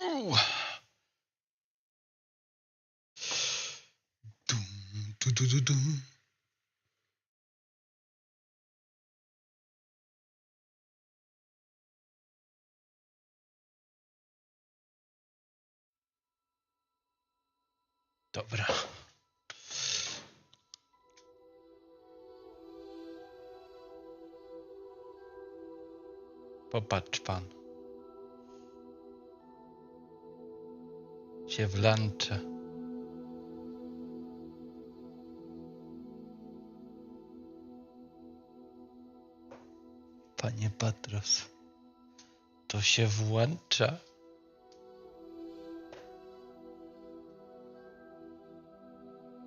U. Dum, dum. Dobra. Popatrz pan. Się włącza. Panie Patros. To się włącza.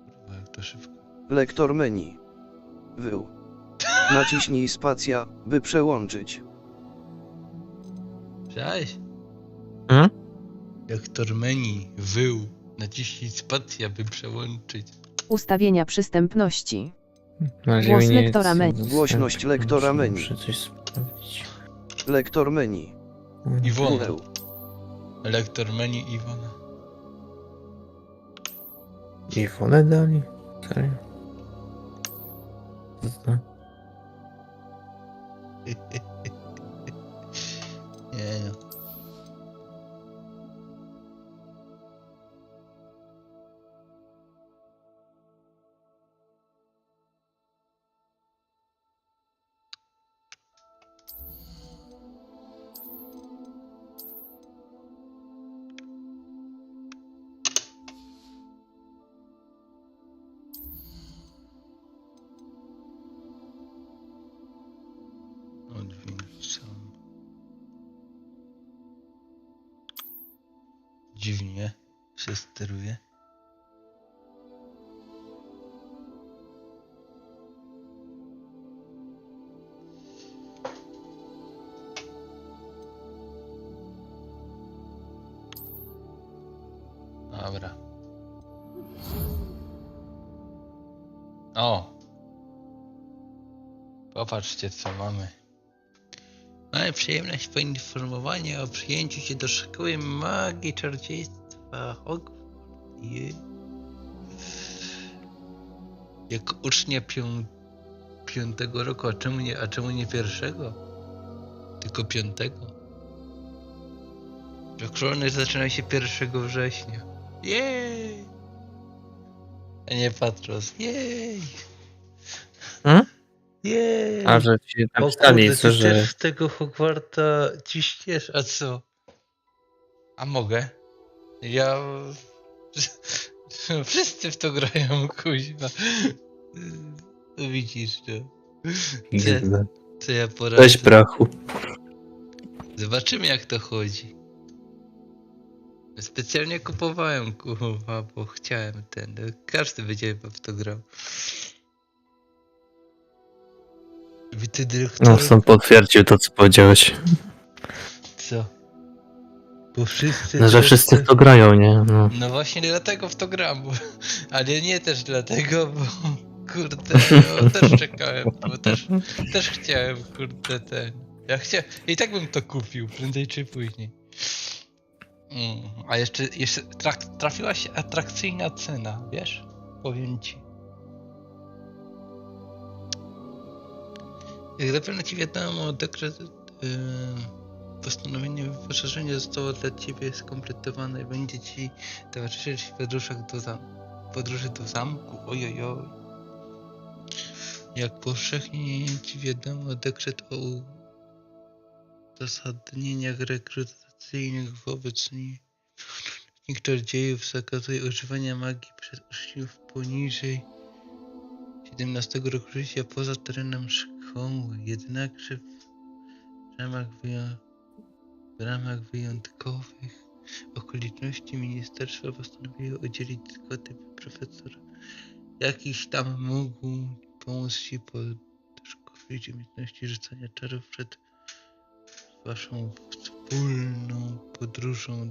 Kurwa, jak to szybko. Lektor menu. Wył. Naciśnij spacja, by przełączyć. Cześć. Hmm? Lektor menu. Wył. Naciśnij spacja, by przełączyć. Ustawienia przystępności. Na razie Głos mi nie lektora jest menu. dostępny. Głośność lektora menu. Muszę coś sprawdzić. Lektor menu. Iwona. Wył. Lektor menu Iwona. Iwonę dali? Serio? Co to? Nie no. Odwrócam. Dziwnie się steruje. Dobra. O! Popatrzcie, co mamy. Mamy przyjemność poinformowania o przyjęciu się do szkoły magii czarodziejstwa Hogwartu. Jak ucznia piątego roku, a czemu nie pierwszego? Tylko piątego. Szkolny zaczyna się 1 września. Jej! A nie Patros. Jej! Hmm? Jej! A, że ci O napisali, kurde, co, ty że... też z tego Hogwarta ciśniesz, a co? A mogę? Ja... Wszyscy w to grają, kuźwa. No widzisz, no. Co ja poradzę? Weź brachu. Zobaczymy, jak to chodzi. Specjalnie kupowałem, kurwa, bo chciałem ten. Każdy będzie w to grał. Ty dyrektor... No, sam potwierdził to, co powiedziałeś. Co? Bo wszyscy... No, że wszyscy w to grają, nie? No. No właśnie dlatego w to gram, bo... ale nie też dlatego, bo kurde, no, też czekałem, bo też chciałem, kurde, ten. Ja chciałem, i tak bym to kupił, prędzej czy później. A jeszcze trafiła się atrakcyjna cena, wiesz? Powiem ci. Jak zapewne ci wiadomo, dekret postanowienie wyposażenia zostało dla ciebie skompletowane i będzie ci towarzyszyć w podróży do zamku. Ojojoj. Jak powszechnie ci wiadomo, dekret o uzasadnieniach rekrutacyjnych wobec czarodziejów zakazuje używania magii przez uczniów poniżej 17 roku życia poza terenem szkoły. Jednakże w ramach wyjątkowych okoliczności ministerstwo postanowiło udzielić zgody, by profesor jakiś tam mógł pomóc ci podszkolić umiejętności rzucania czarów przed waszą wspólną podróżą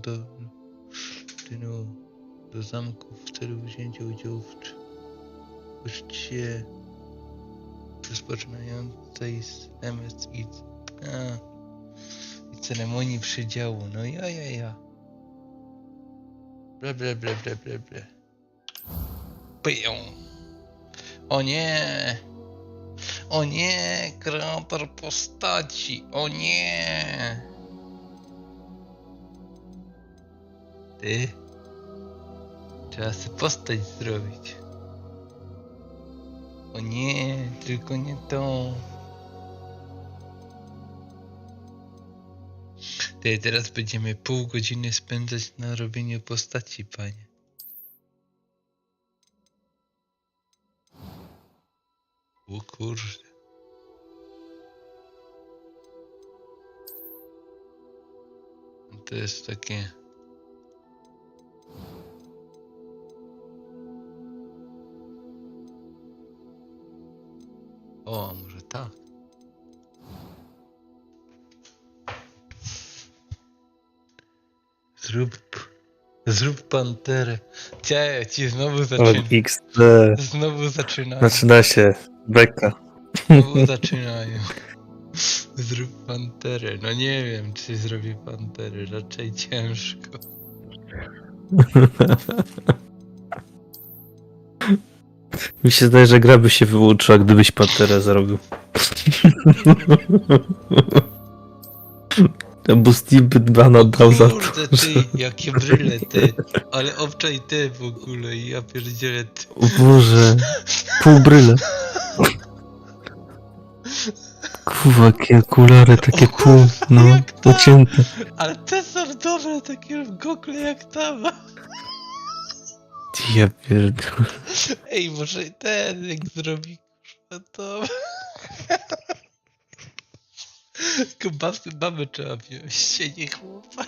do zamku w celu wzięcia udziału w uczcie rozpoczynającej z MS i ceremonii przydziału. No ja. Ble, ble, ble, ble, ble, ble. Pyją. O nie! O nie! Kreator postaci! O nie! Ty? Trzeba sobie postać zrobić. O nie! Tylko nie to. Ty, teraz będziemy pół godziny spędzać na robieniu postaci, panie. O kurde. To jest takie... O, może tak. Zrób panterę. Ci znowu zaczyna. XD. Znowu zaczynają. Zaczyna się. Beka. Znowu zaczynają. Zrób panterę. No nie wiem, czy zrobię panterę. Raczej ciężko. Mi się zdaje, że gra by się wyłączyła, gdybyś Panterę zrobił. Bo Steve by bana dał za to. Kurde, ty, jakie bryle, ty. Ale obczaj te w ogóle i ja pierdzielę, ty. O Boże. Pół bryle. Kurwa, jakie okulary, takie pół, no, jak to? ucięte. Ale te są dobre, takie w Google jak tam. Ja pierdolę. Ej, może ten, jak zrobi, kurwa, to... Tylko babę trzeba wziąć, się nie chłopa.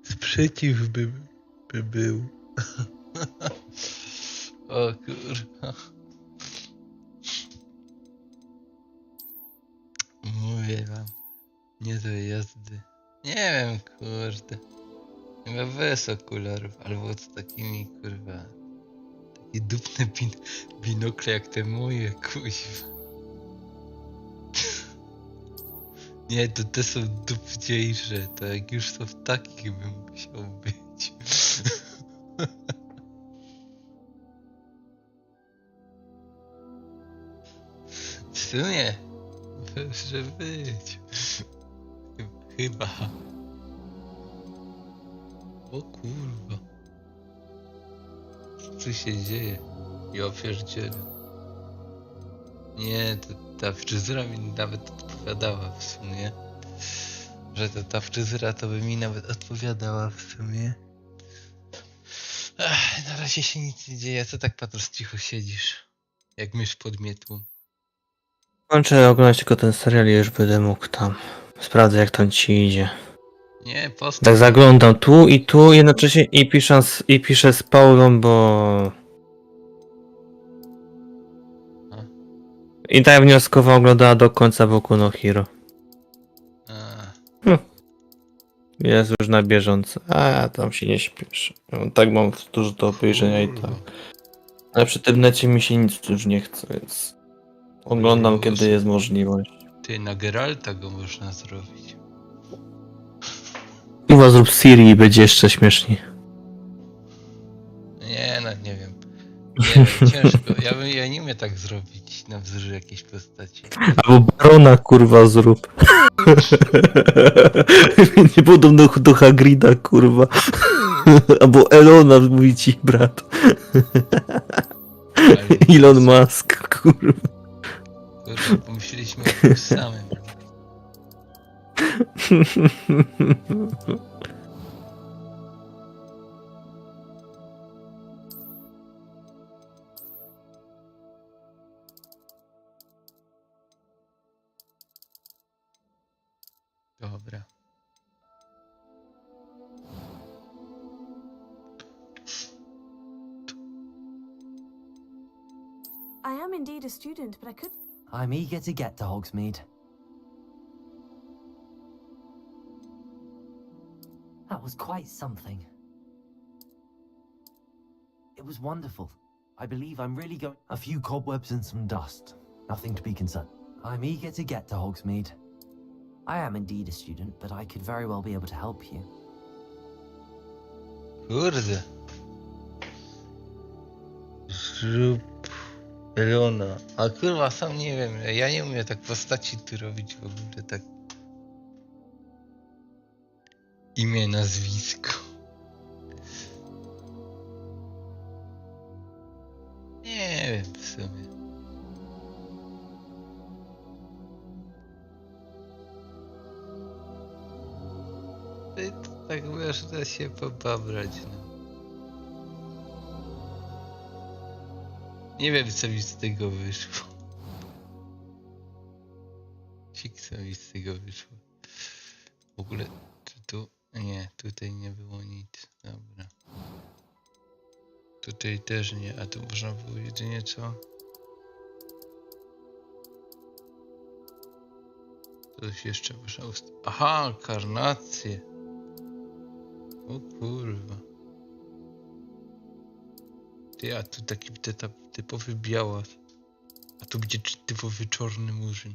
Sprzeciw by był. O kurwa. Mówię wam, nie do jazdy. Nie wiem, kurde. Chyba bez okularów, albo z takimi, kurwa, takie dupne binokle jak te moje, kuźwa. Nie, to te są dupniejsze, to jak już są w takich bym musiał być. W sumie, może być. Chyba. O kurwa. Co się dzieje? Ja pierdzielę. Nie, to ta fryzura mi nawet odpowiadała w sumie. Że to ta fryzura to by mi nawet odpowiadała w sumie. Ach, na razie się nic nie dzieje. Co tak Patros cicho siedzisz? Jak mysz pod mietłą. Kończę oglądać tylko ten serial i już będę mógł tam. Sprawdzę, jak tam ci idzie. Nie, postaw. Tak zaglądam tu, jednocześnie i piszę z Paulą, bo... I tak wnioskowo oglądała do końca Boku no Hero. Jest już na bieżąco. A tam się nie śpieszę. Tak mam dużo do obejrzenia i tak. Ale przy tym necie mi się nic już nie chce, więc... Oglądam, kiedy jest możliwość. Ty, na Geralta go można zrobić. Chyba zrób Siri i będzie jeszcze śmieszniej. Nie, no nie wiem. Nie wiem, ciężko. Ja nie umiem tak zrobić na wzór jakiejś postaci. Albo Barona kurwa zrób. Nie podobno do Hagrida kurwa. Albo Elona mówi ci brat. Elon Musk kurwa. Kurwa, pomyśleliśmy o tym samym. Dobra. I am indeed a student, but I could. I'm eager to get to Hogsmeade. That was quite something. It was wonderful. I believe I'm really going. A few cobwebs and some dust. Nothing to be concerned. I'm eager to get to Hogsmeade. I am indeed a student, but I could very well be able to help you. Kurde. Zrób Elona. A kurwa, sam nie wiem, ja nie umiem tak postaci tu robić w ogóle, tak. Imię, nazwisko. Nie wiem w sumie. Ty to tak można się pobabrać, no. Nie wiem, co mi z tego wyszło. Co mi z tego wyszło. W ogóle, czy tu... Nie, tutaj nie było nic. Dobra. Tutaj też nie, a tu można było jedynie co? Coś jeszcze można ustawić. Aha, karnację. O kurwa. Ty, a tu taki typowy białas. A tu będzie typowy czarny murzyn.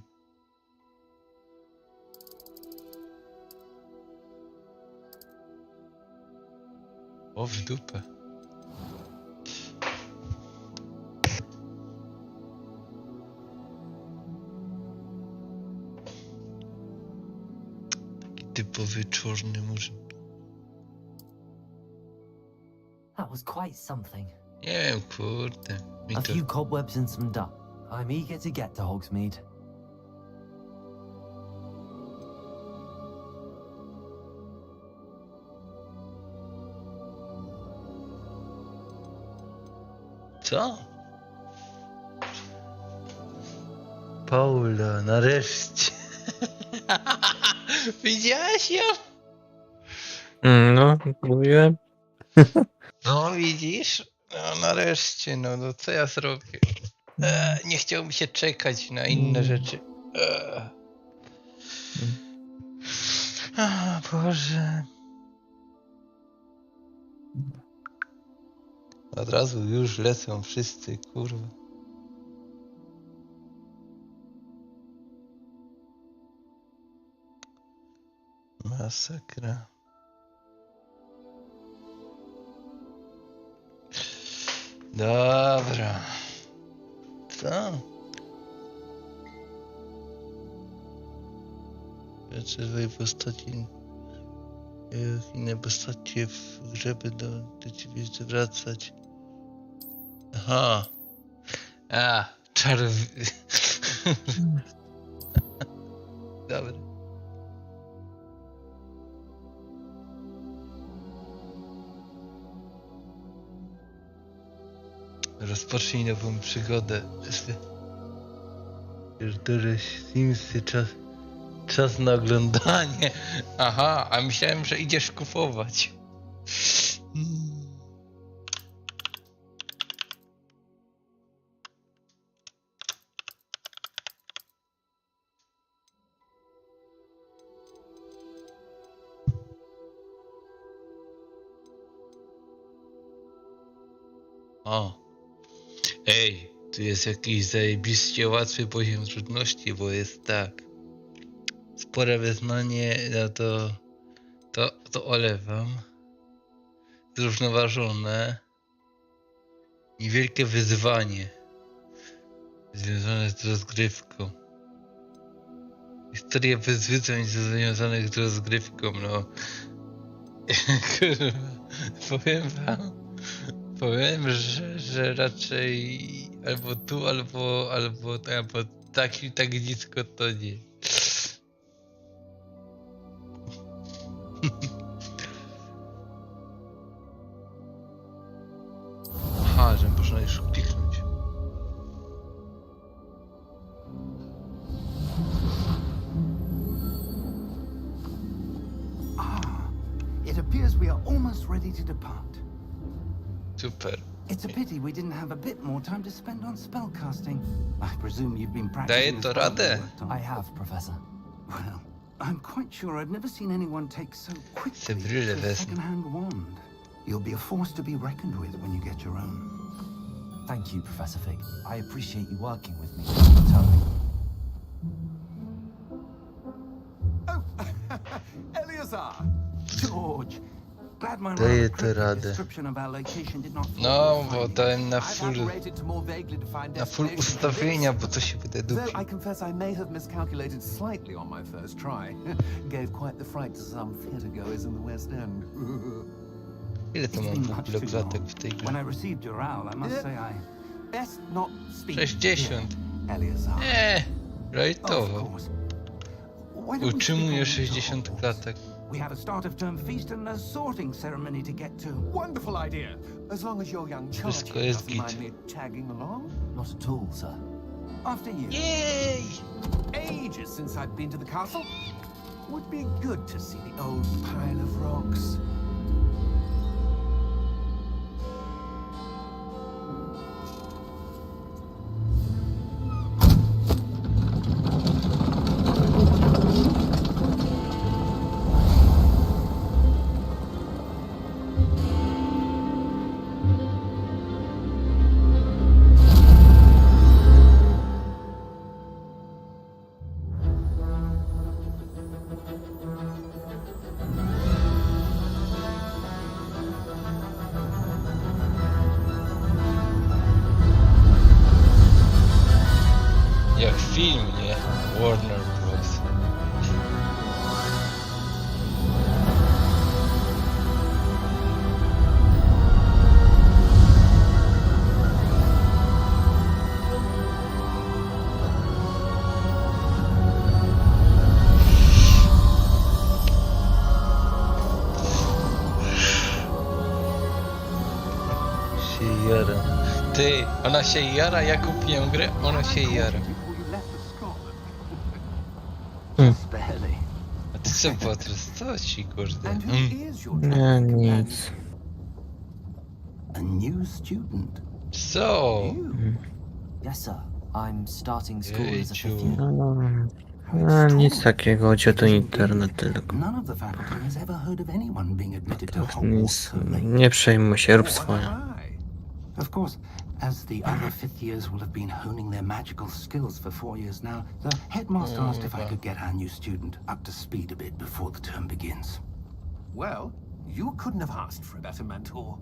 O, w dupę. Taki typowy czarny murzyn. That was quite something. Nie wiem, kurde. Mi A to... few cobwebs and some dust. I'm eager to get to Hogsmeade. Co? Paula, nareszcie. Widziałaś ją? No, mówiłem. No widzisz? No nareszcie, no co ja zrobię? Nie chciało mi się czekać na inne rzeczy. A, Boże. Od razu już lecą wszyscy, kurwa. Masakra. Dobra. Co? Rzeczy swojej postaci. Inne postacie w grze będą do ciebie zwracać. Aha. A, Dobra. Rozpocznij nową przygodę. Pierdolę Simsy, czas na oglądanie. Aha, a myślałem, że idziesz kupować. O. Ej, tu jest jakiś zajebiście łatwy poziom trudności, bo jest tak. Spore wyznanie, no to olewam. Zrównoważone. I wielkie wyzwanie. Związane z rozgrywką. Historia wyzwań związanych z rozgrywką, no. Kurwa, powiem, że raczej albo tu, albo tak nisko to nie. Aha, że można już kliknąć. It appears we are almost ready to depart. Super. It's a pity we didn't have a bit more time to spend on spellcasting. I presume you've been Daje practicing to the spell radę. you worked on. I have, Professor. Well, I'm quite sure I've never seen anyone take so quickly brille to a wezmę. second-hand wand. You'll be a force to be reckoned with when you get your own. Thank you, Professor Fig. I appreciate you working with me. Totally. Eleazar! George! Glad my Daję rather to cryptic radę. description of our location did not No, fail to bo find dałem you. na I've full, aberrated to more vaguely defined na full destinations than ustawienia, this. bo to się wydaje Though dupi. I confess I may have miscalculated slightly on my first try. Gave quite the fright to some theatergoers in the West End. Ile to It's mam been w much ogóle too klatek long. w tej When grze? I received your owl, I must say I best not speak 60. here, Eleazar. Rajtowo. Of course. Why don't we Utrzymuję speak on 60 Hogwarts? klatek. We have a start of term feast and a sorting ceremony to get to. Wonderful idea. As long as your young charge Wszystko jest doesn't git. mind me tagging along. Not at all, sir. After you. Jej! Ages since I've been to the castle. Would be good to see the old pile of rocks. Jak w filmie Warner Bros. Się jara. Ty, ona się jara, ja kupiłem grę, ona się jara. Before you left for Scotland. Just barely. A ty co, Patras, co ci kurde? And who is your Nie, traveling companion? nic. A new student. Co? You? Yes, sir. I'm starting school as a fifth Jejciu. year. No, nic takiego, chodzi o ten internet tylko. None of the faculty has ever heard of anyone being admitted to Tak, Hogwarts nic, so late. nie przejmuj się, rób What swoje. am I? Of course, as the other fifth years will have been honing their magical skills for 4 years now, the headmaster asked if I could get our new student up to speed a bit before the term begins. Well, you couldn't have asked for a better mentor.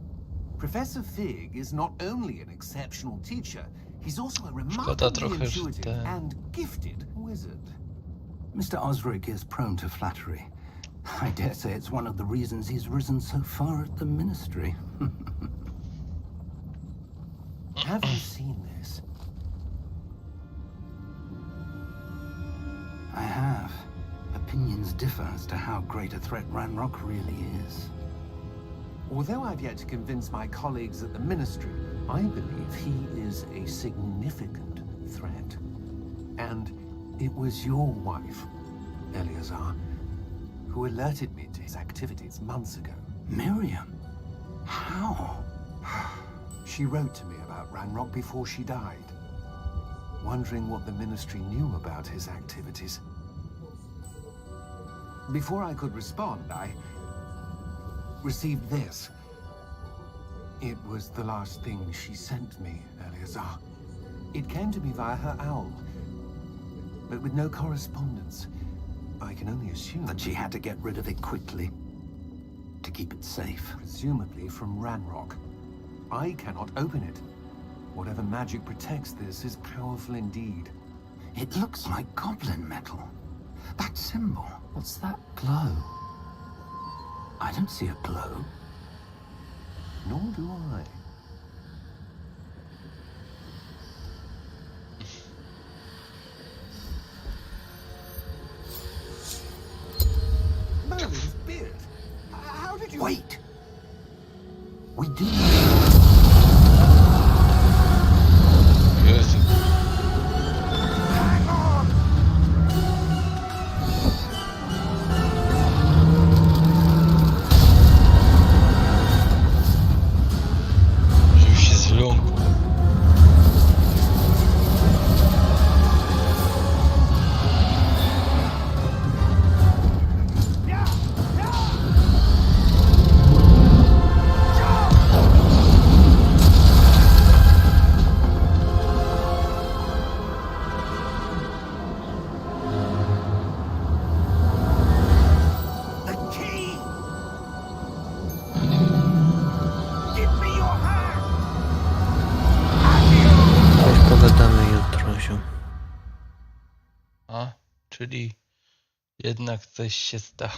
Professor Fig is not only an exceptional teacher, he's also a remarkably trochę, że intuitive ten- and gifted wizard. Mr. Osric is prone to flattery. I dare say it's one of the reasons he's risen so far at the ministry. Have you seen this? I have. Opinions differ as to how great a threat Ranrock really is. Although I've yet to convince my colleagues at the ministry, I believe he is a significant threat. And it was your wife, Eleazar, who alerted me to his activities months ago. Miriam? How? She wrote to me about Ranrock before she died, wondering what the ministry knew about his activities. Before I could respond, I received this. It was the last thing she sent me, Eleazar. It came to me via her owl, but with no correspondence. I can only assume That she had to get rid of it quickly to keep it safe. presumably from Ranrock. I cannot open it. Whatever magic protects this is powerful indeed. It looks like goblin metal. That symbol. What's that glow? I don't see a glow. Nor do I. Merlin's beard. How did you... Wait! We do. Jezu. Hang on! Czyli jednak coś się stało.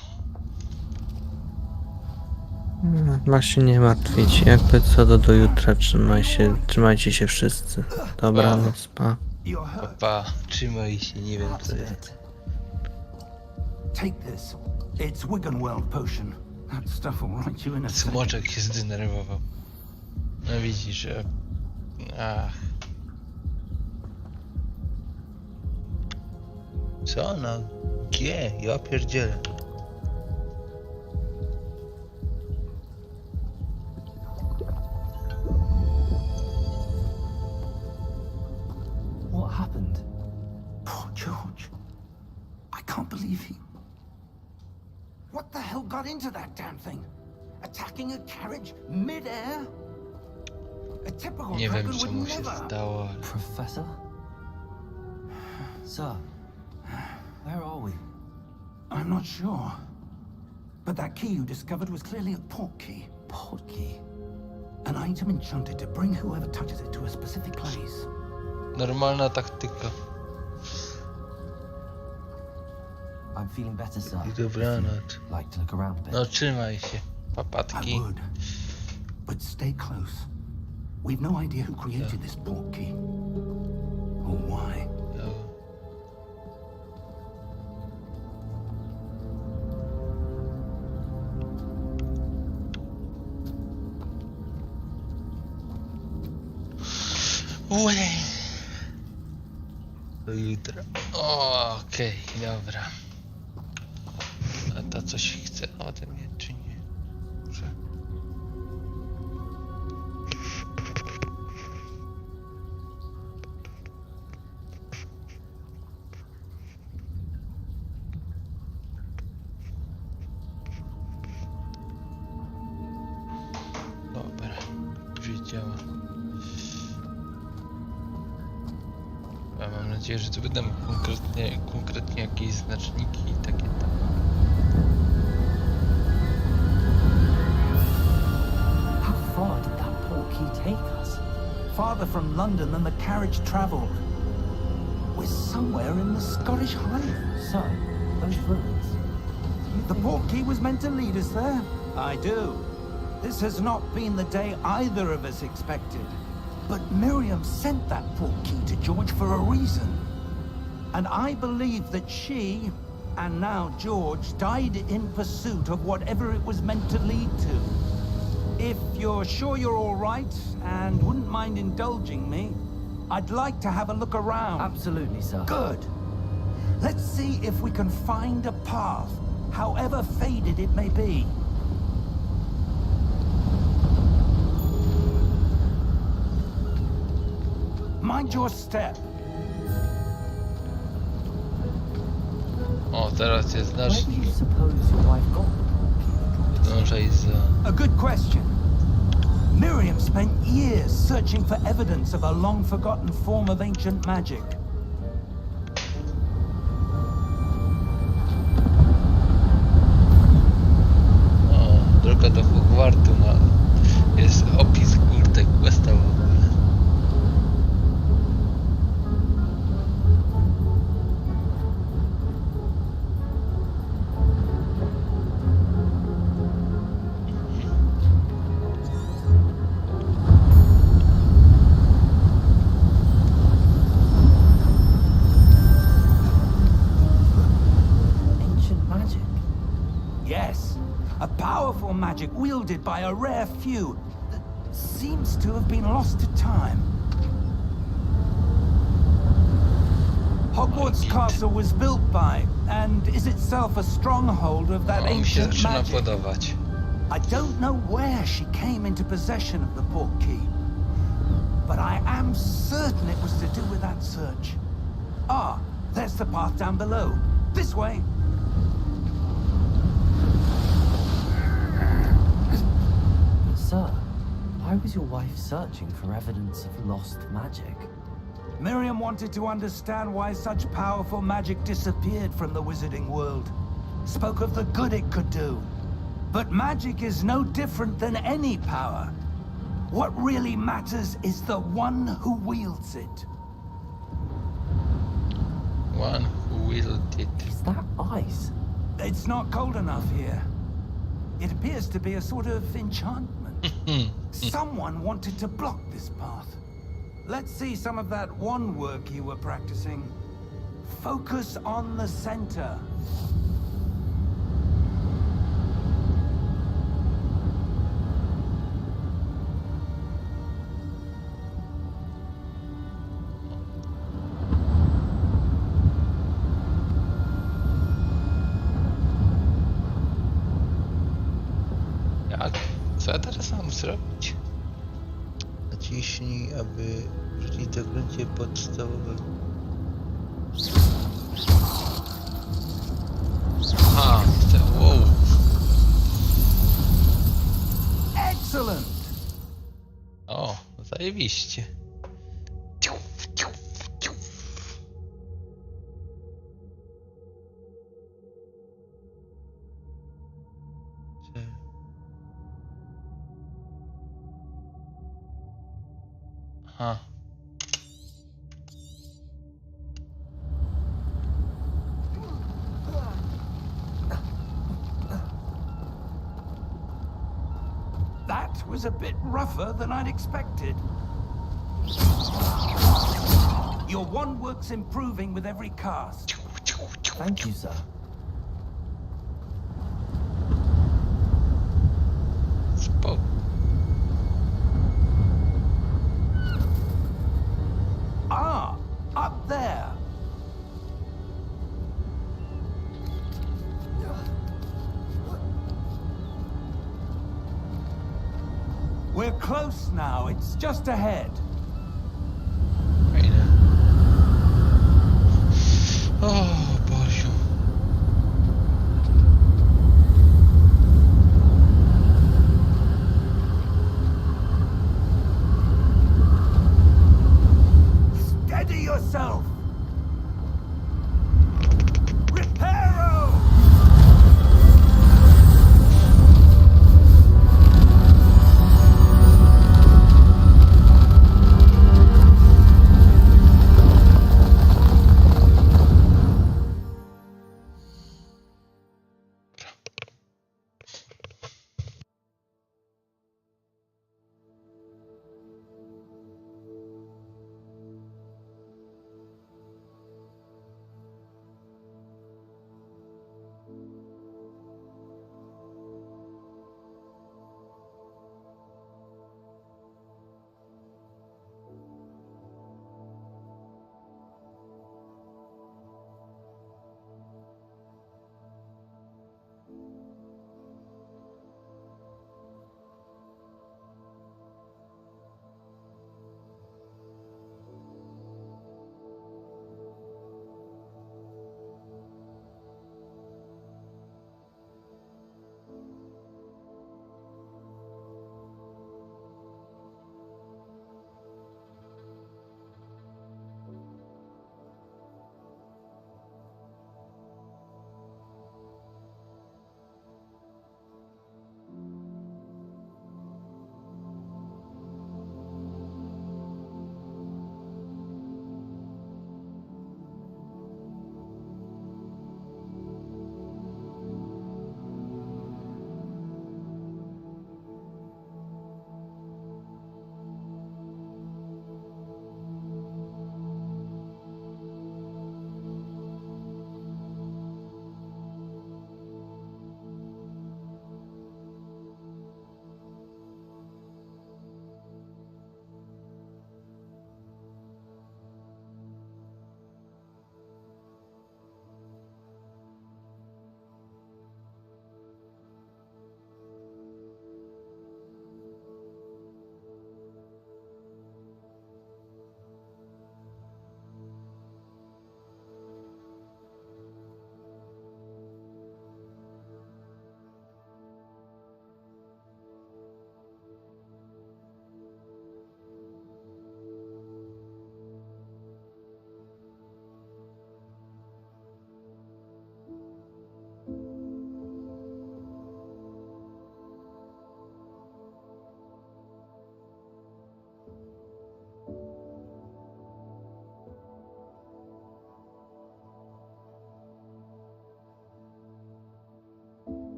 Masz się nie martwić, jakby co do jutra, trzymajcie się wszyscy. Dobranoc, pa. You're hurt. Papa, trzymaj się, nie wiem co jest. Take this. It's Wiggenweld potion. That stuff will right you in a second. Smoczek się zdenerwował. No widzisz, że... Ach. Co no? Gdzie? Ja pierdzielę. What happened? Poor George. I can't believe he... What the hell got into that damn thing? Attacking a carriage mid-air? A typical Nie wiem dragon co mu would się never. stało. Professor? Sir, where are we? I'm not sure. But that key you discovered was clearly a port key. Port key? An item enchanted to bring whoever touches it to a specific place. Normalna taktyka. I'm feeling better, sir. I dobranoc. Like to look around a bit. No trzymaj się, I papatki. would. But stay close. We've no idea who created this port key. Or why. No. Ue. Do jutra. Okej, dobra. A to coś chce ode mnie, czy nie? Może. Dobra, już działa. Ja mam nadzieję, że tu będą konkretnie jakieś znaczniki i takie tam. How far did that port key take us? Farther from London than the carriage travelled. We're somewhere in the Scottish Highlands. Sir, those ruins. The port key was meant to lead us there. I do. This has not been the day either of us expected. But Miriam sent that port key to George for a reason. And I believe that she, and now George, died in pursuit of whatever it was meant to lead to. If you're sure you're all right and wouldn't mind indulging me, I'd like to have a look around. Absolutely, sir. Good. Let's see if we can find a path, however faded it may be. Mind your step. O, teraz jest Where do znacznik. you suppose your wife got the port key? Dążaj za... A good question. Miriam spent years searching for evidence of a long-forgotten form of ancient magic. O, droga do Hogwartu ma... Jest opis kurde questa w ogóle. Ancient magic. Yes, a powerful magic wielded by a rare few that seems to have been lost to time. Hogwarts Castle was built by, and is itself a stronghold of that O, mi się ancient zaczyna magic. podobać. I don't know where she came into possession of the port key, but I am certain it was to do with that search. Ah, there's the path down below. This way. But sir, why was your wife searching for evidence of lost magic? Miriam wanted to understand why such powerful magic disappeared from the wizarding world. Spoke of the good it could do. But magic is no different than any power. What really matters is the one who wields it. One Wilted. Is that ice? It's not cold enough here. It appears to be a sort of enchantment. Someone wanted to block this path. Let's see some of that one work you were practicing. Focus on the center. Jak? Co ja teraz mam zrobić? Naciśnij, aby wrzucić do gruncie podstawowego. Aha, wow. Excellent! O, zajebiście. Aha. That was a bit rougher than I'd expected. Your one work's improving with every cast. Thank you, sir. Spoko. Ah, up there. We're close now. It's just ahead. Fajne. O Boziu. Steady yourself. Reparo!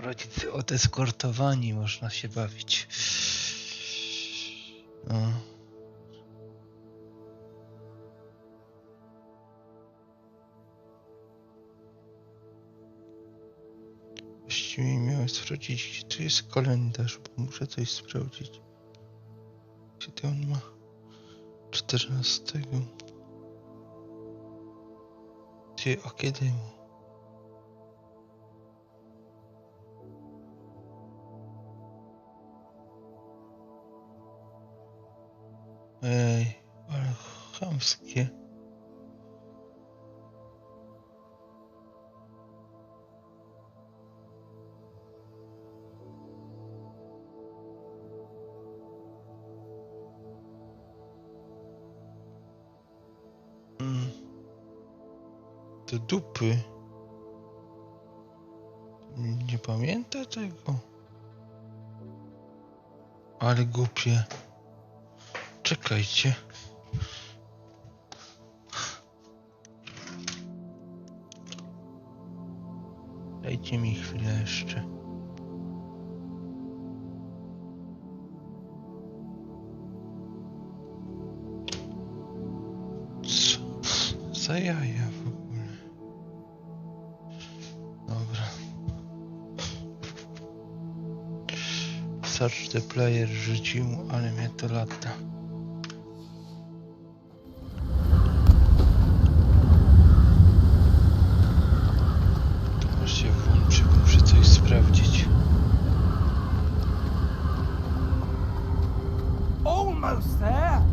rodzice odeskortowani, można się bawić. No. Właściwie miałem sprawdzić, gdzie tu jest kalendarz, bo muszę coś sprawdzić. Gdzie on ma? 14. Ty, a kiedy mu? Ej, ale chamskie. Do dupy. Nie pamięta tego. Ale głupie. Czekajcie. Dajcie mi chwilę jeszcze. Co za jaja w ogóle. Dobra. Search the player rzucił, ale mnie to lata. To się włączy, muszę coś sprawdzić. Almost there!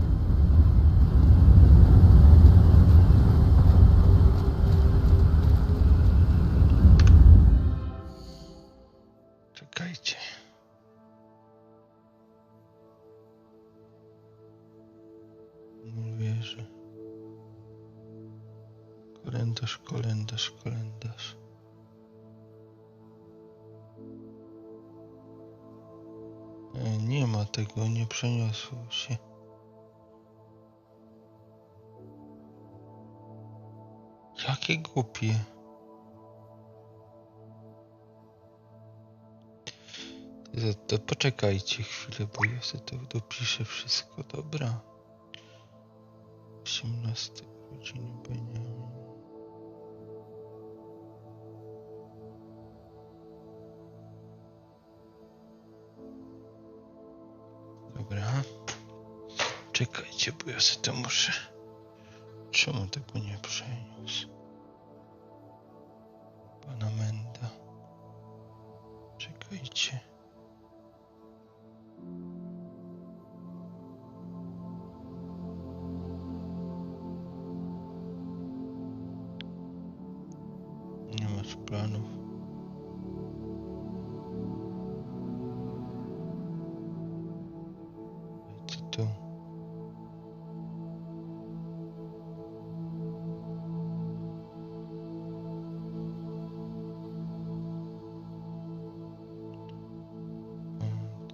Czekajcie. Nie wierzę. Kalendarz, kalendarz, kalendarz. Nie ma tego, nie przeniosło się. Jakie głupie. To poczekajcie chwilę, bo ja sobie to dopiszę wszystko, dobra? 18 godziny Beniamin. Dobra. Czekajcie, bo ja sobie to muszę. Czemu tego nie przeniósł? Pana Menda. Czekajcie. Nie masz planów. Co tu?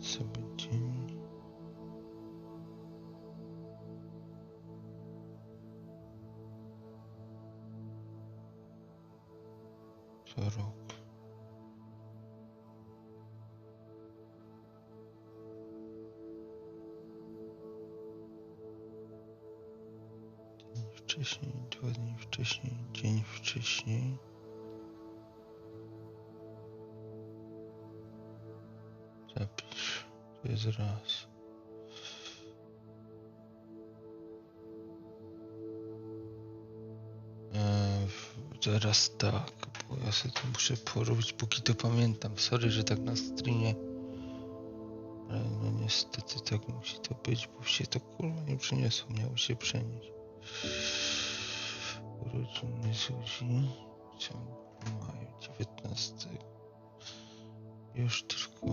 Co będzie? Co rok? Dzień wcześniej, 2 dni wcześniej, dzień wcześniej. Zapisz. To jest raz. Zaraz tak, bo ja sobie to muszę porobić, póki to pamiętam. Sorry, że tak na streamie. Ale no niestety tak musi to być, bo się to kurwa nie przeniosło, miało się przenieść. Urodziny Zuzi. Co mają 19. Już tylko.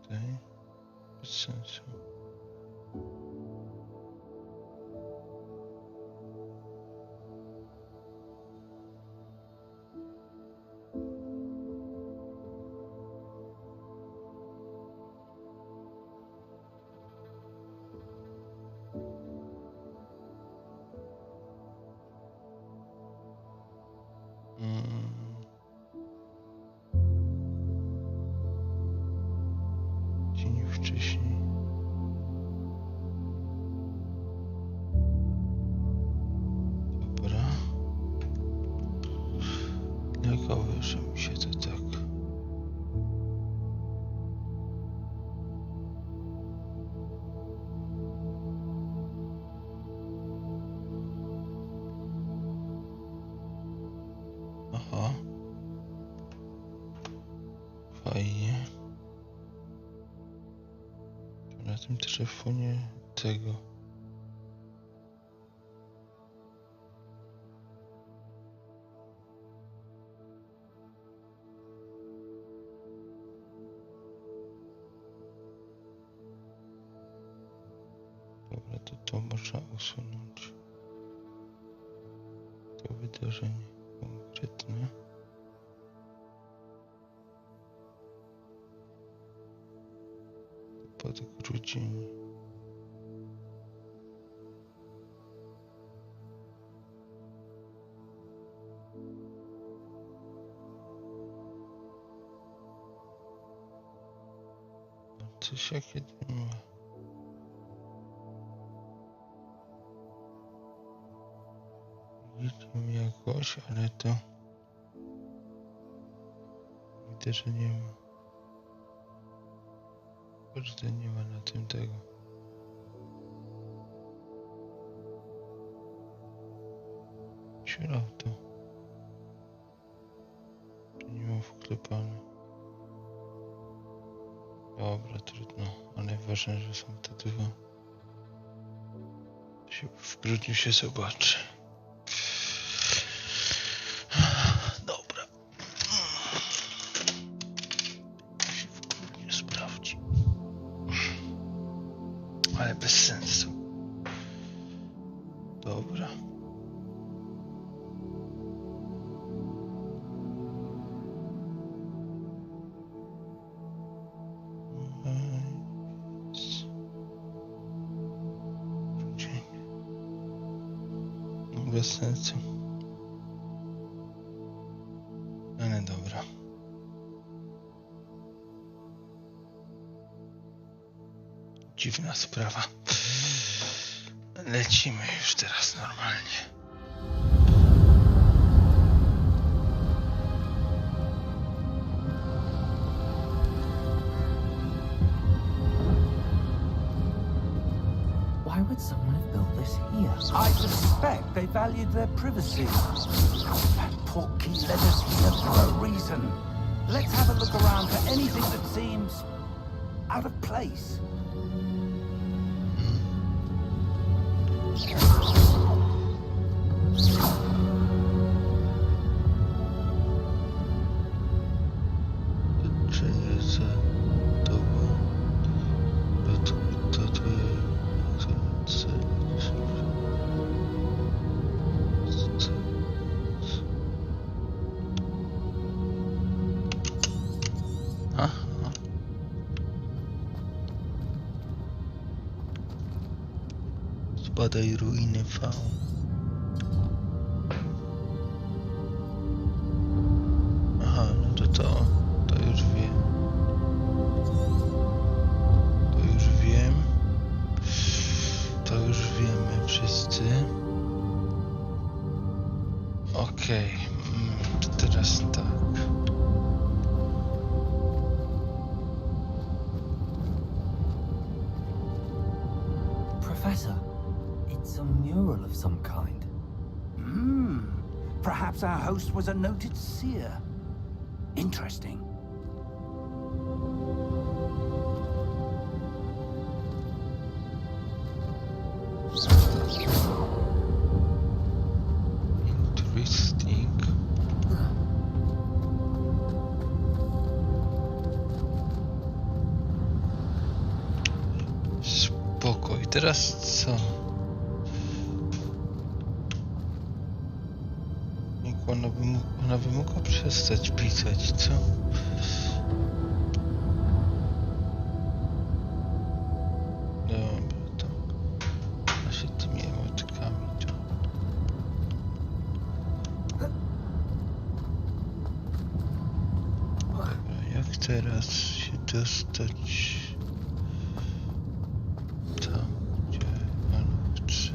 Tutaj. Bez sensu. Dzień wcześniej. Dobra. Legowy, że mi się to tak. Aha. Fajnie. Na tym telefonie tego. Dobra, to można usunąć. To wydarzenie konkretne. Pod grudzień. Coś jakie to ma. Widzimy jakoś, ale to widzę, że nie ma. Kurde, nie ma na tym tego. Środek to. Nie mam wklepane. Dobra, trudno, ale ważne, że są te dwa. W grudniu się zobaczy. Dobra. Się w grudniu sprawdzi. Ale bez sensu. Dobra. Bez sensu. Ale dobra. Dziwna sprawa. Lecimy już teraz normalnie. Why would someone have built this here? I suspect they valued their privacy. That portkey led us here for a reason. Let's have a look around for anything that seems out of place. Badaj ruiny V. Aha, no to już wiem. To już wiemy wszyscy. Okej, to teraz tak. Professor, it's a mural of some kind. Perhaps our host was a noted seer. Interesting. Interesting. Spokój, teraz co? Ona by mogła przestać pisać, co? Dobra, to a się tymi emotkami to. teraz się dostać tam, gdzie on chce.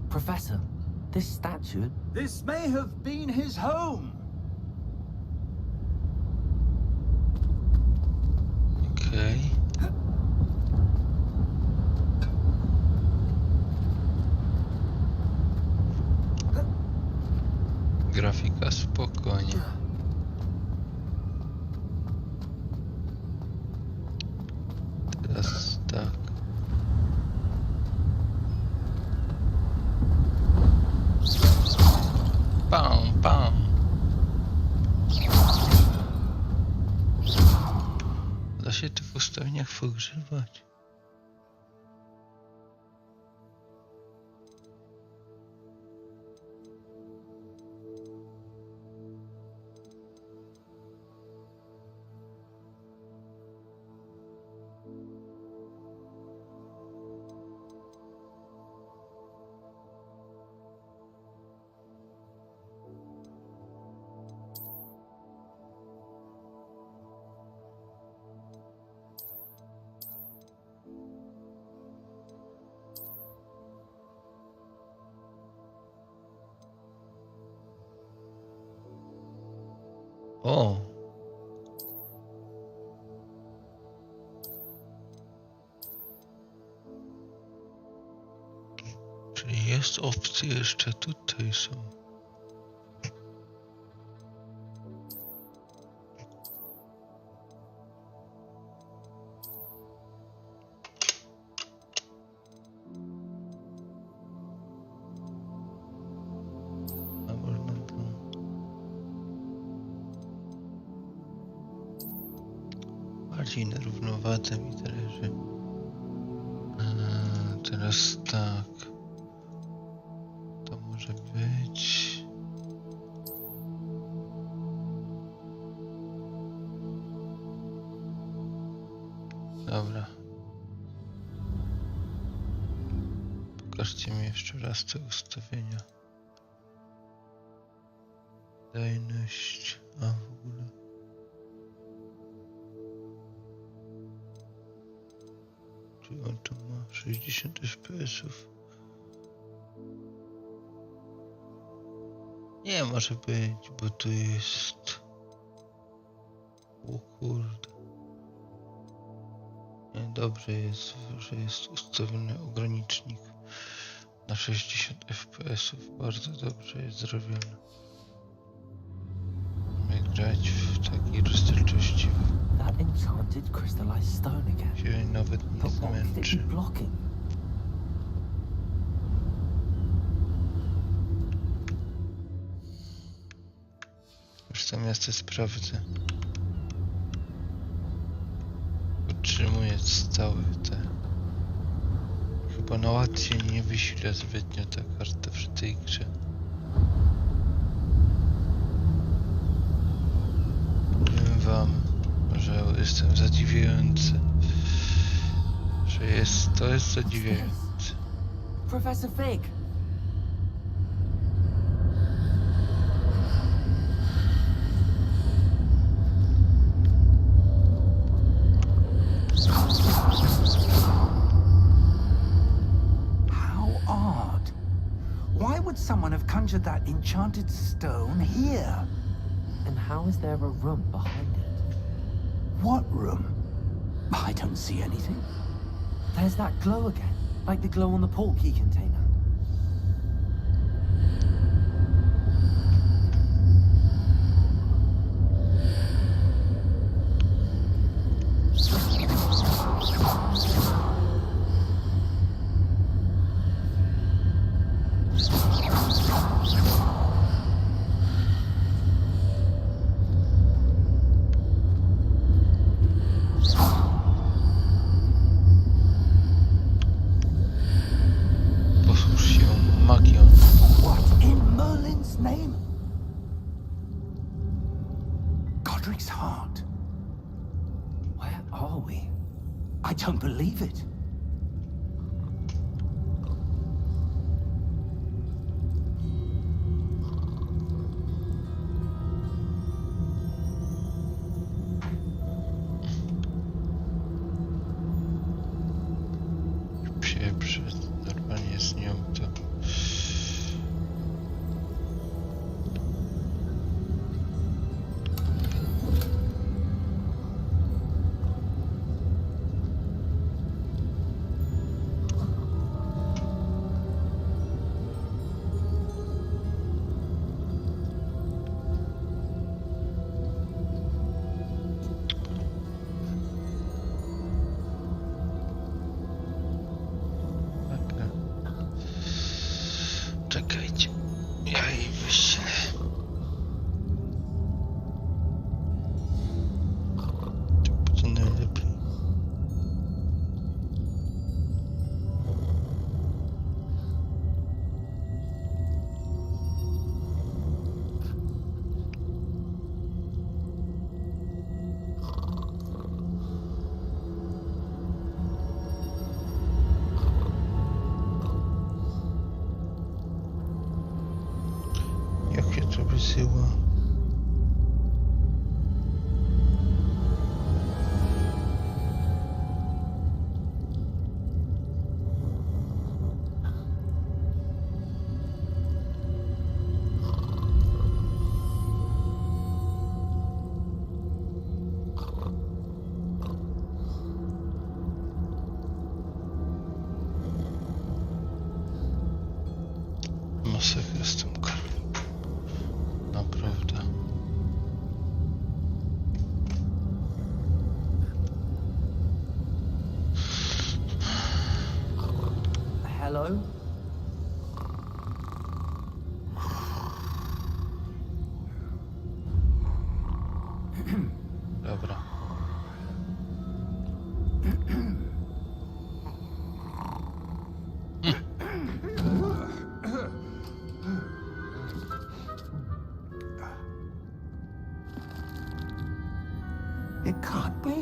Professor, this statue. This may have been his home. Okej. Grafika spokojnie. Teraz tak. Pam, pam. Da się to w ustawieniach pogrzewać. O! Czyli jest opcja jeszcze tutaj są. A można to... Bardziej na równowadze mi zależy. Teraz tak. To może być... Dobra. Pokażcie mi jeszcze raz te ustawienia. Wydajność, a w ogóle... Czy on tu ma 60 fps-ów? Nie może być, bo tu jest... O kurde. Nie, dobrze jest, że jest ustawiony ogranicznik na 60 fps-ów. Bardzo dobrze jest zrobione. Mamy grać w takiej rozdzielczości. That enchanted crystallized stone again. Się nawet nie But what could it be zmęczy. blocking? Już sam ja to sprawdzę. Utrzymuję całe te... Chyba na łatwiej nie wysila zbytnio ta karta przy tej grze. Powiem wam, że jestem zadziwiający. Że to jest zadziwiające. Professor Fig! How odd. Why would someone have conjured that enchanted stone here? And how is there a room behind it? What room? I don't see anything. There's that glow again, like the glow on the portkey container. Posłuż się magią. What in Merlin's name? Godric's heart. Where are we? I don't believe it. Pieprze, normalnie z nią to... Czekajcie, ja jej wyślę. To najlepiej. Jakie to wysyła? Masakra z tym karą. Naprawdę. Hello? Dobra. It can't be.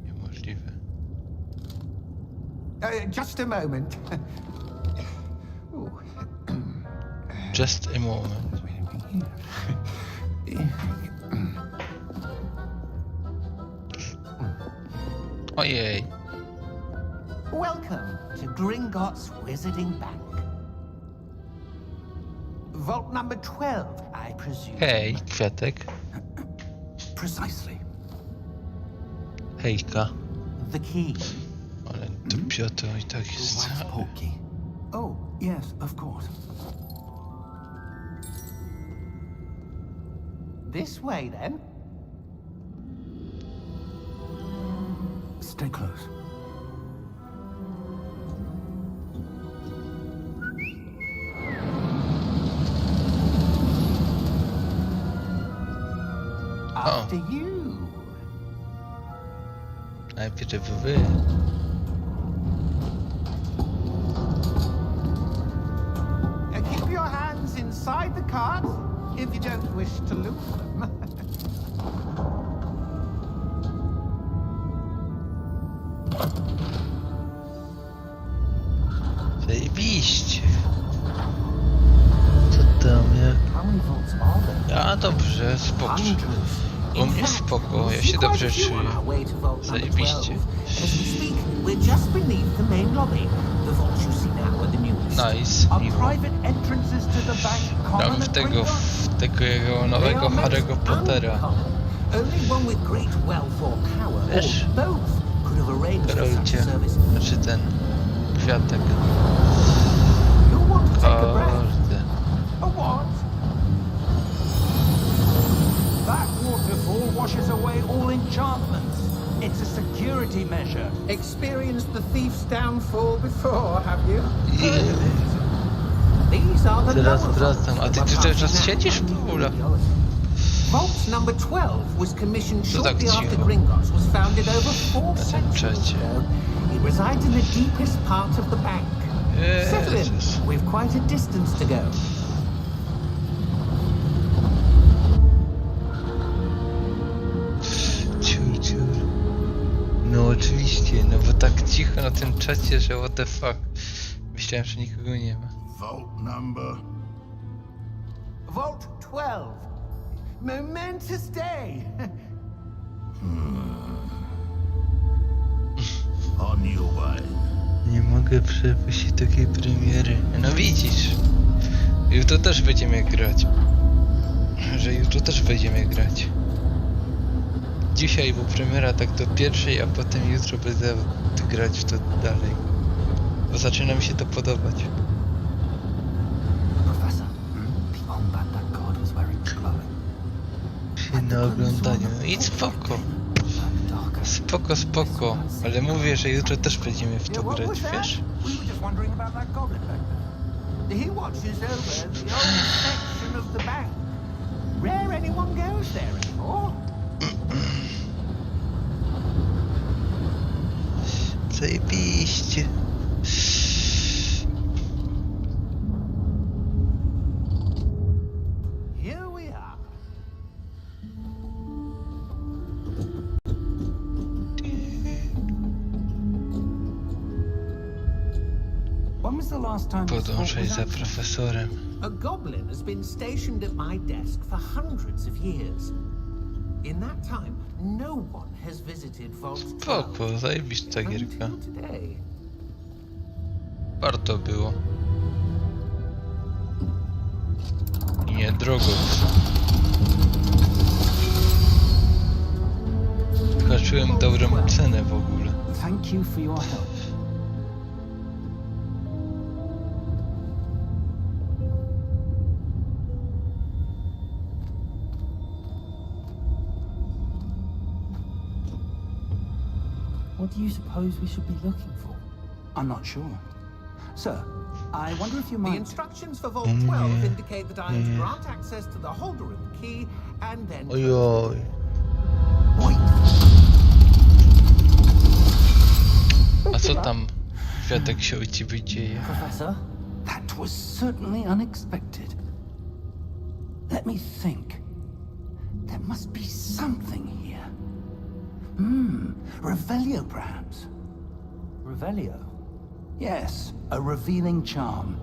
Niemożliwe. Just a moment. Ooh. Just a moment. Ojej. Welcome to Gringotts Wizarding Bank. Vault number 12, I presume. Hej, kwiatek. Precisely. Hejka. The key. Ale dupio to i tak jest. Wife's portkey. Oh, yes, of course. This way, then. Stay close. After you. Najpierw wy. Keep your hands inside the cart if you don't wish to lose them. Zajebiście. Co tam jak? How many vaults are there? A dobrze, spoko. U mnie spoko, ja się dobrze czuję. Zajebiście. Nice, miło. Gram w tego jego nowego Harry'ego Pottera. Wiesz? Karolcie, znaczy ten kwiatek. Kurde. That waterfall washes away all enchantments. It's a security measure. Experienced the thief's downfall before, have you? These are the Teraz lower wracam. A vaults ty of tutaj the czas siedzisz w ogóle? Vault number 12 was commissioned To tak shortly after cicho. Gringotts was founded over 4 centuries czacie. ago. It resides in the deepest part of the bank. Settle in. Jezus. We've quite a distance to go. Ciur, ciur. cicho na tym czacie, że what the fuck. Myślałem, że nikogo nie ma. Vault number. Vault 12. Momentous day. On your way. Nie mogę przepuścić takiej premiery. No widzisz. Jutro też będziemy grać. Że jutro też będziemy grać. Dzisiaj był premiera tak do pierwszej, a potem jutro będę grać w to dalej. Bo zaczyna mi się to podobać. Professor, the armband that guard was wearing was glowing. Się na oglądaniu. No i spoko. Spoko, spoko. Ale mówię, że jutro też będziemy w to grać, wiesz? We were just wondering about that goblin back there. He watches over the old section of the bank. Rare anyone goes there anymore. Zajebiście. Here we are. When was the last time this vault Podążaj was za active? profesorem. A goblin has been stationed at my desk for hundreds of years. In that time, no one has visited Vault 12 Spoko, zajebista gierka. until today. Warto było. I niedrogo. Zobaczyłem dobrą cenę w ogóle. Thank you for your help. What do you suppose we should be looking for? I'm not sure. Sir, I wonder if you The might... instructions for Vault 12 indicate that I am to grant access to the holder of the key and then... Ojoj. Wait! A co tam światek się u ciebie dzieje? Professor? That was certainly unexpected. Let me think. There must be something here. Revelio perhaps. Revelio? Yes, a revealing charm.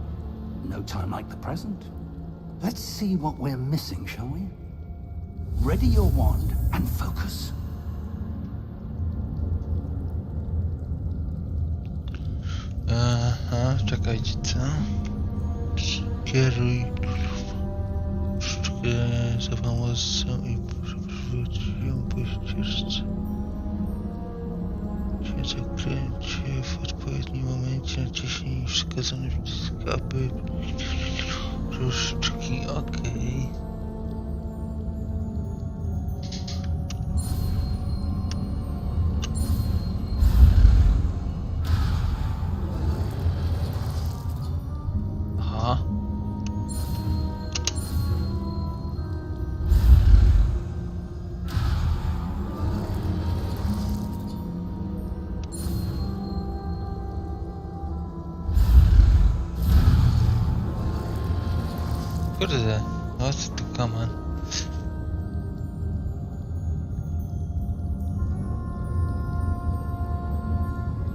No time like the present. Let's see what we're missing, shall we? Ready your wand and focus. Aha, czekajcie, co? Skieruj sztukę za pomocą i przywróć ją po ścieżce. Się zakręcie w odpowiednim momencie, naciśnij wskazany przycisk, aby różdżki, okej. Aha. Kurde, no co tu kaman?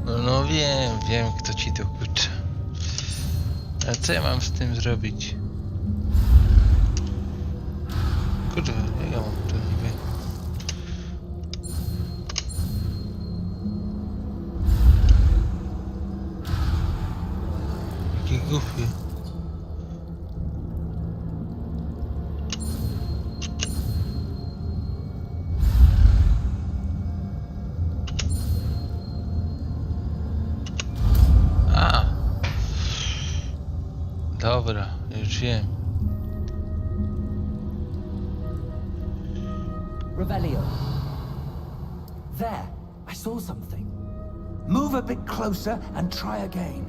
No wiem kto ci dokucza. A co ja mam z tym zrobić? Kurde, jak ja mam to niby? Jaki głupi. Dobra, już wiem. Revelio. There, I saw something. Move a bit closer and try again.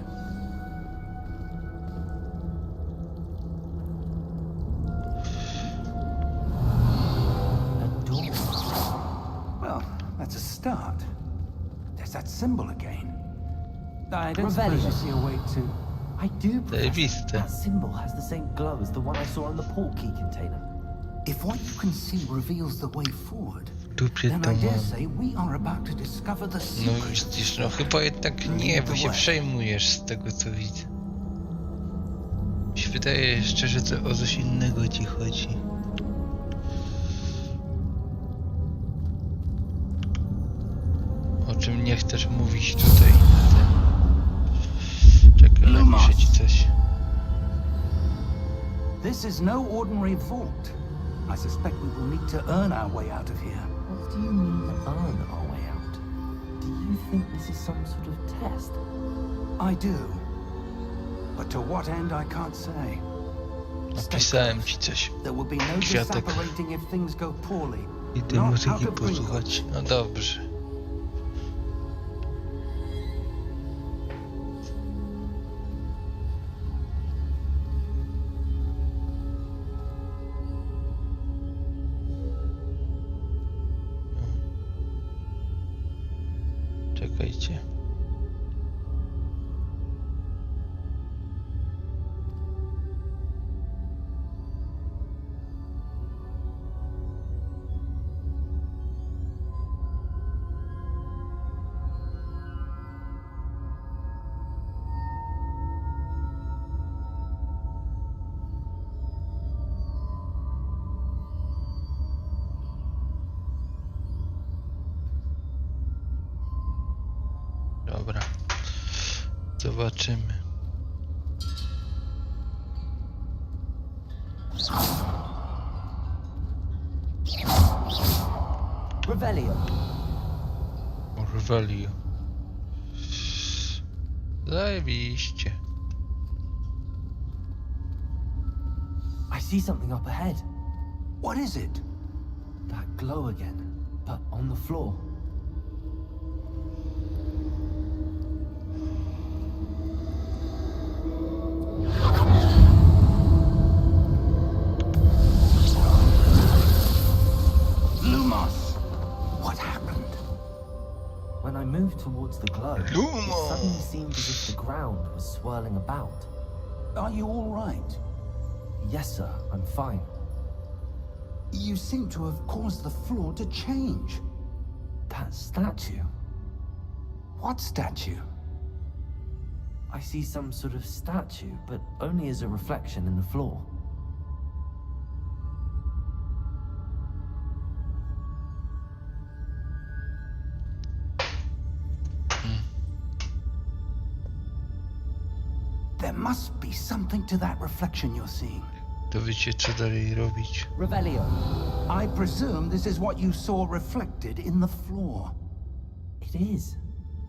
A door. Well, that's a start. There's that symbol again. I don't Revelio. suppose you see a way to... I do, Professor. Zajebiste. That symbol has the same glow as the one I saw on the port key container. If what you can see reveals the way forward, dupie then to I dare mam. say we are about to discover the No secret. widzisz, no chyba jednak nie, bo się przejmujesz z tego co widzę. Mi się wydaje jeszcze, że to o coś innego ci chodzi. O czym nie chcesz mówić tutaj na tym. Czekaj, napiszę ci coś. This is no ordinary vault. I suspect we will need to earn our way out of here. What do you mean earn our way out? Do you think this is some sort of test? I do. But to what end I can't say. Napisałem ci coś. There will be no Kwiatek. disapparating if things go poorly. I tej Not muzyki out of posłuchać. No dobrze. Czekajcie. Dobra. Zobaczymy. Revelio. Urwali. Zajebiście. I see something up ahead. What is it? That glow again, but on the floor. Lumos! What happened? When I moved towards the glow, it Lumos! suddenly seemed as if the ground was swirling about. Are you all right? Yes, sir, I'm fine. You seem to have caused the floor to change. That statue. What statue? I see some sort of statue, but only as a reflection in the floor. There must be something to that reflection you're seeing. To wiecie co dalej robić. Revelio. I presume this is what you saw reflected in the floor. It is.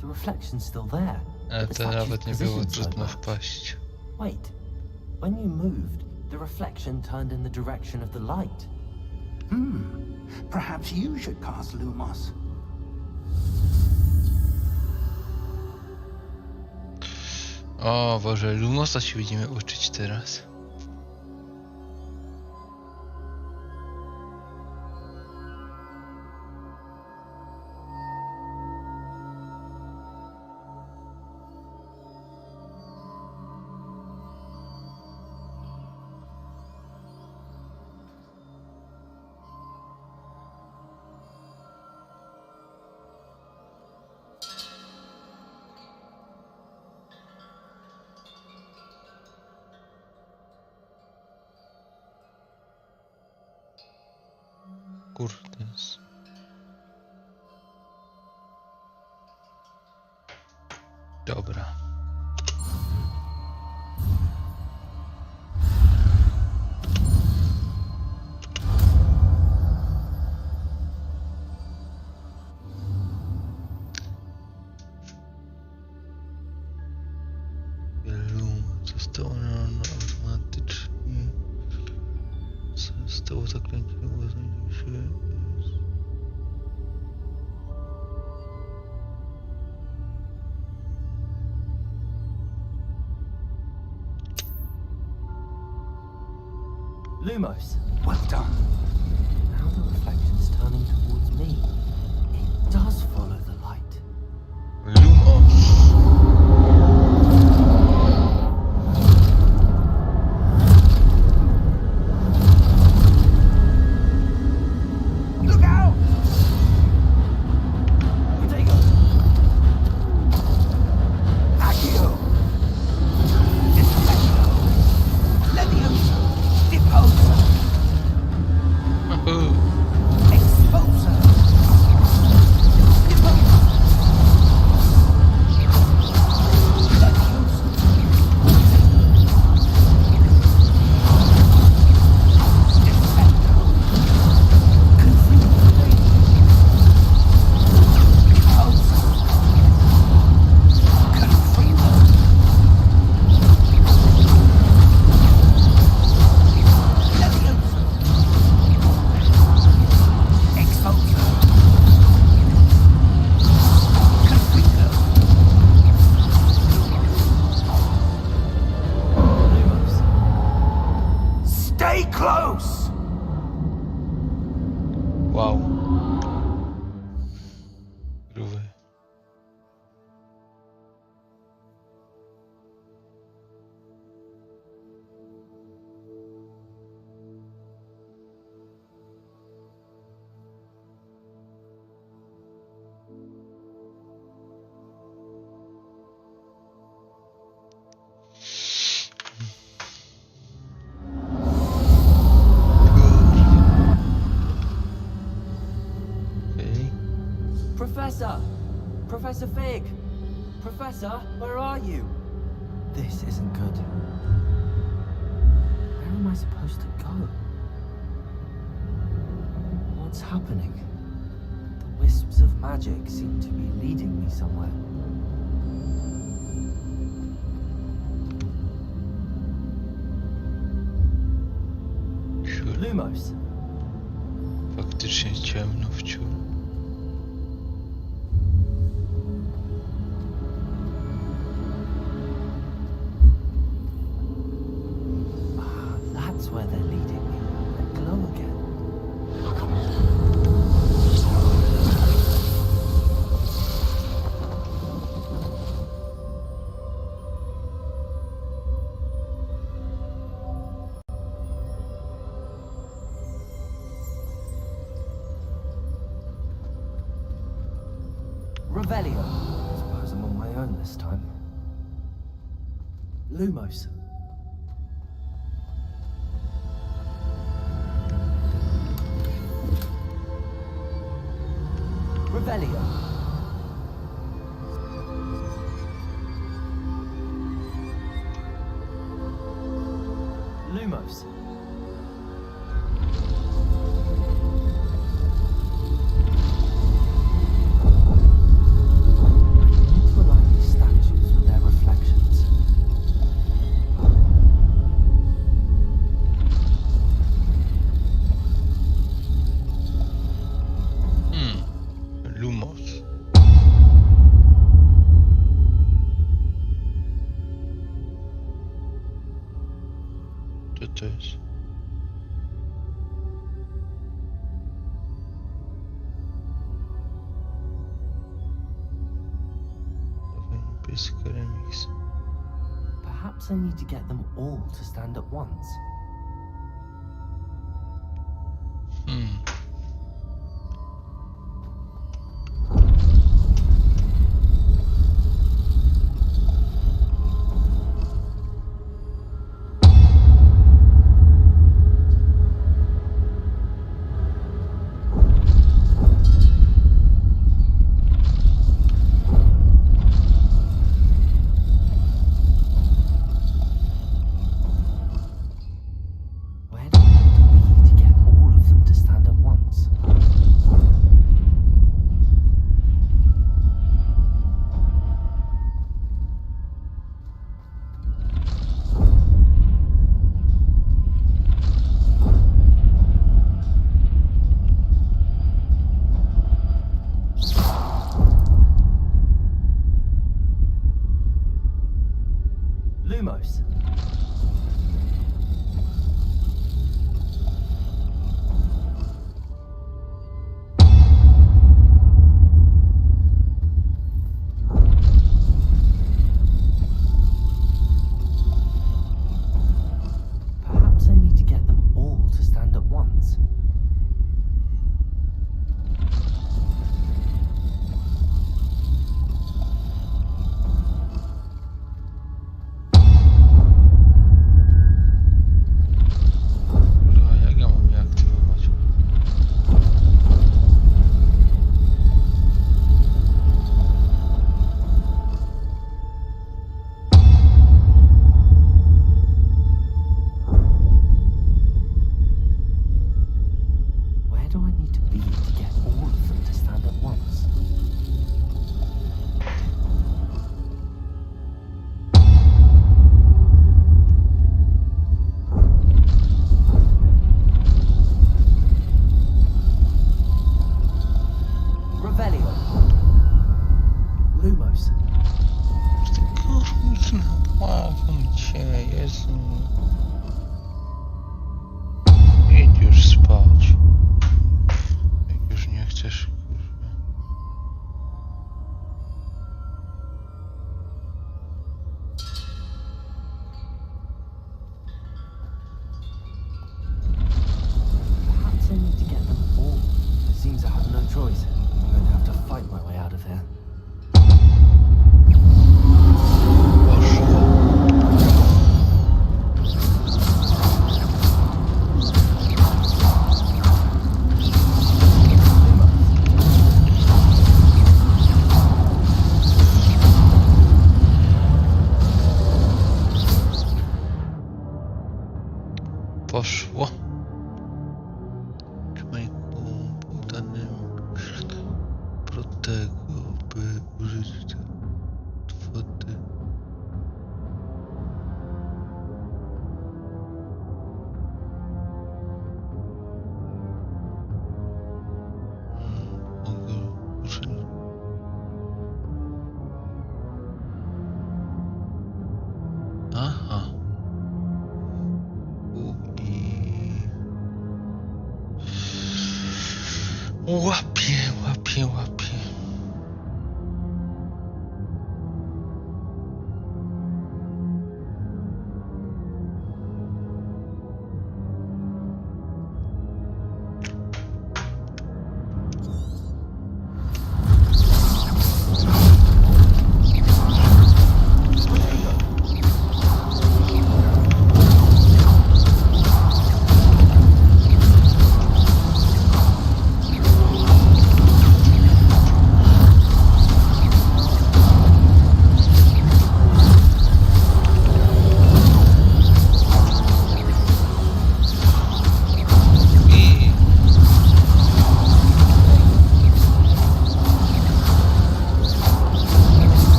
The reflection's still there. Ale but the to statue's nawet nie było position's so trudno bad. wpaść. Wait. When you moved, the reflection turned in the direction of the light. Perhaps you should cast Lumos. O Boże, Lumosa się będziemy uczyć teraz. Kurde. Dobra. Zostało automatycznie. Zostało zakręcone, znajdzie się. Lumos. Well done. Now the reflection's turning towards me. It does follow the light. Lumos. Look out! Wow. Grube. Professor! Professor Fig! Professor, where are you? This isn't good. Where am I supposed to go? What's happening? The wisps of magic seem to be leading me somewhere. Lumos! Faktycznie ciemno wciąż. That's where they're leading me. They glow again. Revelio. I suppose I'm on my own this time. Lumos. Revelio. Lumos. To align these statues with their reflections. Lumos. Co to jest? Niebieski remix. Perhaps I need to get them all to stand at once. Łapie.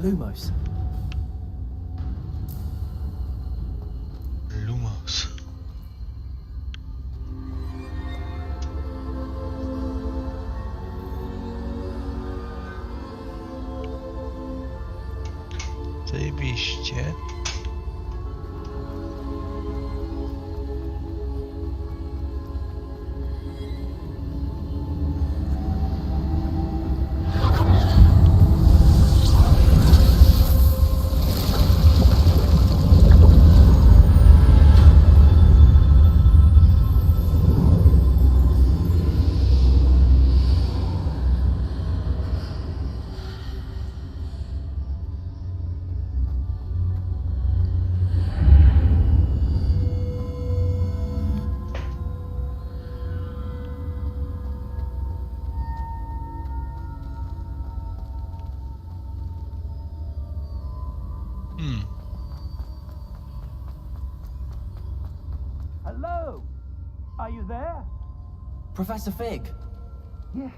Lumos. Lumos. Zajebiście. Hello? Are you there? Professor Fig. Yes.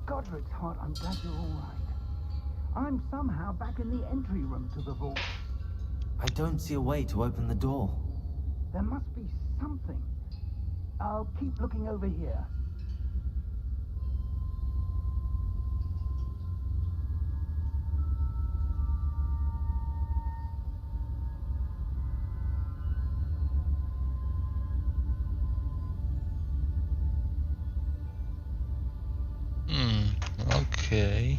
Godric's heart, I'm glad you're all right. I'm somehow back in the entry room to the vault. I don't see a way to open the door. There must be something. I'll keep looking over here. Okej.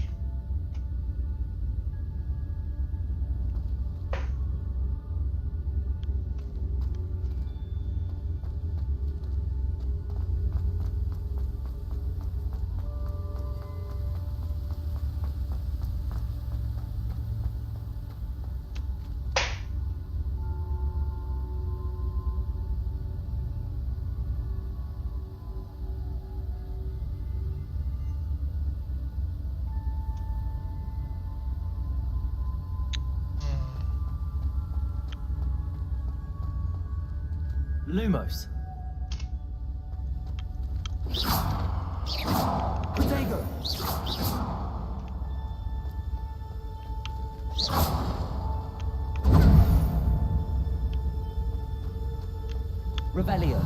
Lumos. Protego! Revelio.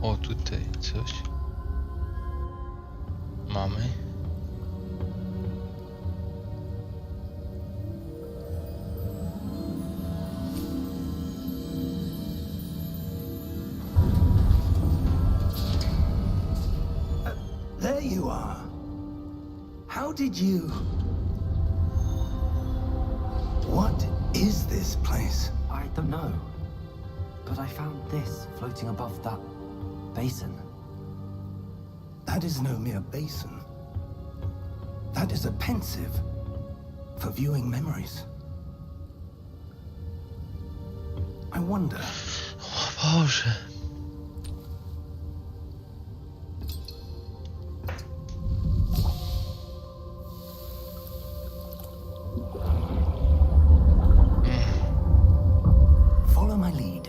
O, tutaj coś mamy. There you are. How did you... What is this place? I don't know. But I found this floating above that basin. That is no mere basin. That is a pensive for viewing memories. I wonder... O Boże. Follow my lead.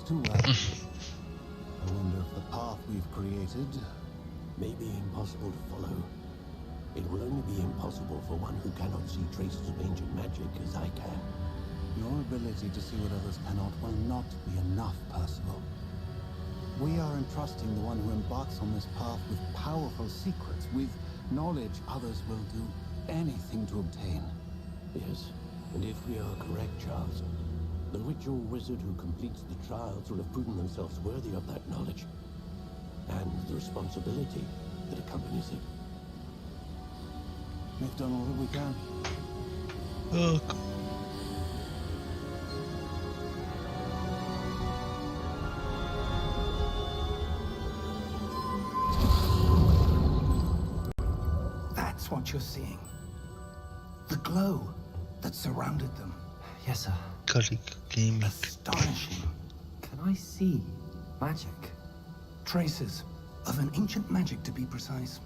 too well. I wonder if the path we've created May be impossible to follow. It will only be impossible for one who cannot see traces of ancient magic as I can. Your ability to see what others cannot will not be enough, Percival. We are entrusting the one who embarks on this path with powerful secrets, with knowledge others will do anything to obtain. Yes, and if we are correct, Charles, the witch or wizard who completes the trials will have proven themselves worthy of that knowledge, and the responsibility that accompanies it. We've done all that we can. O, That's what you're seeing. The glow that surrounded them. Yes, sir. kolik gaming. Astonishing. Can I see magic? Traces of an ancient magic, to be precise.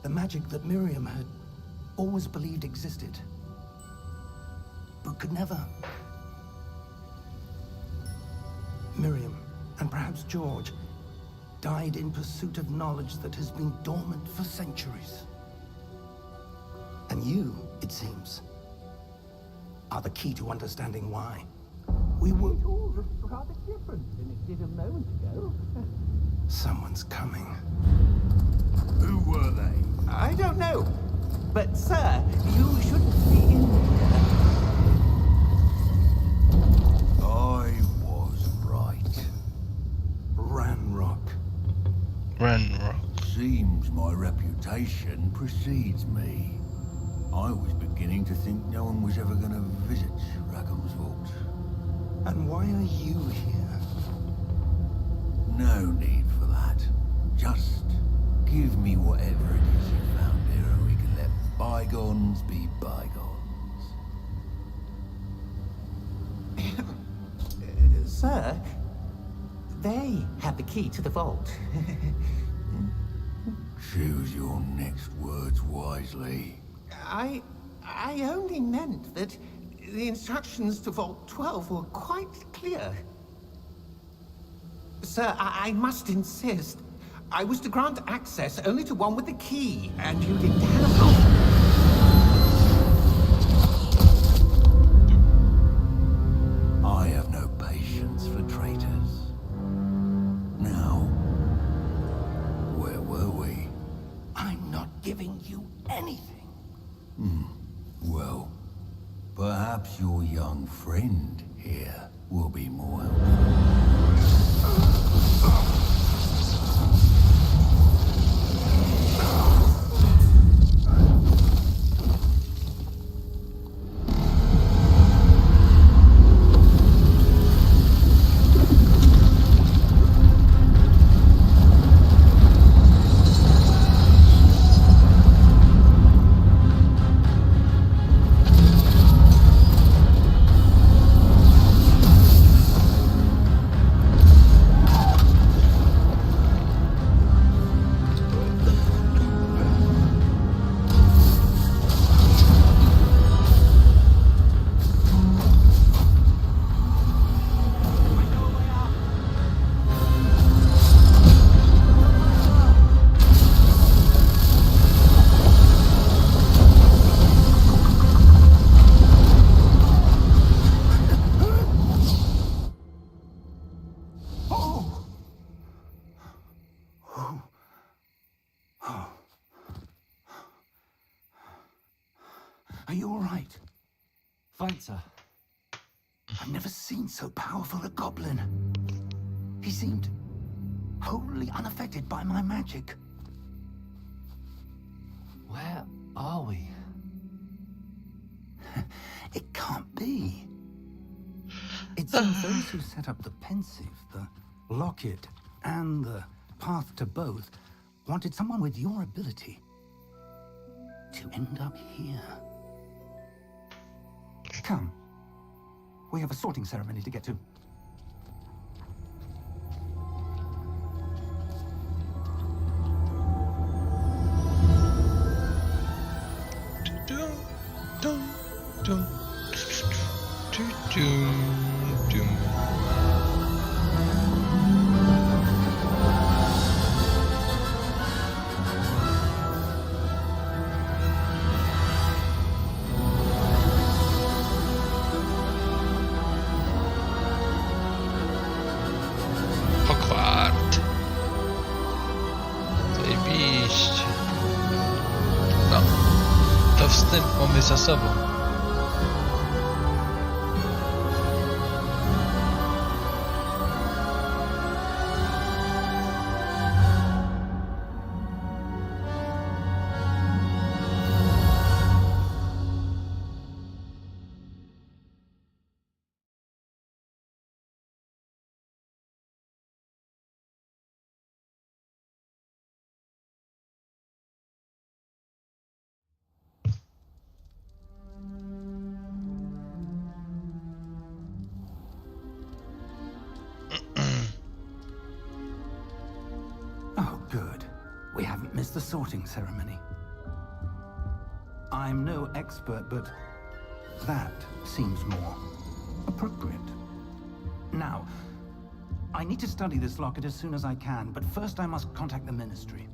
The magic that Miriam had always believed existed, but could never. Miriam, and perhaps George, died in pursuit of knowledge that has been dormant for centuries. And you, it seems, are the key to understanding why. We were... It all looks rather different than it did a moment ago. Someone's coming. Who were they? I don't know. But, sir, you shouldn't be in there. I was right. Ranrock. Ranrock. Seems my reputation precedes me. I was beginning to think no one was ever going to visit Rackham's vault. And why are you here? No need for that. Just give me whatever it is you found here and we can let bygones be bygones. Sir, they have the key to the vault. Choose your next words wisely. I only meant that the instructions to Vault 12 were quite clear. Sir, I must insist. I was to grant access only to one with the key, and you didn't have... I have no patience for traitors. Now, where were we? I'm not giving you anything. Well, perhaps your young friend here will be more helpful. Are you all right? Fine, sir. I've never seen so powerful a goblin. He seemed wholly unaffected by my magic. Where are we? It can't be. It seems those who set up the pensive, the locket, and the path to both wanted someone with your ability to end up here. Come. We have a sorting ceremony to get to. Dum, dum, dum, dum, dum, dum. wstęp mamy za sobą. Oh, good. We haven't missed the sorting ceremony. I'm no expert, but that seems more appropriate. Now, I need to study this locket as soon as I can, but first I must contact the Ministry.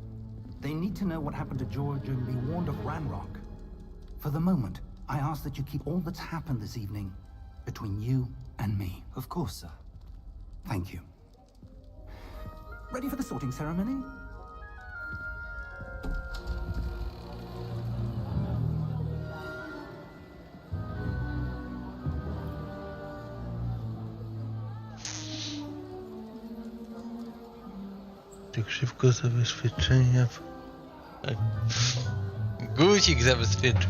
They need to know what happened to George and be warned of Ranrock. For the moment, I ask that you keep all that's happened this evening between you and me. Of course, sir. Thank you. Ready for the sorting ceremony? Tak szybko zabezpieczenia. Guzik zabezpieczył.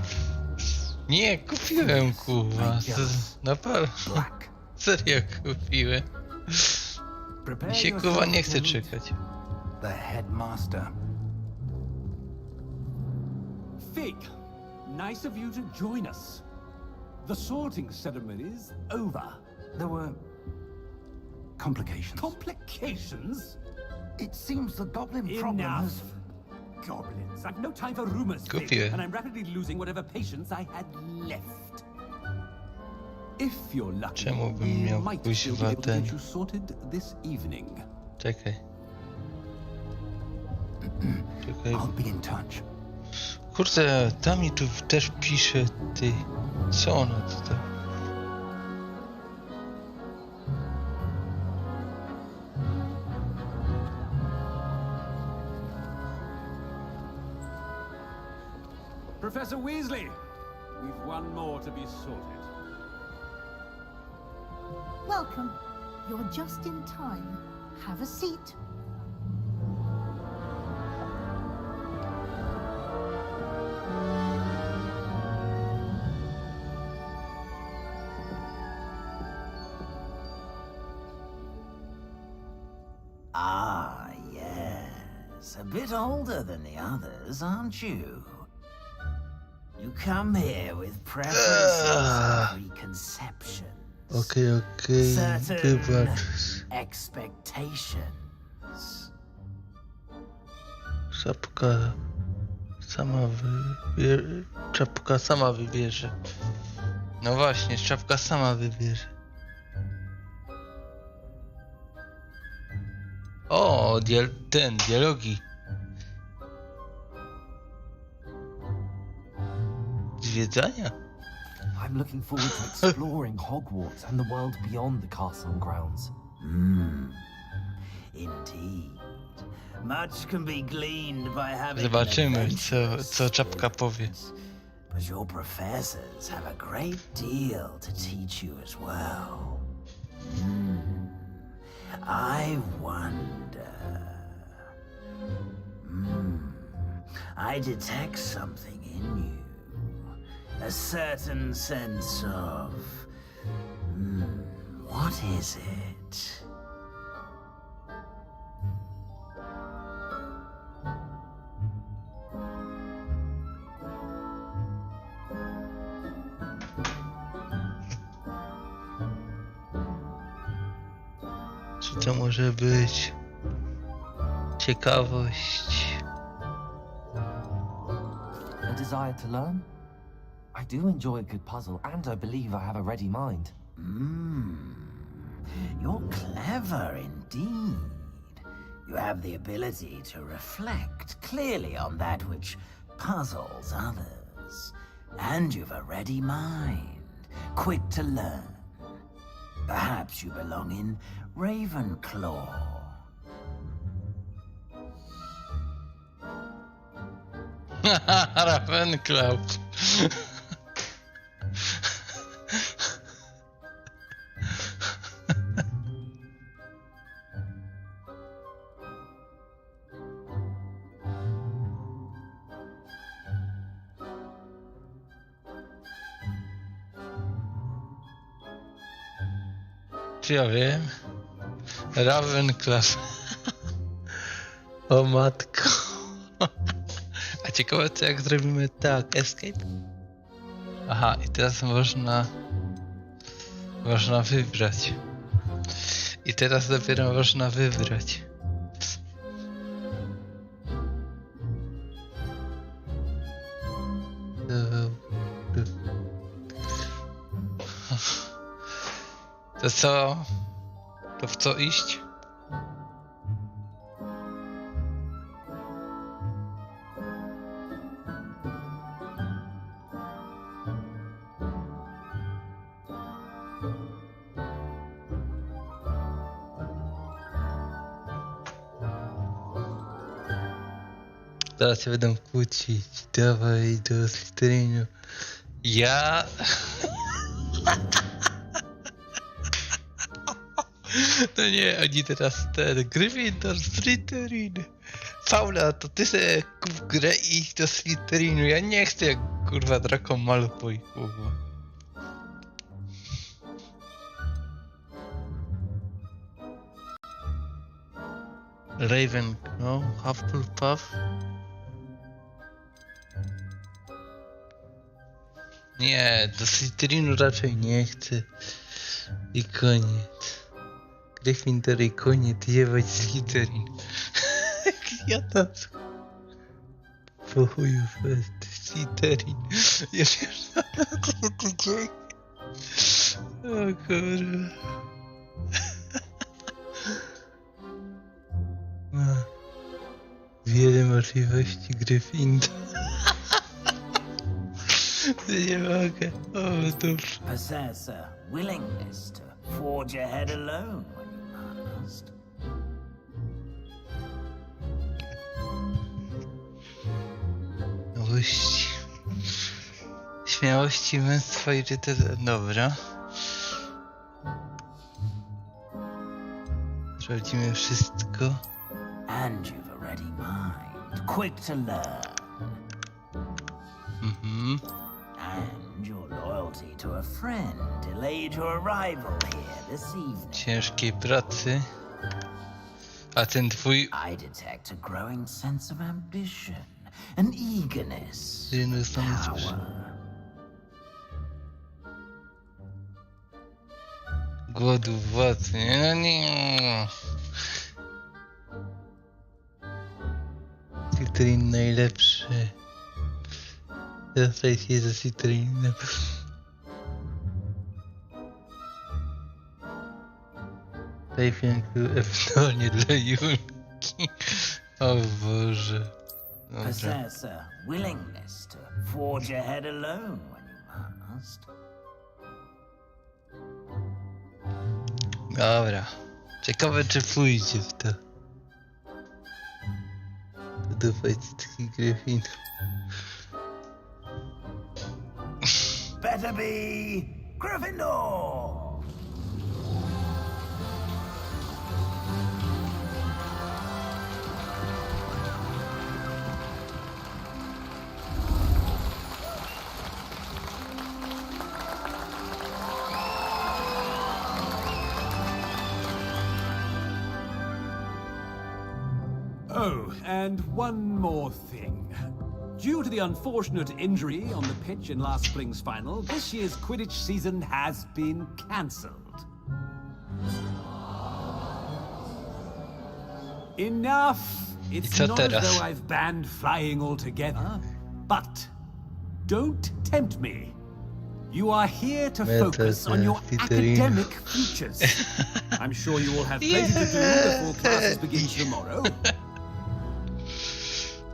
Nie, kupiłem kurwa. Naprawdę. Serio kupiłem. Mi się kurwa nie chce czekać. The headmaster. Fig, nice of you to join us. The sorting ceremony's over. There were complications. Complications? It seems the goblin problem Enough. has... Goblins. I've no time for rumors, Fig, Kupiłem. and I'm rapidly losing whatever patience I had left. If you're lucky, Czemu bym we miał might pójść still w be able to ten? get you sorted this evening. Czekaj. Czekaj. I'll be in touch. Kurde, tam mi tu też pisze ty. Co ona tutaj? Professor Weasley, we've one more to be sorted. Welcome. You're just in time. Have a seat. Ah, yes. A bit older than the others, aren't you? You come here with preferences and preconceptions. Okej, Certain wybacz. expectations. Czapka sama wybierze. Czapka sama wybierze. No właśnie, czapka sama wybierze. O, dialogi. Zwiedzania? I'm looking forward to exploring Hogwarts and the world beyond the castle and grounds. Indeed. Much can be gleaned by having Zobaczymy, co czapka powie. But your professors have a great deal to teach you as well. I wonder. I detect something in you. A certain sense of... what is it? Co to może być? Ciekawość. A desire to learn? I do enjoy a good puzzle, and I believe I have a ready mind. You're clever indeed. You have the ability to reflect clearly on that which puzzles others. And you've a ready mind, quick to learn. Perhaps you belong in Ravenclaw. Ravenclaw. Czy ja wiem? Ravenclaw. O matko. A ciekawe co jak zrobimy tak, escape? Aha, i teraz można wybrać. I teraz dopiero można wybrać. To co? To w co iść? Zaraz się będą kłócić. Dawaj do Slytherinu. Ja... No nie, oni teraz ten... Gryffindor, Slytherin. Paula, to ty sobie kup grę i idź do Slytherinu. Ja nie chcę jak kurwa Draco Malfoy, kurwa. Raven, no, Hufflepuff. Nie, do Slytherinu raczej nie chcę. I koniec. Gryffindor i koniec, jebać Slytherin. Ja tam... Po chuju fest, Slytherin. Ja wiem, co tu dzieje. O kurwa. Wiele możliwości Gryffindor. Nie mogę. O, dobrze. Possess a willingness to forge ahead alone when you must. Śmiałości, męstwa i rytę. Dobra. Sprawdzimy wszystko. And you've a ready mind, quick to learn. And your loyalty to a friend delayed your arrival here this evening. Ciężkiej pracy. A ten twój... I detect a growing sense of ambition, an eagerness, power. Głodu władzy. No nie. Slytherin najlepszy. Zostaj się ze Slytherinem. Daj piękny ewentualnie dla Julki. O Boże. Dobra. Possess a willingness to forge ahead alone when you must. Dobra. Ciekawe czy pójdzie w to. Do taki Gryffindor. Better be Gryffindor! Oh, and one more thing. Due to the unfortunate injury on the pitch in last spring's final, this year's Quidditch season has been cancelled. Enough! It's not as though I've banned flying altogether, but don't tempt me. You are here to focus on your academic futures. I'm sure you all have plenty to do before classes begin tomorrow.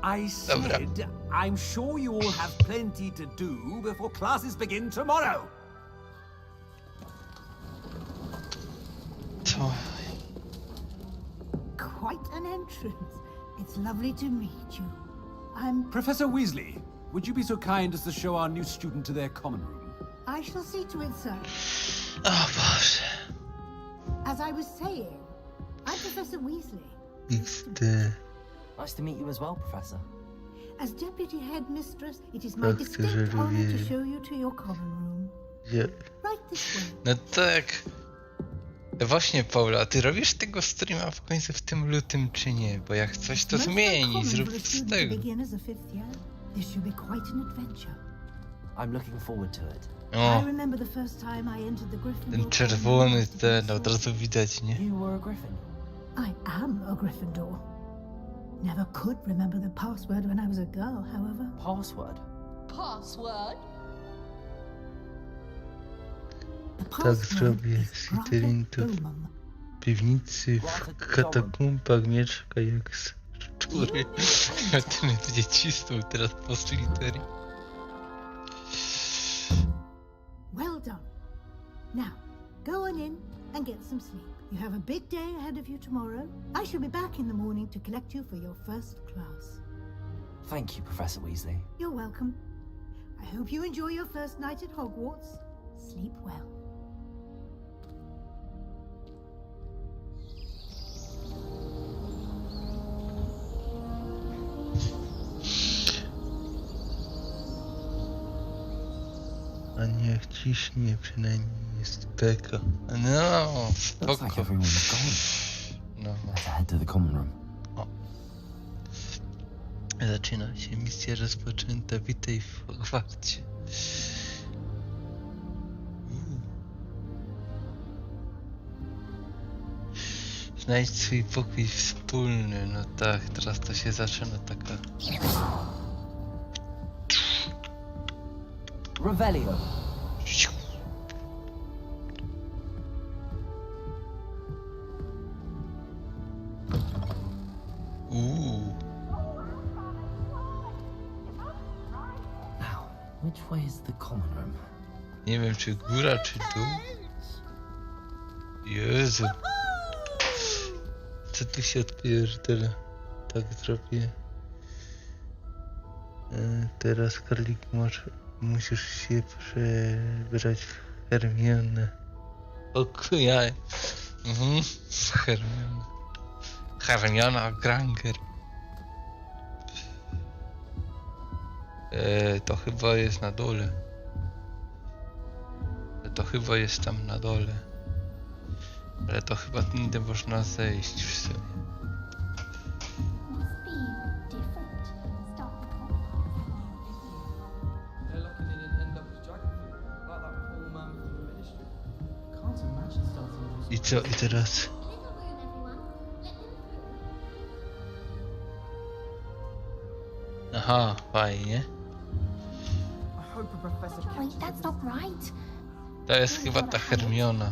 I said, I'm sure you all have plenty to do before classes begin tomorrow. Quite an entrance. It's lovely to meet you. I'm Professor Weasley, would you be so kind as to show our new student to their common room? I shall see to it, sir. O Boże. As I was saying, I'm Professor Weasley. Nice to meet you as well, Professor. As Deputy Headmistress, it is my distinct honor to show you to your common room. Right this way. No tak. Właśnie, Paula, ty robisz tego streama w końcu w tym lutym, czy nie? Bo jak coś, to zmieni, zrób z tego. This should be quite an adventure. I'm looking forward to it. O, I remember the first time I entered the Gryffindor. ten czerwony, ten od razu widać, nie? You were a Gryffindor. I am a Gryffindor. Never could remember the password when I was a girl, however. Password? Password? Tak zrobię, Slytherin to w piwnicy, w katakumbach mieszka jak szczury. Ten jest dziedzictwo teraz po Slytherin. Well done. Now, go on in and get some sleep. You have a big day ahead of you tomorrow. I shall be back in the morning to collect you for your first class. Thank you, Professor Weasley. You're welcome. I hope you enjoy your first night at Hogwarts. Sleep well. A niech ciśnie, przynajmniej jest beka. No, spoko. No. Head to the common room. O. Zaczyna się misja rozpoczęta. Witaj w Hogwarcie. Znajdź swój pokój wspólny. No tak, teraz to się zaczyna taka... Revelio. Now, which way is the common room? Nie wiem, czy góra, czy dół. Jezu. Co tu się odpierdala? Tak zrobię. Teraz, Karlik, musisz się przebrać w Hermionę. O kujaj. Hermiona. Hermiona Granger. To chyba jest na dole. To chyba jest tam na dole. Ale to chyba tędy można zejść w sumie. I co? I teraz? Aha, fajnie. Wait, that's not right. To jest chyba ta Hermiona.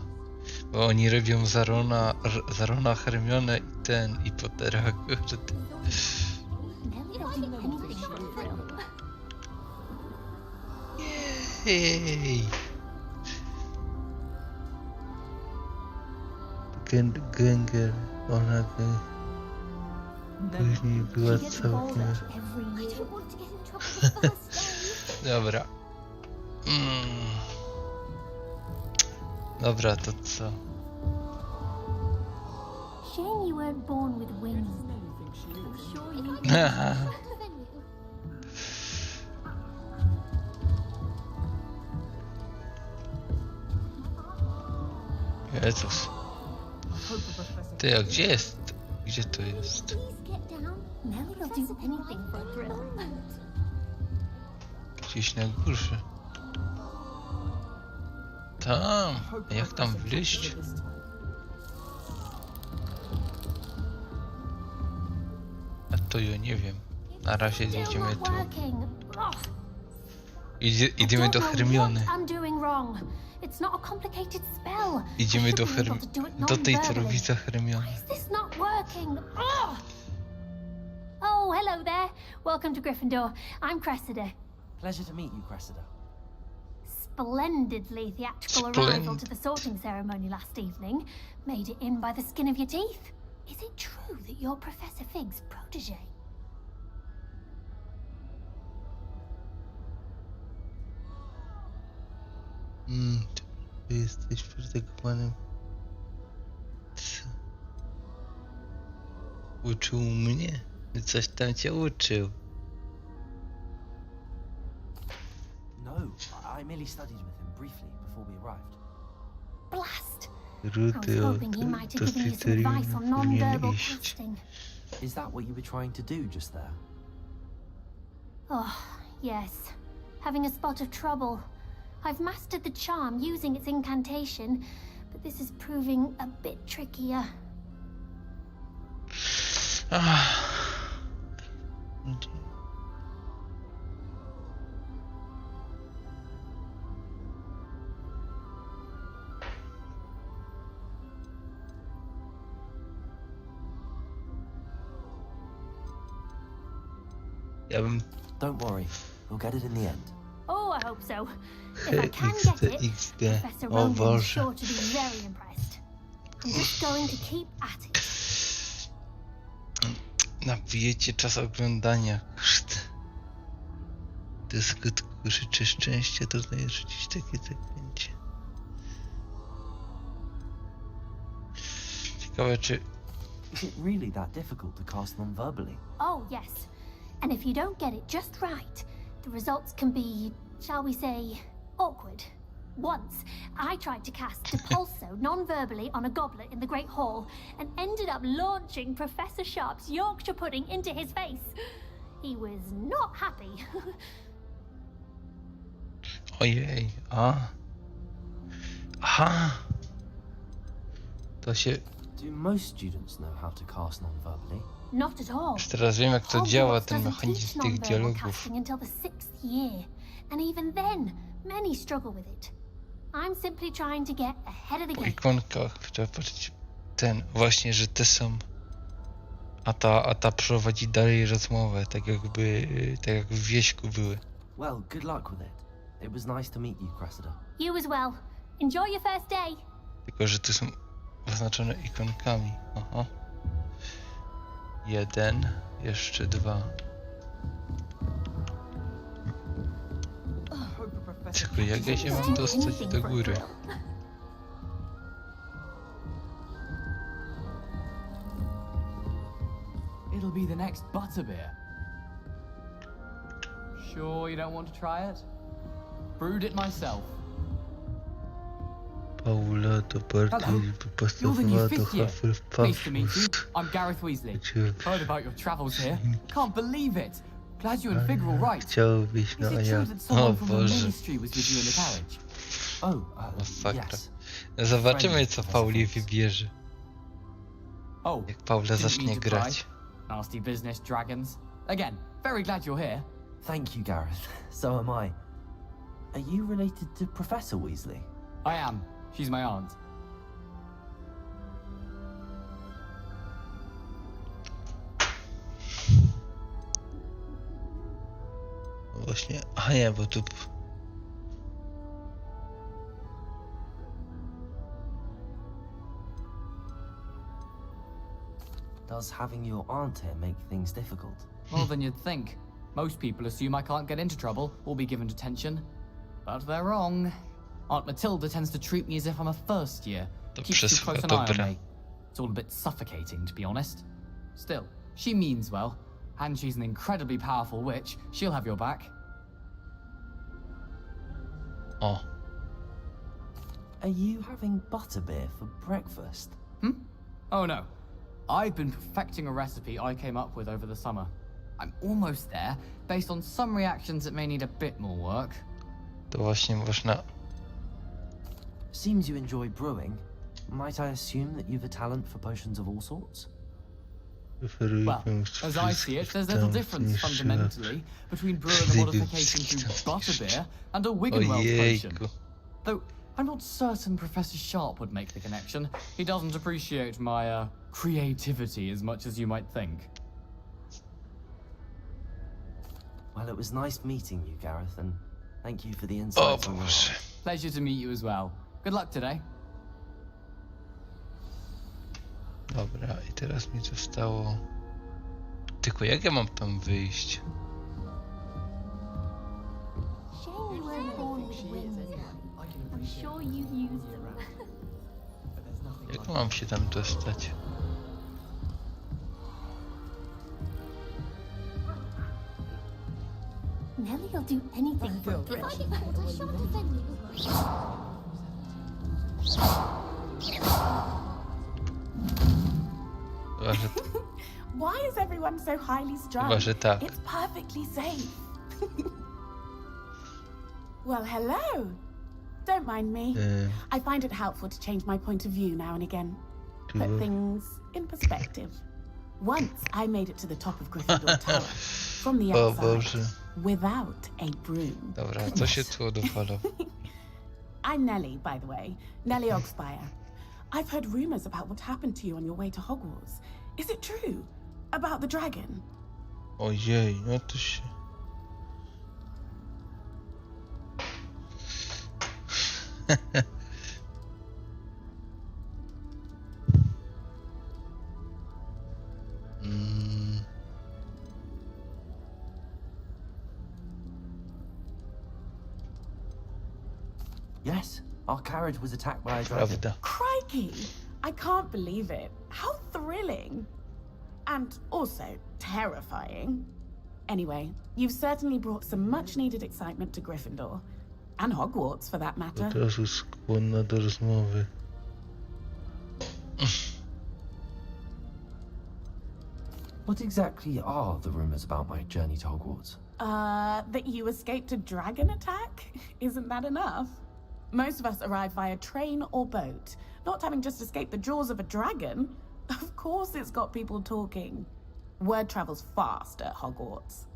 Bo oni robią za Rona Hermionę i ten, i Pottera, kurde. Jej! Gęger, ona później była całkiem... Dobra. Dobra, to co? Shame you weren't born with wings. I'm sure you Jezus. Ty, a gdzie jest? Gdzie to jest? Gdzieś na górze. Tam. A jak tam wleźć? A to ja nie wiem. Na razie idziemy tu. Idziemy do Hermiony. It's not a complicated spell. Idziemy do tej, co robi za Hermiony. Why is this not working? Oh, hello there. Welcome to Gryffindor. I'm Cressida. Pleasure to meet you, Cressida. Splendidly theatrical arrival to the sorting ceremony last evening. Made it in by the skin of your teeth. Is it true that you're Professor Fig's protege? Ty jesteś protegowanym. Co? Uczył mnie? Coś tam cię uczył. No, I merely studied with him briefly before we arrived. Blast! I Rudy was hoping he might have given you some advice on non-verbal casting. Is that what you were trying to do just there? Oh, yes. Having a spot of trouble. I've mastered the charm using its incantation, but this is proving a bit trickier. Don't worry, we'll get it in the end. Oh, I hope so. If I can get it, Professor Roman is sure to be very impressed. I'm just going to keep at it. Nabijecie czas oglądania. Kurde. Do skutku życzę szczęścia, to znaje rzucić takie zaklęcie. Ciekawe czy... Is it really that difficult to cast non-verbally? Oh, yes. And if you don't get it just right, the results can be, shall we say, awkward. Once, I tried to cast Depulso non-verbally on a goblet in the Great Hall and ended up launching Professor Sharp's Yorkshire pudding into his face. He was not happy. Ojej, Aha! To się... Do most students know how to cast non-verbally? Not at all. Już teraz wiem jak to działa, ten Hogwarts doesn't mechanizm teach tych non-verbal dialogów. casting until the 6th year, and even then, many struggle with it. I'm simply trying to get ahead of the Po game. ikonkach trzeba patrzeć ten, właśnie, że te są... A ta prowadzi dalej rozmowę, tak jakby, tak jak w wieśku były. Well, good luck with it. It was nice to meet you, Cressida. You as well. Enjoy your first day. Tylko, że tu są oznaczone ikonkami. Aha. 1, jeszcze 2. Tylko jak ja się mam dostać do góry? It'll be the next butterbeer. Sure you don't want to try it? Brewed it myself. Paula to bardziej wypasowała do Pleased to meet you. Hufflepuffów. I'm Gareth Weasley. Heard about your travels here. Can't believe it. Glad you and Fig were all right. Chciałbyś, no Is a it ja... true that someone O from the Boże. ministry was with you in the carriage? Masakra. Yes. Zobaczymy co Pauli wybierze. Oh, Jak Paula didn't zacznie mean to grać. pry. Nasty business, dragons. Again, very glad you're here. Thank you, Gareth. So am I. Are you related to Professor Weasley? I am. She's my aunt. Właśnie, a nie, bo tu... Does having your aunt here make things difficult? More than you'd think. Most people assume I can't get into trouble or be given detention. But they're wrong. Aunt Matilda tends to treat me as if I'm a first year. Keeps too close an eye on me. It's all a bit suffocating, to be honest. Still, she means well, and she's an incredibly powerful witch. She'll have your back. O. Are you having butterbeer for breakfast? Oh no. I've been perfecting a recipe I came up with over the summer. I'm almost there, based on some reactions that may need a bit more work. To właśnie można... Seems you enjoy brewing. Might I assume that you've a talent for potions of all sorts? Well, as I see it, there's little difference fundamentally between brewing a modification through butterbeer and a Wiggenweld potion. Though I'm not certain Professor Sharp would make the connection. He doesn't appreciate my creativity as much as you might think. Well, it was nice meeting you, Gareth, and thank you for the insights on your art. Pleasure to meet you as well. Good luck today. Dobra, i teraz mi zostało... Tylko jak ja mam tam wyjść? Shame you weren't born with wings. I'm sure you use them. Jak mam się tam dostać? Nellie'll do anything for a drink. Chyba, że, Why is everyone so highly strung? chyba, że tak. It's perfectly safe. Well, hello. Don't mind me. I find it helpful to change my point of view now and again. Put things in perspective. Once I made it to the top of Gryffindor Tower from the outside without a broom. Dobra, co się tu odwala? I'm Nellie, by the way. Nellie Oxfire. I've heard rumors about what happened to you on your way to Hogwarts. Is it true? About the dragon? Ojej, no to się... Yes, our carriage was attacked by a dragon. Prawda. Crikey! I can't believe it. How thrilling. And also terrifying. Anyway, you've certainly brought some much-needed excitement to Gryffindor. And Hogwarts, for that matter. Od razu skłonna do rozmowy. What exactly are the rumors about my journey to Hogwarts? That you escaped a dragon attack? Isn't that enough? Most of us arrive via train or boat. Not having just escaped the jaws of a dragon. Of course it's got people talking. Word travels fast at Hogwarts.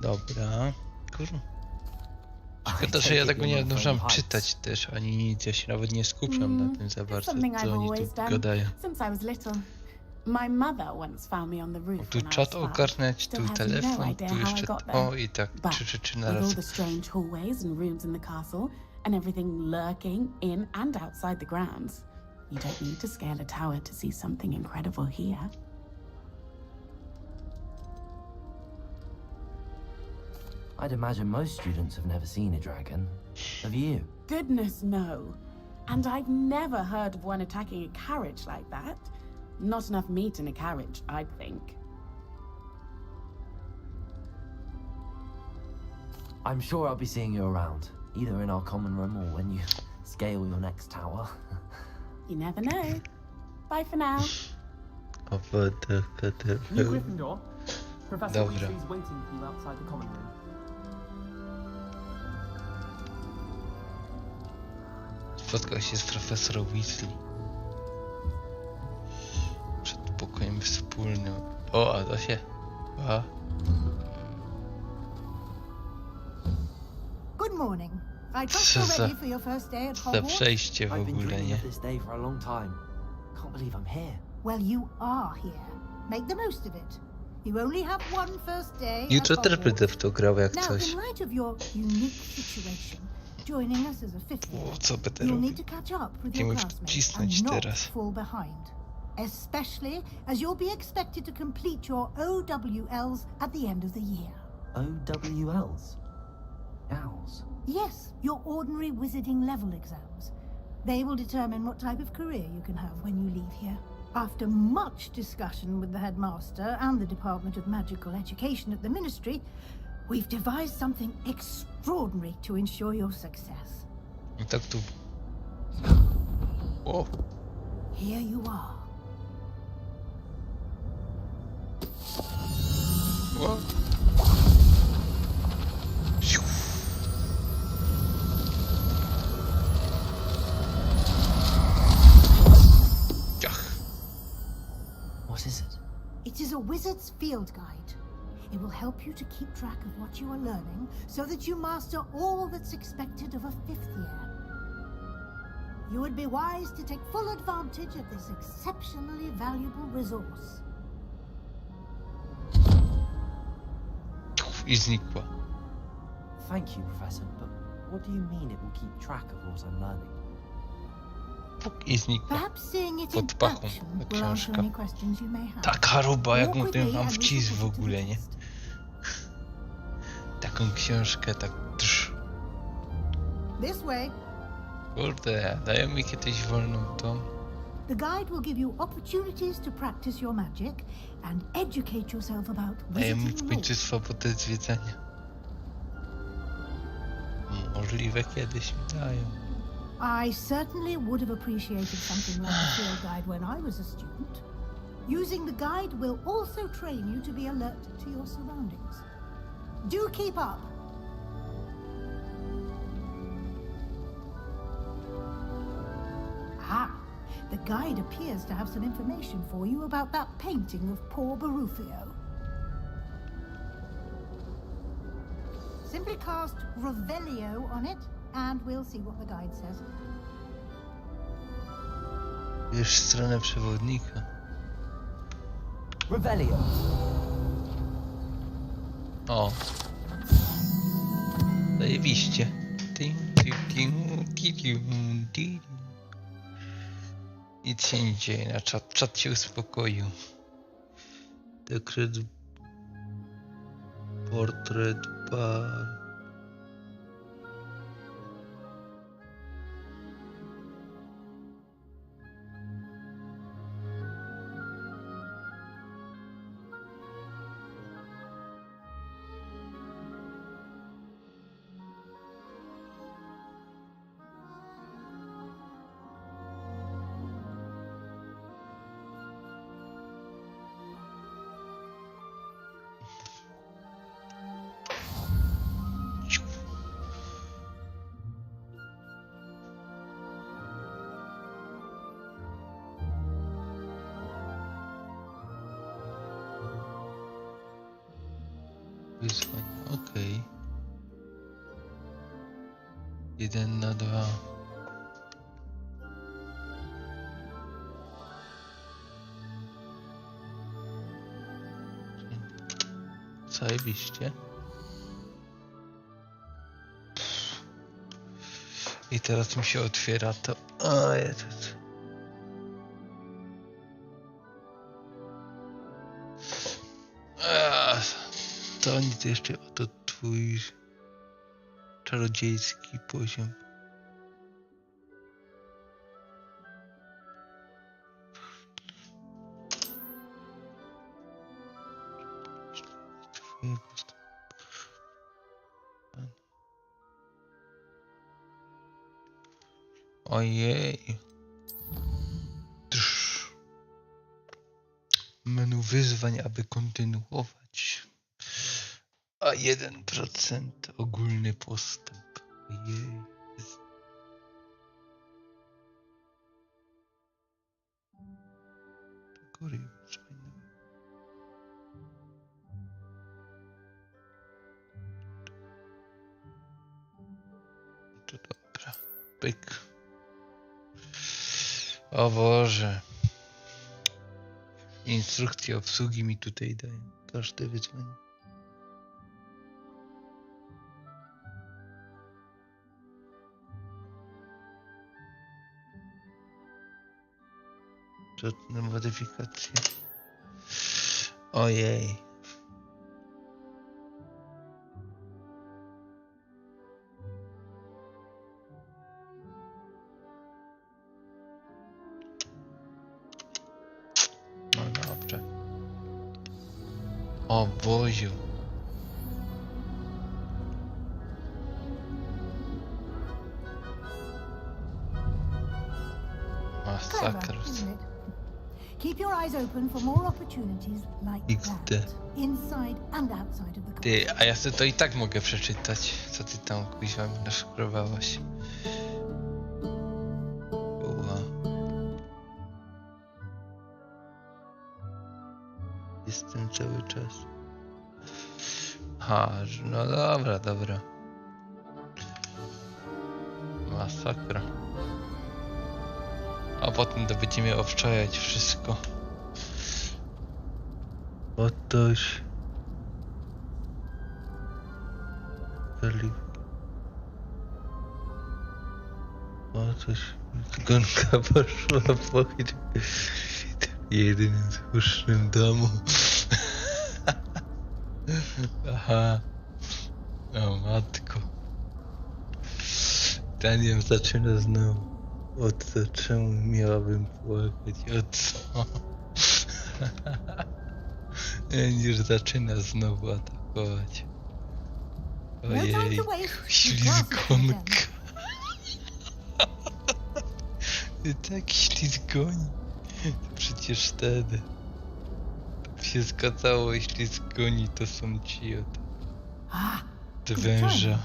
Dobra. Kurwa. Szkoda, że ja tego nie zdążam czytać też, ani nic. Ja się nawet nie skupiam na tym za bardzo, co oni tu gadają. Since I was little. My mother once found me on the roof. Tu czat ogarniać, tu telefon, tu jeszcze to i tak 3 rzeczy na With all raz. the strange hallways and rooms in the castle, and everything lurking in and outside the grounds, you don't need to scale a tower to see something incredible here. I'd imagine most students have never seen a dragon. Have you? Goodness, no. And I've never heard of one attacking a carriage like that. Not enough meat in a carriage, I'd think. I'm sure I'll be seeing you around, either in our common room or when you scale your next tower. You never know. Bye for now. New Gryffindor. Professor Dobra. Weasley's waiting for you outside the common room. Spotkał się z profesorem Weasley. Przed pokojem wspólnym. O, a to się... A. Good morning. I trust you're ready for your first day at Za Hogwarts? przejście w I've been ogóle, dreaming nie? of this day for a long time. Can't believe I'm here. Well, you are here. Make the most of it. You only have one first day Jutro at też Hogwarts. będę w to grał jak Now, coś. in light of your unique situation, joining us as a fifth year, O, co będę you'll robił? need to catch up with Musimy your classmates wcisnąć and not teraz. fall behind. Especially as you'll be expected to complete your OWLs at the end of the year. OWLs? Owls? Yes, your ordinary wizarding level exams. They will determine what type of career you can have when you leave here. After much discussion with the headmaster and the Department of Magical Education at the Ministry, we've devised something extraordinary to ensure your success. I tak tu... O! Here you are. O! Siu. Ciach. What is it? It is a wizard's field guide. It will help you to keep track of what you are learning so that you master all that's expected of a fifth year. You would be wise to take full advantage of this exceptionally valuable resource. I znikła. Thank you, Professor, but what do you mean it will keep track of what I'm learning? I znikła. Perhaps seeing it in Pod pachą action ta will answer książka. any questions you may have. Taka ruba, jak Walk mu with ten me mam and we wcisk shall w put it to the ogóle, nie? test. Tak taką książkę, tak This way. Kurde, dają mi kiedyś wolną tą. The guide will give you opportunities to practice your magic and educate yourself about Dają mi w wizarding końcu lore. swobodę zwiedzania. Możliwe kiedyś mi dają. I certainly would have appreciated something like the field guide when I was a student. Using the guide will also train you to be alert to your surroundings. Do keep up. Ah, the guide appears to have some information for you about that painting of poor Barufio. Simply cast Revelio on it, and we'll see what the guide says. Wiesz stronę przewodnika. Revelio. O. Zajebiście. Nic się nie dzieje na czat. Czat się uspokoił. Dekret. Portret bar. Wyzwań, okej. 1/2. Zajebiście. I teraz mi się otwiera to. O Jezus. To nic jeszcze, oto twój czarodziejski poziom. Ojej. Menu wyzwań, aby kontynuować. A 1% ogólny postęp. Ojej. Góry wyzwań. To dobra. Pyk. O Boże. Instrukcje obsługi mi tutaj dają. Każde wyzwanie. Żadne modyfikacje. Ojej. No dobrze. O Boziu. Masakra. Keep your eyes open for more opportunities like that, inside and outside of the Ty, a ja sobie to i tak mogę przeczytać, co ty tam kuźwa mi naszkrowałaś. Jestem cały czas. Ha, no dobra, dobra. Masakra. A potem to będziemy obczajać wszystko. Otoś. O, coś. Gonka poszła po jedynym słusznym domu. Aha. O matko. Daniel zaczyna znowu. Od co? Czemu miałabym płakać? Od co? Już zaczyna znowu atakować. Ojej, ślizgonka. Tak ślizgoni. Przecież wtedy się zgadzało, jeśli zgoni, to są ci od węża.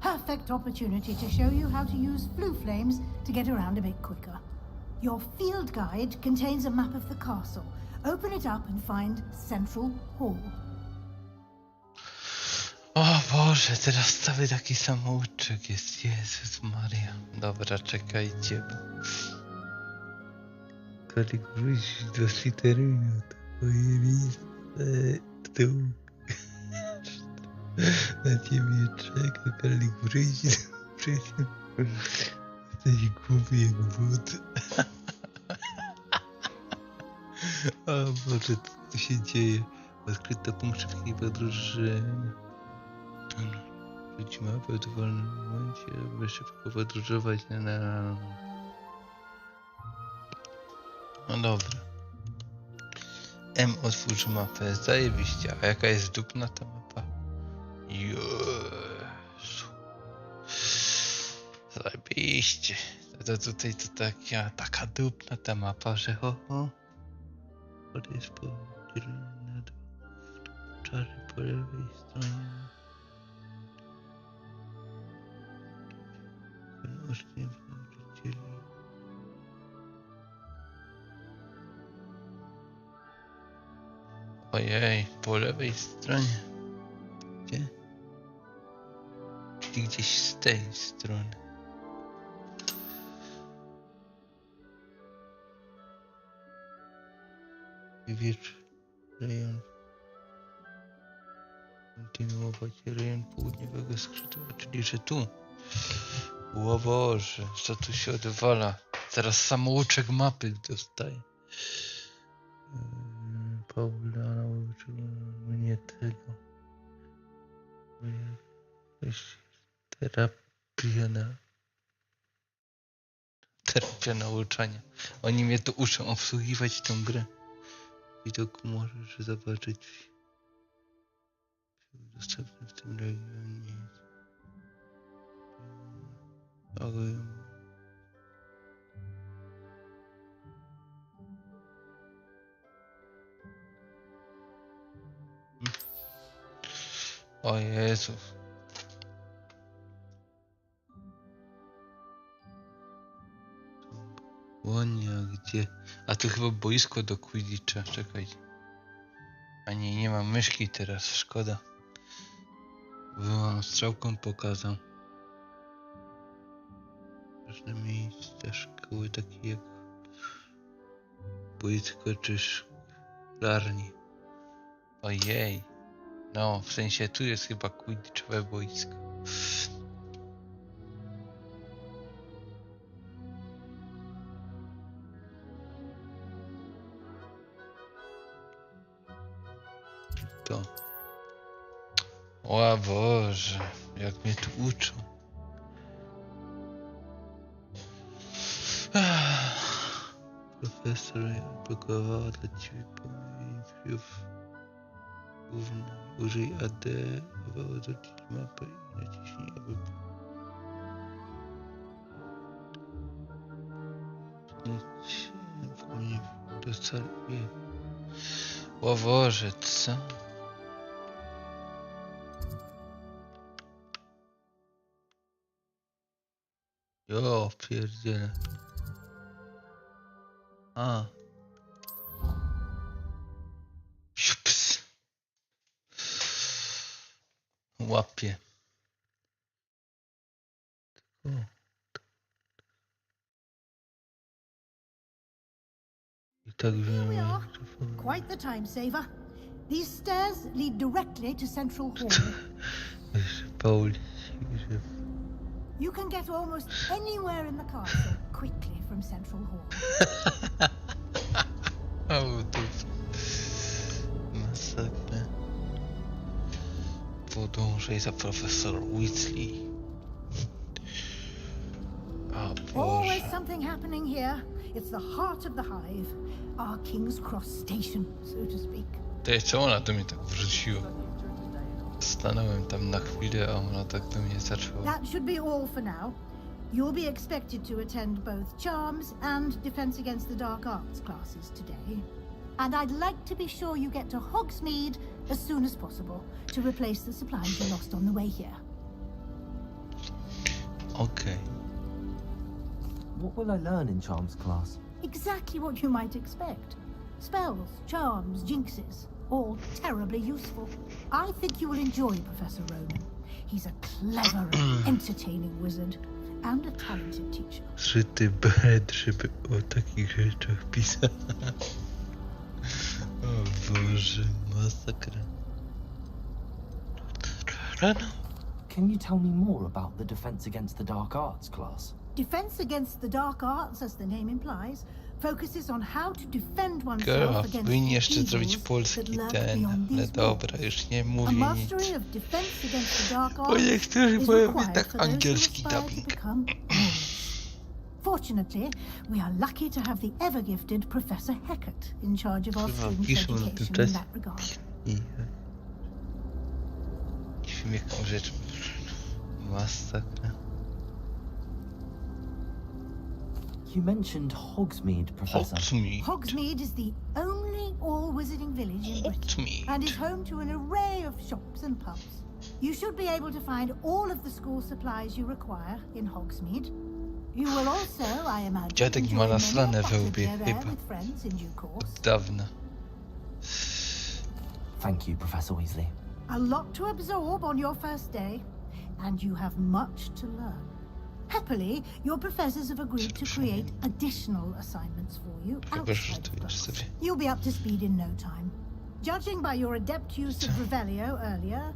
Perfect opportunity to show you how to use blue flames to get around a bit quicker. Your field guide contains a map of the castle. Open it up and find Central Hall. O Boże, teraz cały taki samouczek jest. Jezus Maria. Dobra, czekajcie. Kolik wrócić do Slytherinu, to moje miejsce tu. Na ciebie czeka, Kolik wrócić. Jesteś głupi jak but. O Boże, co tu się dzieje? Odkryto punkt szybkiej podróży. Rzuć mapę w dowolnym momencie, aby szybko podróżować No dobra. Otwórz mapę, zajebiście. A jaka jest dupna ta mapa? Jezu. Zajebiście. To tutaj to taka dupna ta mapa, że ho. To jest podzielone na dwa obszary po lewej stronie. Ojej, po lewej stronie. Gdzie? Czyli gdzieś z tej strony. Wieprz rejon. Kontynuować rejon południowego skrzydła, czyli że tu. O Boże, co tu się odwala? Zaraz samouczek mapy dostaje. Paula nauczył mnie tego. Terapia nauczania. Oni mnie tu uczą obsługiwać tę grę. Widok możesz zobaczyć dostępny w tym regionie. O Jezu. Łonia, gdzie? A tu chyba boisko do Quidditcha, czekajcie. A nie mam myszki teraz, szkoda. Byłam strzałką pokazał. Różne miejsca, szkoły takie jak boisko czy szklarni. Ojej. No, w sensie tu jest chyba Quidditchowe boisko. To. O Boże, jak mnie tu uczą. Profesor blokowała dla ciebie pojęciów. Użyj AD, aby odwrócić mapę i naciśnij, aby... Dostali... O Boże, co? Jo, pierdzielę. A. Siups. Łapie. I tak Here we are. Quite the time saver. These stairs lead directly to Central Hall. Paul. You can get almost anywhere in the castle quickly from Central Hall. O, to masakra. Podążaj za profesor Weasley. O Always Boże. something happening here. It's the heart of the hive. Our King's Cross station, so to speak. To jeszcze ona do mnie tak wrzuciła. Stanąłem tam na chwilę, a ona tak do mnie zaczęła. That should be all for now. You'll be expected to attend both Charms and Defense Against the Dark Arts classes today. And I'd like to be sure you get to Hogsmeade as soon as possible to replace the supplies you lost on the way here. Okej. What will I learn in Charms class? Exactly what you might expect. Spells, charms, jinxes, all terribly useful. I think you will enjoy Professor Roman. He's a clever and entertaining wizard and a talented teacher. Zryty bed, żeby o takich rzeczach pisać. O Boże, masakra. Can you tell me more about the Defense Against the Dark Arts class? Defense Against the Dark Arts, as the name implies, focuses on how to defend oneself against powinien the jeszcze zrobić evils polski that lurk ten, beyond ale these dobra, walls. już nie A mówię nic. mastery of defense against the dark Bo arts niektórzy is powiem required tak for those who angielski aspire to dubbing. become warriors. Fortunately, we are lucky to have the ever-gifted Professor Hecat in charge of our students' piszą na tym education in czasie. that regard. Śmiecham rzecz. Masakra. You mentioned Hogsmeade, Professor. Hogsmeade is the only all-wizarding village in Britain and is home to an array of shops and pubs. You should be able to find all of the school supplies you require in Hogsmeade. You will also, I imagine, Dziadek ma nasrane we łbie, chyba. with friends in due course. Od dawna. Thank you, Professor Weasley. A lot to absorb on your first day, and you have much to learn. Happily, your professors have agreed to create additional assignments for you outside of class. You'll be up to speed in no time. Judging by your adept use of Revelio earlier,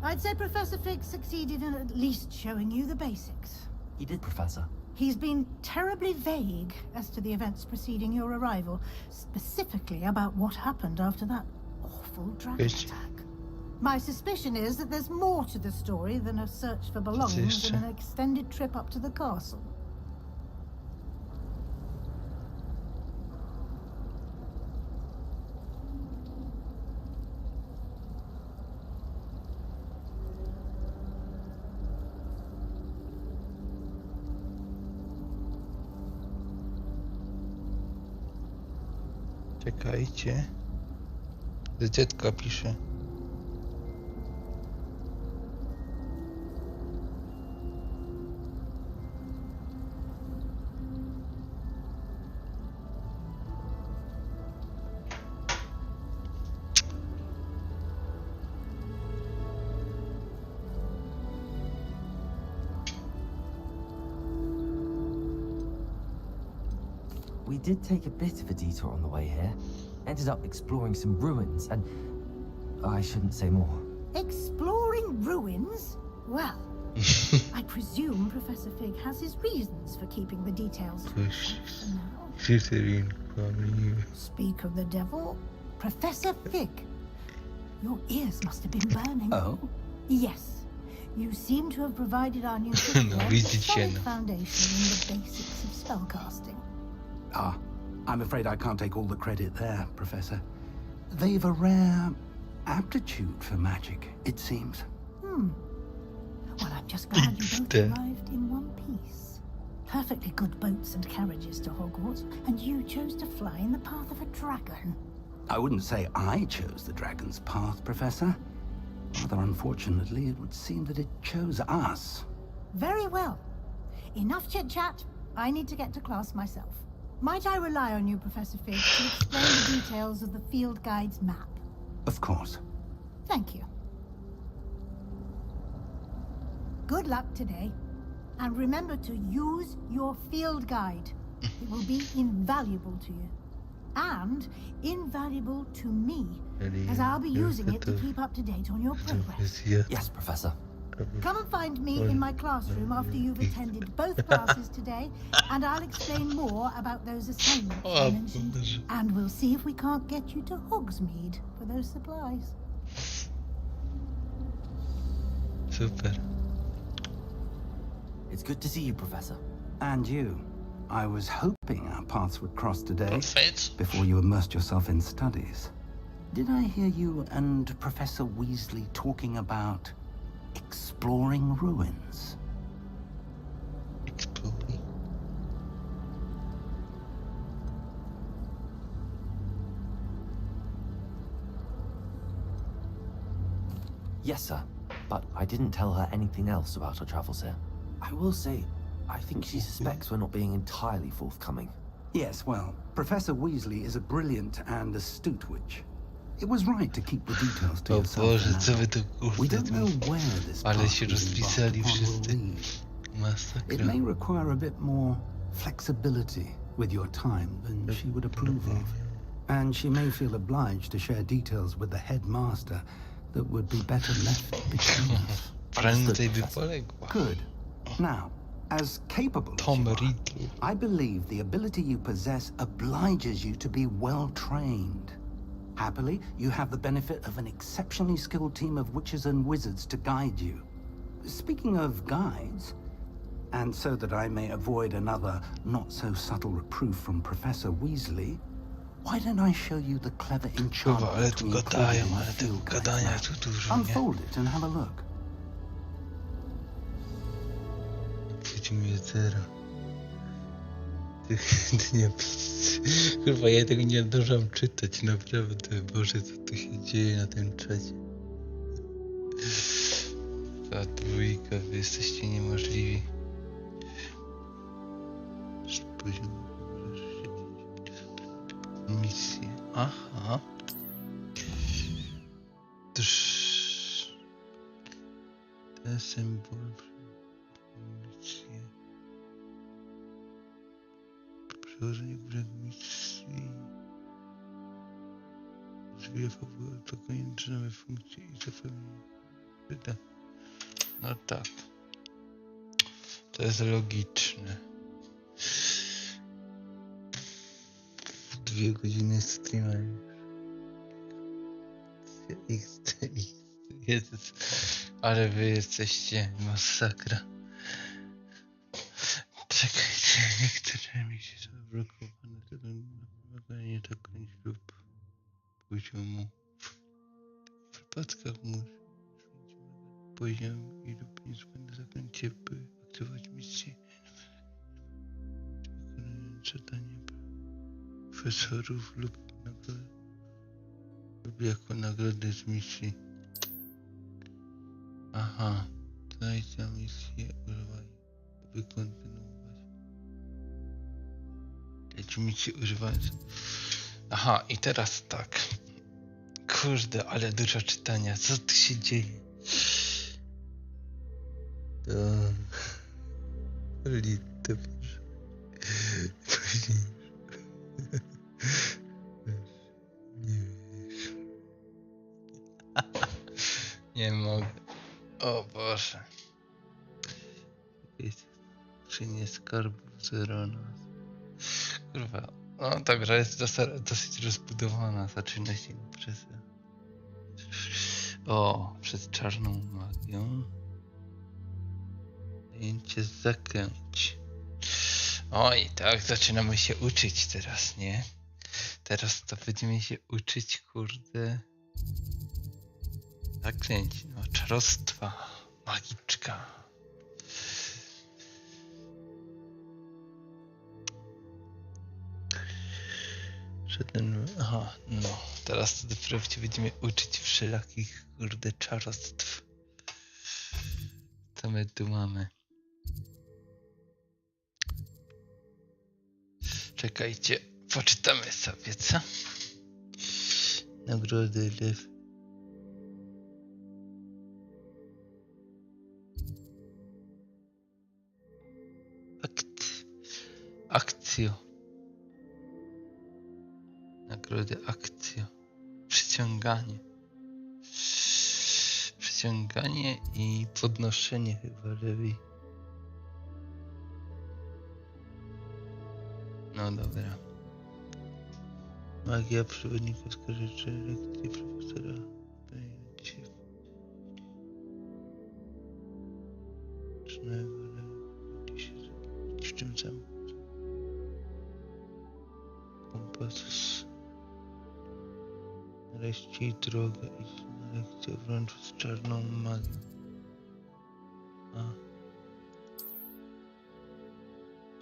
I'd say Professor Fig succeeded in at least showing you the basics. He did, Professor. He's been terribly vague as to the events preceding your arrival, specifically about what happened after that awful dragon attack. My suspicion is that there's more to the story than a search for belongings and an extended trip up to the castle. Czekajcie. Dziecko pisze. We did take a bit of a detour on the way here. Ended up exploring some ruins and... I shouldn't say more. Exploring ruins? Well, I presume Professor Fig has his reasons for keeping the details for now. Speak of the devil, Professor Fig. Your ears must have been burning. Oh? Yes. You seem to have provided our new system a solid foundation in the basics of spellcasting. Ah, I'm afraid I can't take all the credit there, Professor. They've a rare aptitude for magic, it seems. Well, I'm just glad you both arrived in one piece. Perfectly good boats and carriages to Hogwarts, and you chose to fly in the path of a dragon. I wouldn't say I chose the dragon's path, Professor. Rather unfortunately, it would seem that it chose us. Very well. Enough chit-chat. I need to get to class myself. Might I rely on you, Professor Fig, to explain the details of the field guide's map? Of course. Thank you. Good luck today. And remember to use your field guide. It will be invaluable to you. And invaluable to me, as I'll be using it to keep up to date on your progress. Yes, Professor. Come and find me in my classroom after you've attended both classes today, and I'll explain more about those assignments I mentioned. And we'll see if we can't get you to Hogsmeade for those supplies. Super. It's good to see you, Professor. And you. I was hoping our paths would cross today Perfect. before you immersed yourself in studies. Did I hear you and Professor Weasley talking about exploring ruins? Exploring. Yes, sir. But I didn't tell her anything else about our travels here. I will say, I think she suspects we're not being entirely forthcoming. Yes, well, Professor Weasley is a brilliant and astute witch. It was right to keep the details to O yourself. Boże, for co now. wy tu We don't know kurde, where this ale path się we've embarked rozpisali upon will wszyscy. lead. It Masakra. may require a bit more flexibility with your time than she would approve of. And she may feel obliged to share details with the headmaster that would be better left between us. Prędzej by poległa. Good. Now, as capable as Tom you are, Riddle. I believe the ability you possess obliges you to be well trained. Happily, you have the benefit of an exceptionally skilled team of witches and wizards to guide you. Speaking of guides, and so that I may avoid another not-so-subtle reproof from Professor Weasley, why don't I show you the clever Kurwa, enchantment ale tu we included gadają, in the ale tego field guide gadania map? tu dużo, nie? Unfold it and have a look. Widzimy zero. Ty nie... Kurwa, ja tego nie zdążam czytać, naprawdę. Boże, co tu się dzieje na tym czacie. Ta dwójka, wy jesteście niemożliwi. Poziom misję. Aha. Ten symbol. Misję. Przełożenie brzegu misji. Rozwija fabułę, to konieczne nowe funkcje i zapewnienie. Wyda. No tak. To jest logiczne. 2 godziny streama już. Jezus. Ale wy jesteście masakra. Czekajcie, niektóre mi się zablokowane, to nie to końc lub poziomu. W przypadkach muszę poziom i lub niezbędne zaklęcie, by aktywować misję. Czytanie profesorów lub jako nagrody z misji. Aha, znajdź na misję, używaj, by kontynuować. Leci misję używając. Aha, i teraz tak. Kurde, ale dużo czytania. Co tu się dzieje? To... Proszę. Później. Nie wiesz. Nie mogę. O Boże. Skrzynie skarbów zero nas. Kurwa. No ta gra jest dosyć rozbudowana. Zaczyna się impreza. O, przed czarną magią. Zajęcie zakręć. Oj, tak, zaczynamy się uczyć teraz, nie? Teraz to będziemy się uczyć, kurde. Zakręć, no, czarostwa, magiczka. Aha, no, teraz to dopiero się będziemy uczyć wszelakich, kurde, czarostw. Co my tu mamy? Czekajcie, poczytamy sobie, co? Nagrody lew. Akcjo. Nagrody akcjo. Przyciąganie. Przyciąganie i podnoszenie chyba lewej. No dobra. Magia przewodnika wskaże lekcji profesora. kompas. Znaleźć drogę i na lekcję wręcz z czarną magią. A.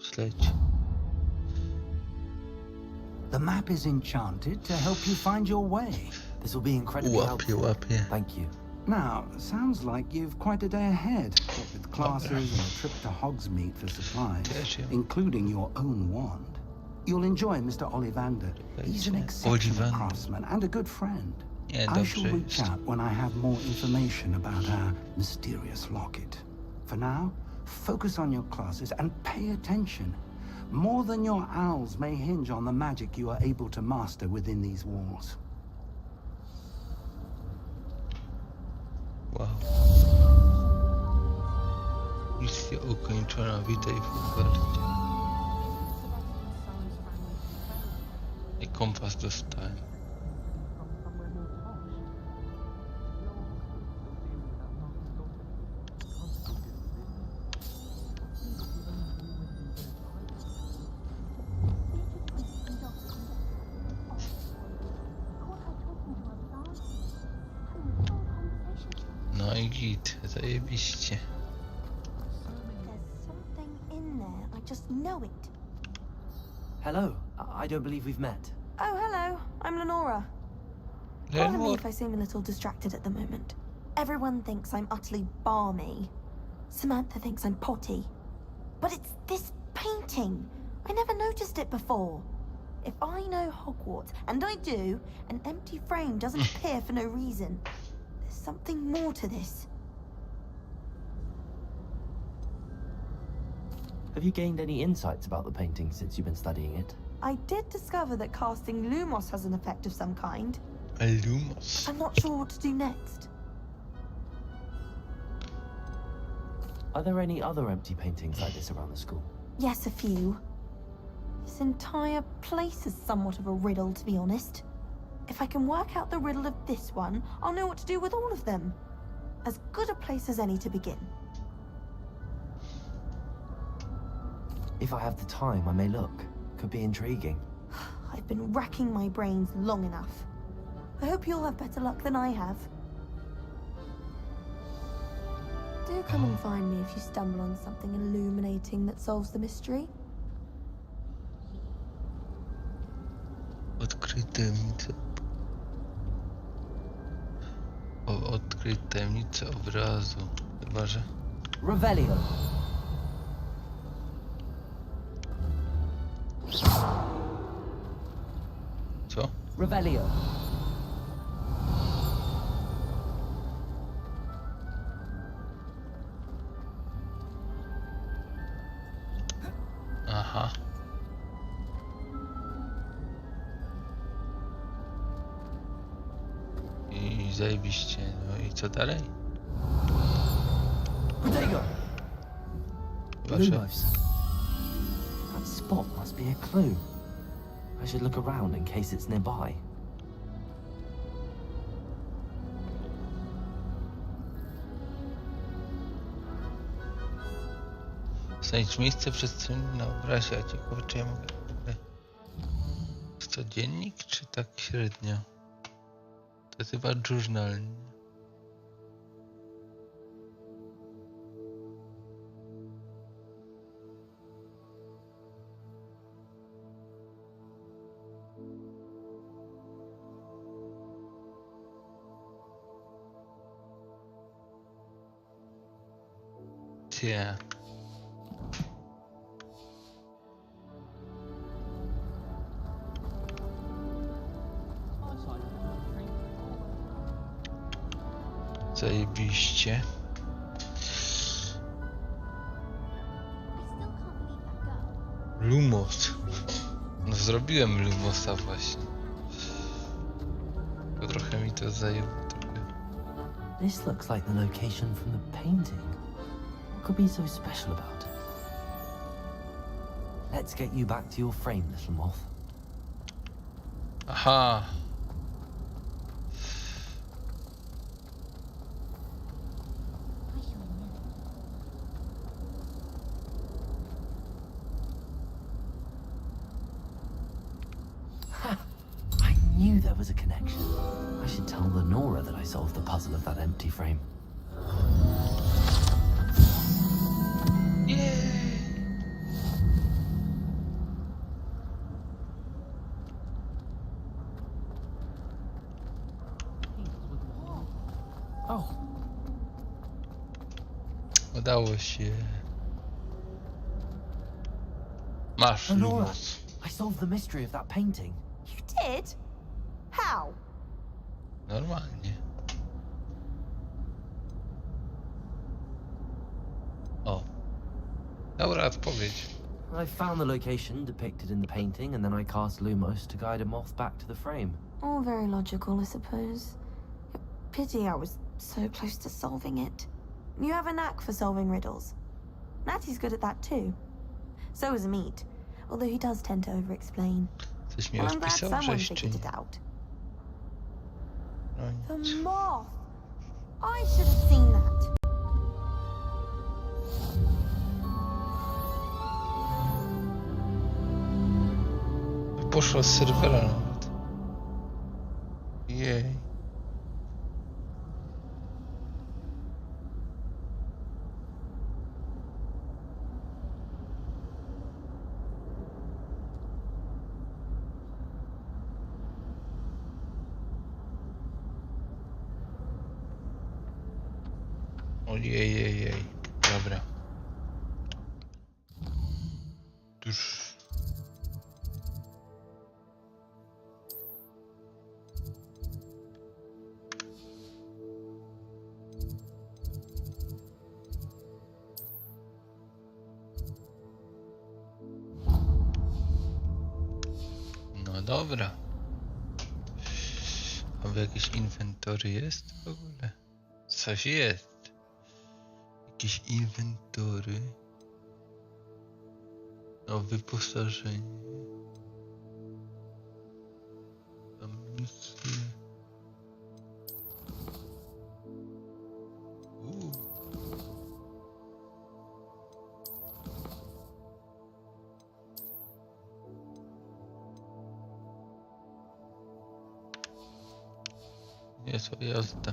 Śledź. The map is enchanted to help you find your way. This will be incredibly helpful. Łapie. Thank you. Now, sounds like you've quite a day ahead, what with classes and a trip to Hogsmeade for supplies, including your own wand. You'll enjoy Mr. Ollivander. He's an exceptional craftsman and a good friend. I shall reach out when I have more information about our mysterious locket. For now, focus on your classes and pay attention. More than your owls may hinge on the magic you are able to master within these walls. Wow. Misja ukończona, witaj w Hogwarcie. I kompas dostałem. No i git, zajebiście. There's something in there. I just know it. Hello. I don't believe we've met. Oh, hello. I'm Lenora. Pardon me if I seem a little distracted at the moment. Everyone thinks I'm utterly balmy. Samantha thinks I'm potty. But it's this painting. I never noticed it before. If I know Hogwarts, and I do, an empty frame doesn't appear for no reason. There's something more to this. Have you gained any insights about the painting since you've been studying it? I did discover that casting Lumos has an effect of some kind. A Lumos? I'm not sure what to do next. Are there any other empty paintings like this around the school? Yes, a few. This entire place is somewhat of a riddle, to be honest. If I can work out the riddle of this one, I'll know what to do with all of them. As good a place as any to begin. If I have the time, I may look. Could be intriguing. I've been racking my brains long enough. I hope you'll have better luck than I have. Do come and find me if you stumble on something illuminating that solves the mystery. Odkryj tajemnicę. Odkryj tajemnicę obrazu. Chyba, że... Revelio. Co? Revelio. Aha. I zajebiście. No i co dalej? Lumos. That spot must be a clue. I should look around in case it's nearby. Znajdź miejsce przestrzeni na obrazie, a ciekawe czy ja mogę... Jest to dziennik, czy tak średnio? To jest chyba journal. Cie. Zajebiście. Lumos. No zrobiłem Lumosa właśnie. Tylko trochę mi to zajęło. This looks like the location from the painting. What could be so special about it? Let's get you back to your frame, little moth. Aha. knew there was a connection. I should tell Lenora that I solved the puzzle of that empty frame. Oh. Udało się. Masz, Lenora, Lumos. I solved the mystery of that painting. You did? How? Normalnie. O. Dobra odpowiedź. I found the location depicted in the painting, and then I cast Lumos to guide a moth back to the frame. All very logical, I suppose. Pity I was so close to solving it. You have a knack for solving riddles. Natty's good at that too. So is Meat, although he does tend to over-explain. Coś mi Well, I'm glad odpisał, someone cześć, czy figured nie? it out. No The nic. moth! I should have seen that. Poszło z serwera nawet. Jej. Ojej. Dobra. Tuż. No dobra. A w jakieś inwentory jest w ogóle? Coś jest. Jakieś inwentory. O, wyposażenie. Amunicję. Niezła jazda.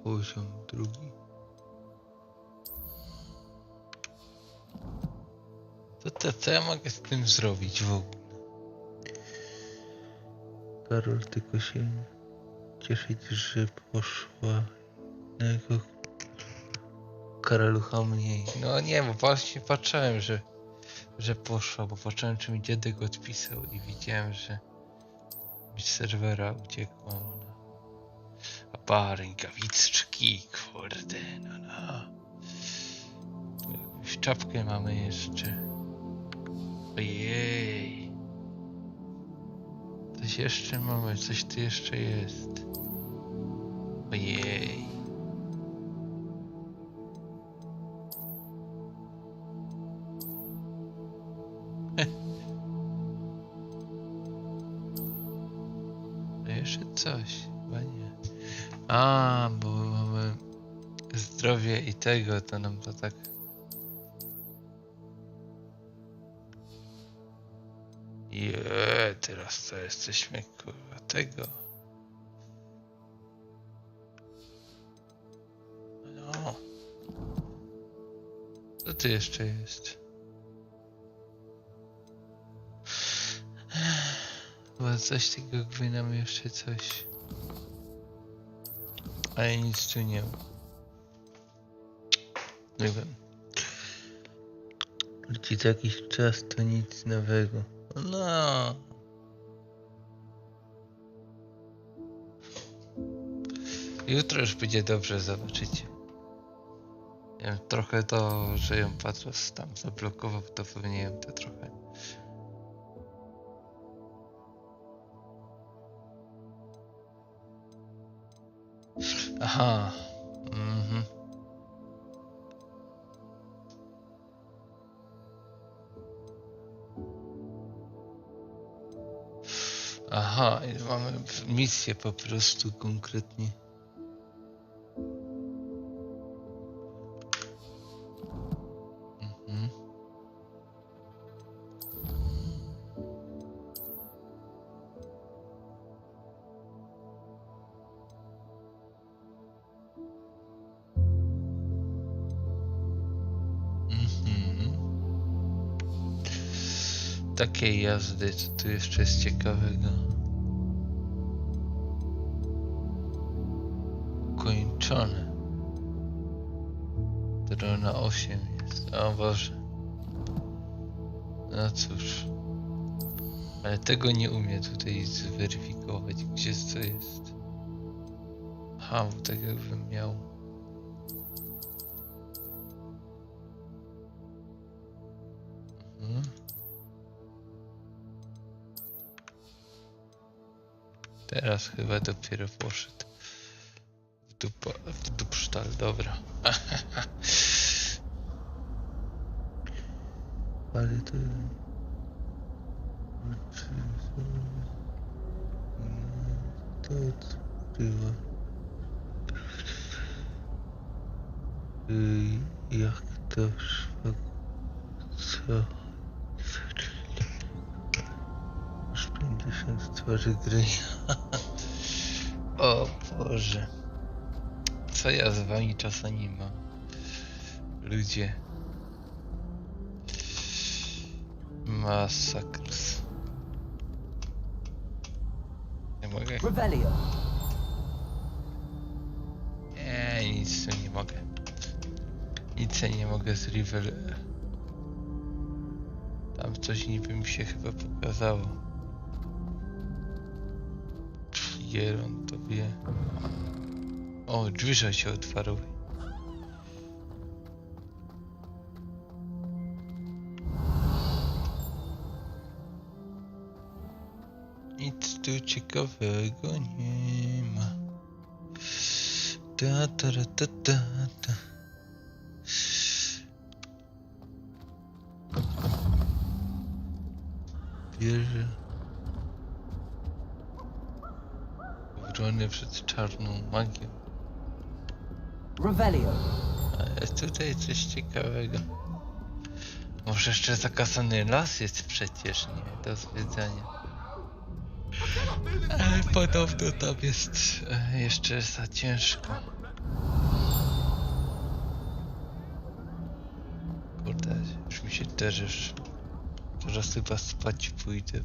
Poziom drugi. Co ja mogę z tym zrobić w ogóle? Karol tylko się cieszyć, że poszła na jego karalucha mniej. No nie, bo właśnie patrzyłem, że poszła, bo patrzyłem, czy mi dziadek odpisał i widziałem, że mi z serwera uciekła ona. A rękawiczki, kurde, no. Tu jakąś czapkę mamy jeszcze. Ojej. Coś jeszcze mamy, coś tu jeszcze jest. Ojej. To jeszcze coś, chyba nie. A, bo mamy zdrowie i tego, to nam to tak... Teraz to jesteśmy, kurwa, tego. No. Co tu jeszcze jest? Bo coś tego gwy nam jeszcze coś. Ale nic tu nie ma. Nie wiem. Leci za jakiś czas, to nic nowego. No. Jutro już będzie dobrze, zobaczycie. Nie wiem, trochę to, że ją Patros tam zablokował, to powinienem to trochę. Aha. Mhm. Aha, i mamy misję po prostu konkretnie. Mhm. takiej jazdy, co tu jeszcze jest ciekawego? Kończone. Drona 8 jest. O Boże. No cóż. Ale tego nie umiem tutaj zweryfikować, gdzie co jest. Aha, bo tak jakbym miał. Teraz chyba dopiero poszedł. W dupsztal, dobra. Ale to... To odkrywa. Jak ktoś... Co? Już 50 twarzy gry. O Boże. Co ja z wami czasu nie mam? Ludzie. Masakrs. Nie mogę. Nie, nic tu nie mogę. Nic nie mogę z Rivel. Tam coś niby mi się chyba pokazało. Jeron to wie. O, drzwi się otwarły. Nic tu ciekawego nie ma. Ta. Wieże. Obrony przed czarną magią. A jest tutaj coś ciekawego. Może jeszcze zakasany las jest przecież, nie? Do zwiedzania. Ale podobno tam jest jeszcze za ciężko. Kurde, już mi się też teraz chyba spać pójdę.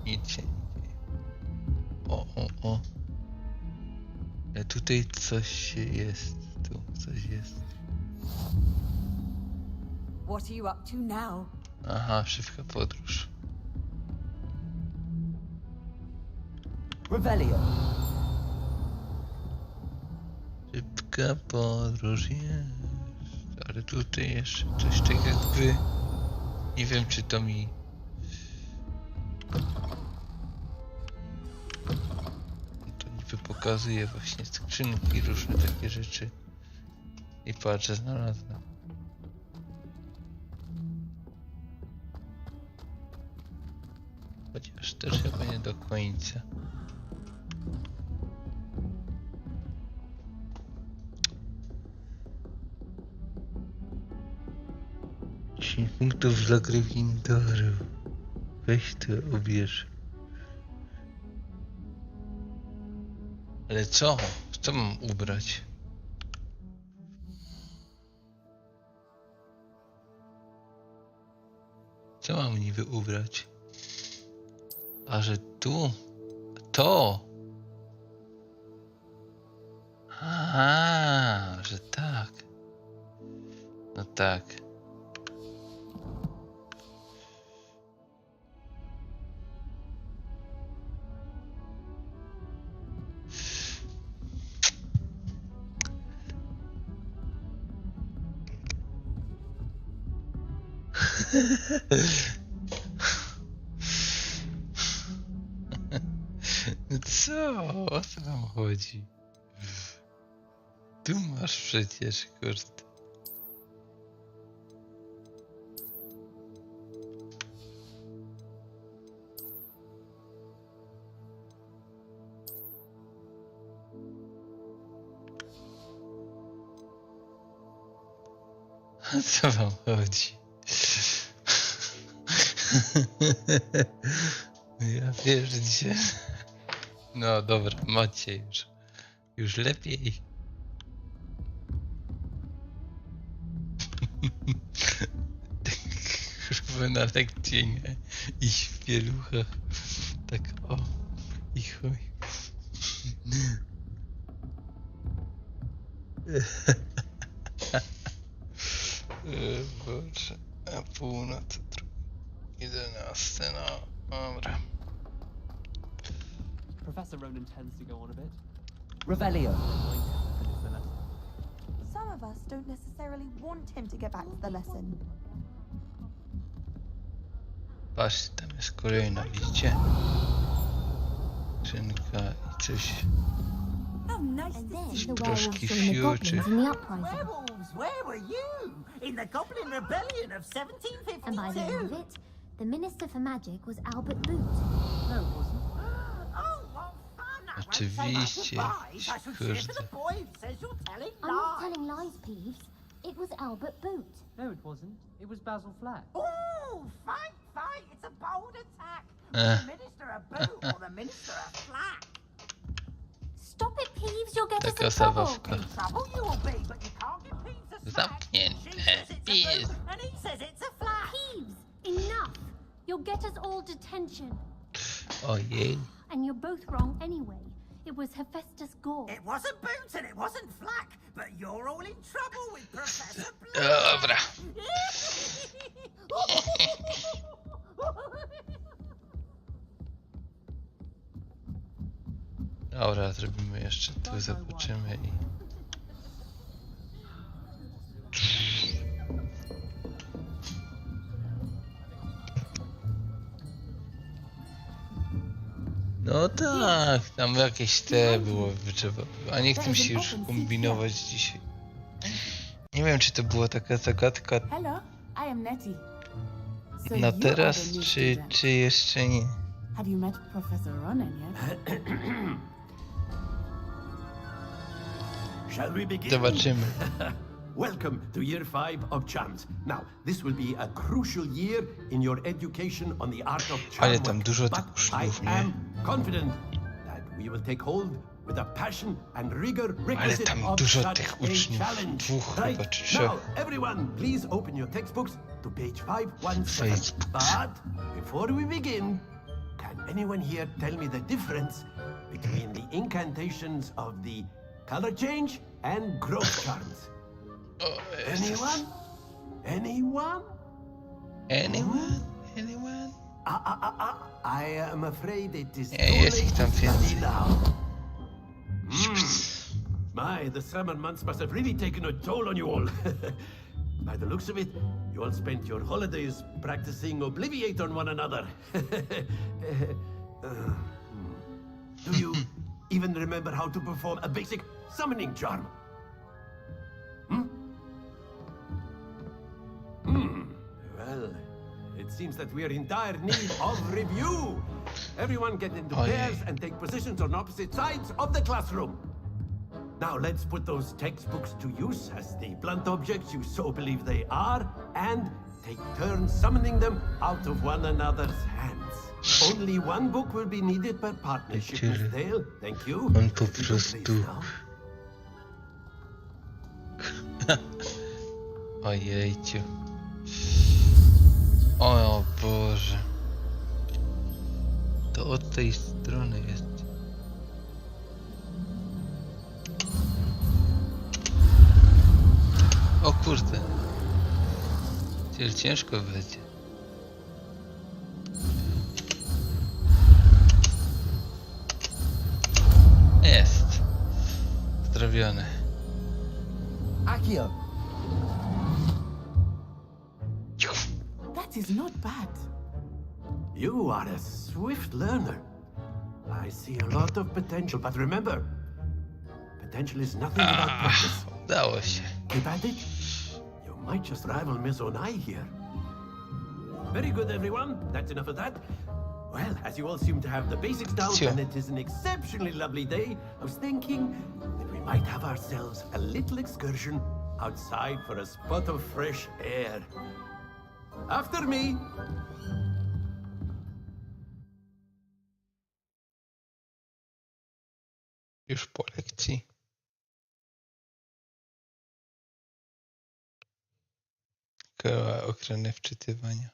Nic się nie dzieje. O. Ale tutaj coś jest. Tu coś jest. What are you up to now? Aha, szybka podróż. Szybka podróż jest. Ale tutaj jeszcze coś tak jakby... Nie wiem, czy to mi... To niby pokazuje właśnie skrzynki, różne takie rzeczy. I patrzę, znalazłem. Chociaż też chyba nie do końca. 10 punktów dla Gryffindorów. Weź to ubierz. Ale co? Co mam ubrać? Co mam niby ubrać? A że tu? To! Aha, że tak. No tak. Co? O co nam chodzi? Tu masz przecież, kurde. O co wam chodzi? Ja pierdzie. No dobra, macie już. Już lepiej. Kurwa na lekcji, nie? I w pieluchach. Tak o. I chuj. Boże. A północ. 11, no. Dobra. Professor Ronan tends to go on a bit. Revelio. Some of us don't necessarily want him to get back to the lesson. Patrzcie, tam jest kolejna, widzicie? Skrzynka i coś. Proszki fiu, czy... Werewolves, where were you? In the Goblin Rebellion of 1752? And by the end of it, the Minister for Magic was Albert Boot. No, it wasn't. Oczywiście, kurde. I'm not telling lies, Peeves. It was Albert Boot. No, it wasn't. It was Basil Flack. Oh, fight! It's a bold attack. The Minister of Boot or the Minister of Flack? Stop it, Peeves. You'll get us Taka in trouble. zabawka. In trouble you will be, but you can't give Peeves a smack. Zamknięte. She says it's a Peeves. boot, and he says it's a flack. Peeves, enough. You'll get us all detention. Ojej. And you're both wrong anyway. It was Hephaestus Gore. It wasn't Boot and it wasn't Flack, but you're all in trouble with Professor Black. Dobra. Dobra, zrobimy jeszcze tu, zobaczymy i... No tak, tam jakieś te było trzeba, a nie chcę się już kombinować dzisiaj. Nie wiem, czy to była taka zagadka Hello, I am Nettie. So na you teraz, are the new czy student. jeszcze nie. Have you met Professor Ronan yet? Shall we begin? Zobaczymy. Welcome to year 5 of charms. Now, this will be a crucial year in your education on the art of charm. Ale tam dużo But tych uczniów, I nie? am confident that we will take hold with a passion and rigor Ale requisite tam of dużo such tych a uczniów. challenge. Dwóch chyba, czy trzech. Now, everyone, please open your textbooks to page 517. But before we begin, can anyone here tell me the difference between the incantations of the color change and growth charms? Anyone? Anyone? Anyone? Anyone? I am afraid it is too Jest ich late tam to study więcej. now. My, the summer months must have really taken a toll on you all. By the looks of it, you all spent your holidays practicing Obliviate on one another. Do you even remember how to perform a basic summoning charm? Well, it seems that we are in dire need of review. Everyone get into pairs and take positions on opposite sides of the classroom. Now let's put those textbooks to use as the blunt objects you so believe they are, and take turns summoning them out of one another's hands. Only one book will be needed per partnership, Miss Dale. Thank you. On po prostu... Ojejciu. O Boże. To od tej strony jest. O kurde. Ciężko będzie. Jest. Zrobione. Akio. That is not bad. You are a swift learner. I see a lot of potential, but remember, potential is nothing without practice. Udało się. Keep at it. You might just rival Miss Onai here. Very good, everyone. That's enough of that. Well, as you all seem to have the basics down, Sure. and it is an exceptionally lovely day, I was thinking that we might have ourselves a little excursion outside for a spot of fresh air. After me. Już po lekcji. Szkoła ochrony wczytywania.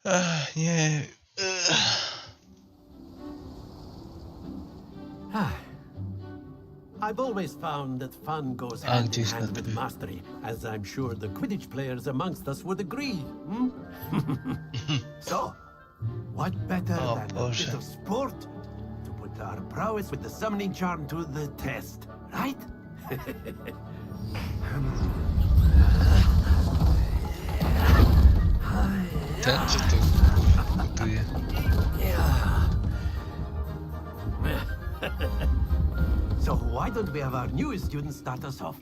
Ach, nie. I've always found that fun goes hand in hand with mastery, as I'm sure the Quidditch players amongst us would agree. So, what better than a bit of sport to put our prowess with the summoning charm to the test, right? Ten czy to gotuje? So why don't we have our newest student start us off?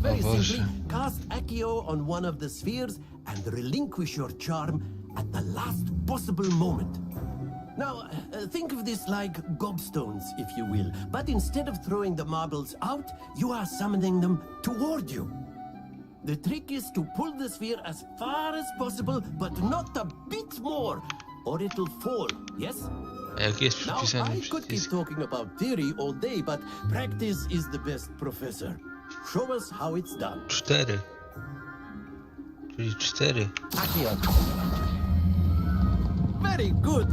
Very simply, cast Accio on one of the spheres and relinquish your charm at the last possible moment. Now, think of this like gobstones, if you will, but instead of throwing the marbles out, you are summoning them toward you. The trick is to pull the sphere as far as possible, but not a bit more, or it'll fall, yes? Now, I could keep talking about theory all day, but practice is the best professor. Show us how it's done. 4. Czyli 4. Very good.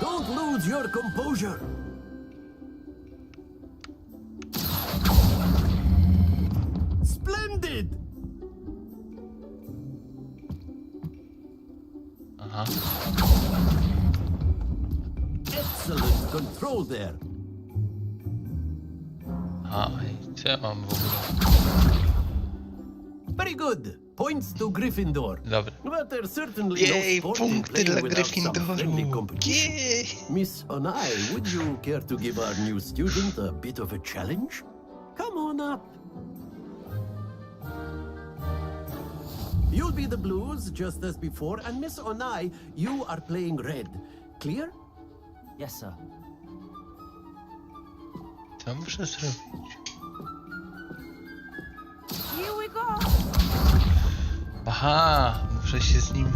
Don't lose your composure. Splendid. Excellent control there. Co ja mam w ogóle? Very good. Points to Gryffindor. Dobra. But there's certainly no sport in playing without some friendly competition. Miss Onai, would you care to give our new student a bit of a challenge? Come on up. You'll be the blues, just as before, and Miss Onai, you are playing red. Clear? Yes, sir. Co muszę zrobić? Here we go. Aha, muszę się z nim...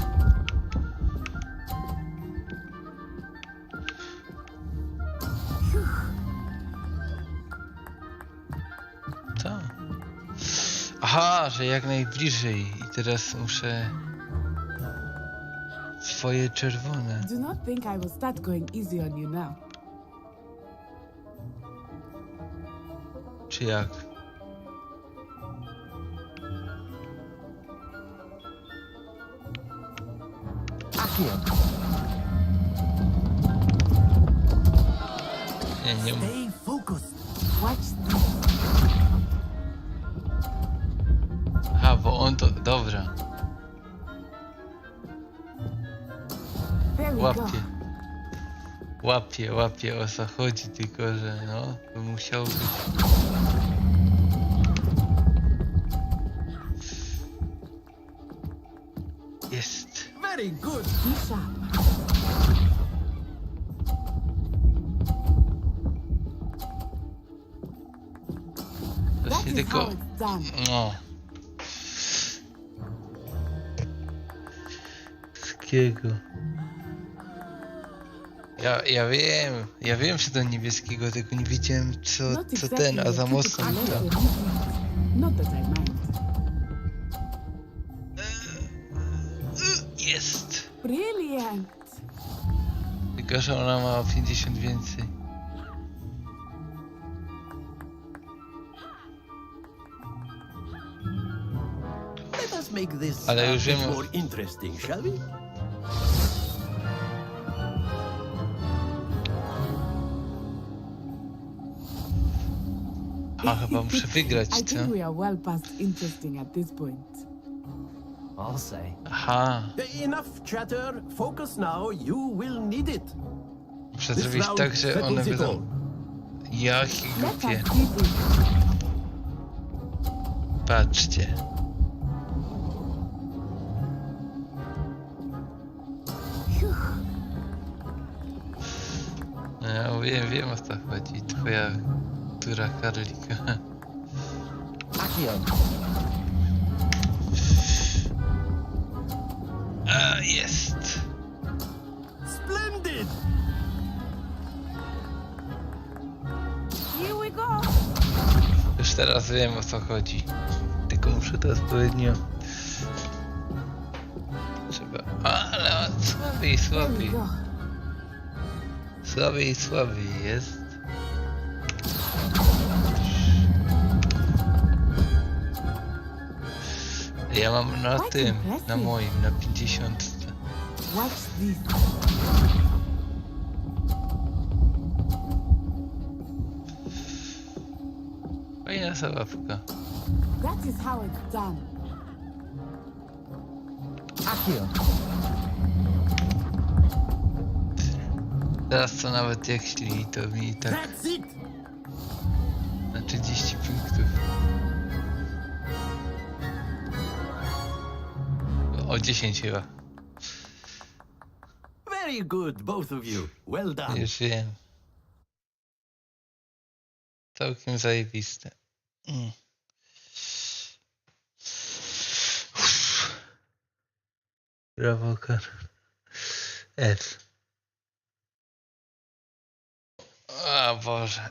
Co? Aha, że jak najbliżej i teraz muszę... Swoje czerwone. Do not think I will start going easy on you now. Czy jak? Nie Stay focused. Watch this. Aha, bo on to... Dobra. Łapie o co chodzi, tylko że no, by musiał być... Jest. Very good. Właśnie tylko... No. Wszystkiego. Ja wiem, że do niebieskiego, tylko nie wiedziałem co ten, a za mocno mi to. Jest! Brilliant! Tylko, że ona ma 50 więcej. Let us make this Ale już wiem... more interesting, shall we? A chyba muszę wygrać, I co? think we are well past interesting at this point. I'll say. Aha. Enough chatter. Focus now. You will need it. Muszę zrobić tak, że one będą... Jakie głupie. Patrzcie. Ja wiem o co chodzi. Twoja która karlika. A, jest. Splendid. Teraz wiem, o co chodzi. Tylko muszę to odpowiednio... Trzeba... Ale słabiej. Słabiej jest. Ja mam na tym, na moim, na 50. Watch this. Fajna zabawka. That is how it's done. Akio. Teraz to nawet jeśli to mi tak na 30 punktów. O 10 chyba. Very good, both of you. Well done. Już wiem. Całkiem zajebiste. Brawo, Karol. F. O Boże.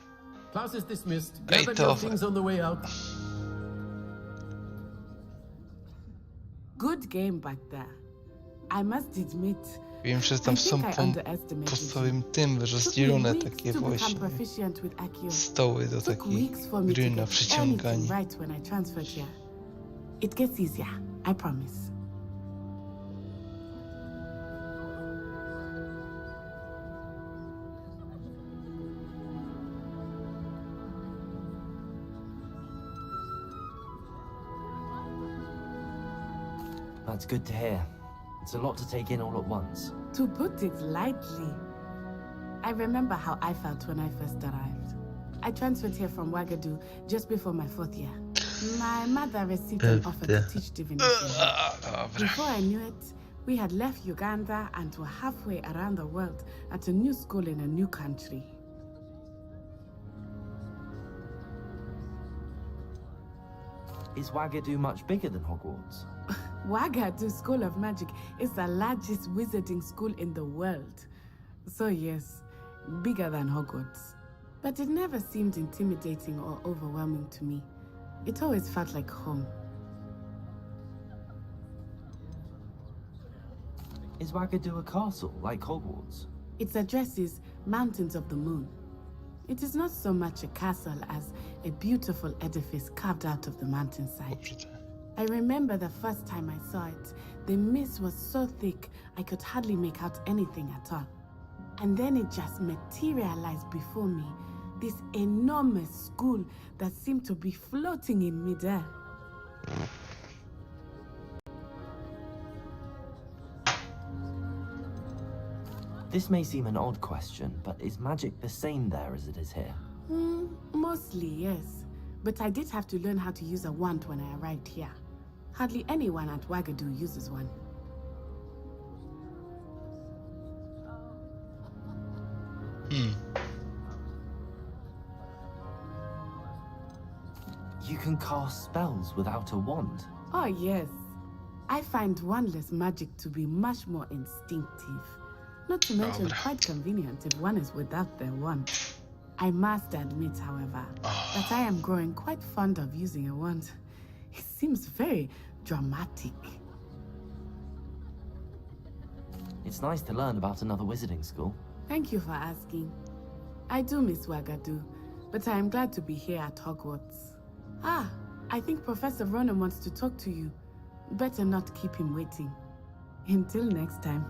Class is dismissed. Ej, Gather to... your things on the way out. Good game back there. I must admit. Wiem, że tam są po swoim tym rozdzielone takie właśnie stoły do takiej gry na przyciąganie. It gets easier, I promise. That's good to hear. It's a lot to take in all at once. To put it lightly, I remember how I felt when I first arrived. I transferred here from Ouagadougou just before my 4th year. My mother received an offer to teach divination. Before I knew it, we had left Uganda and were halfway around the world at a new school in a new country. Is Ouagadougou much bigger than Hogwarts? Ouagadougou School of Magic is the largest wizarding school in the world. So yes, bigger than Hogwarts. But it never seemed intimidating or overwhelming to me. It always felt like home. Is Ouagadougou a castle, like Hogwarts? Its address is Mountains of the Moon. It is not so much a castle as a beautiful edifice carved out of the mountainside. I remember the first time I saw it, the mist was so thick I could hardly make out anything at all. And then it just materialized before me, this enormous school that seemed to be floating in midair. This may seem an odd question, but is magic the same there as it is here? Mostly, yes. But I did have to learn how to use a wand when I arrived here. Hardly anyone at Ouagadougou uses one. You can cast spells without a wand? Oh, yes. I find wandless magic to be much more instinctive. Not to mention quite convenient if one is without their wand. I must admit, however, that I am growing quite fond of using a wand. It seems very dramatic. It's nice to learn about another wizarding school. Thank you for asking. I do miss Ouagadougou, but I am glad to be here at Hogwarts. I think Professor Ronan wants to talk to you. Better not keep him waiting. Until next time.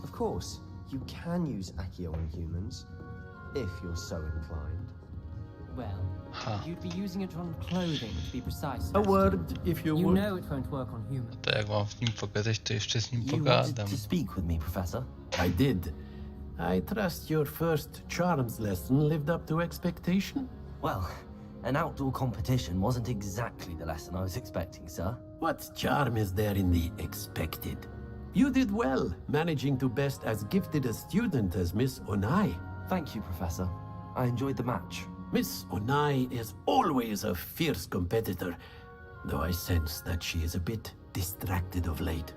Of course, you can use Accio on humans, if you're so inclined. Well, you'd be using it on clothing, to be precise. A word, if you would. You know it won't work on humans. To jak mam z nim pogadać, to jeszcze z nim You pogadam. wanted to speak with me, Professor? I did. I trust your first charms lesson lived up to expectation? Well, an outdoor competition wasn't exactly the lesson I was expecting, sir. What charm is there in the expected? You did well, managing to best as gifted a student as Miss Onai. Thank you, Professor. I enjoyed the match. Miss Onai is always a fierce competitor, though I sense that she is a bit distracted of late.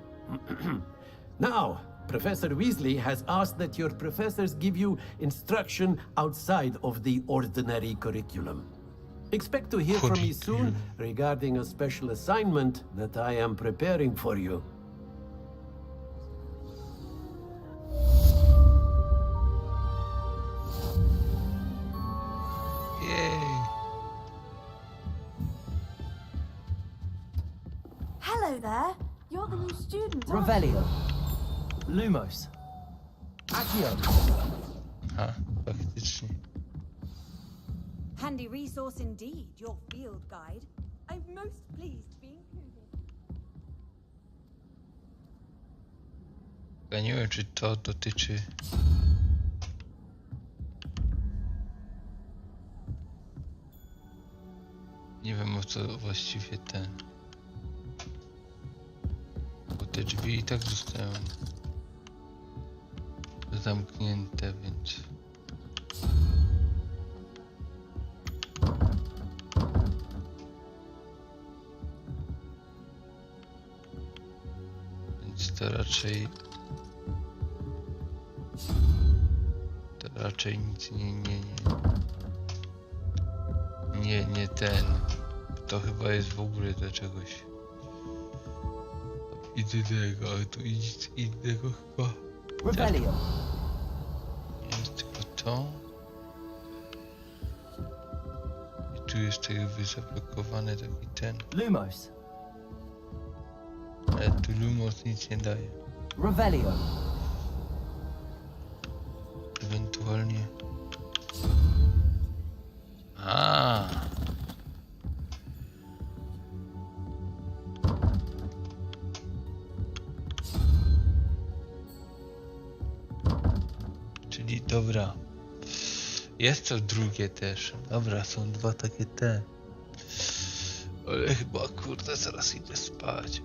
Now, Professor Weasley has asked that your professors give you instruction outside of the ordinary curriculum. Expect to hear from me soon regarding a special assignment that I am preparing for you. Hello there. You're the new student, aren't Revelio. Lumos. Accio. A, faktycznie. Handy resource indeed, your field guide. I'm most pleased to be included. Ja nie wiem, czy to dotyczy... Nie wiem, o co właściwie ten... Bo te drzwi i tak zostają zamknięte, więc... Więc to raczej... To raczej nic nie ten. To chyba jest w ogóle do czegoś innego, ale tu nic innego chyba. Revelio. Jest tylko to. I tu jest jakby zablokowany taki ten. Lumos. Ale tu Lumos nic nie daje. Revelio. Ewentualnie... A. Czyli dobra. Jest to drugie też. Dobra, są dwa takie te. Ale chyba kurde zaraz idę spać.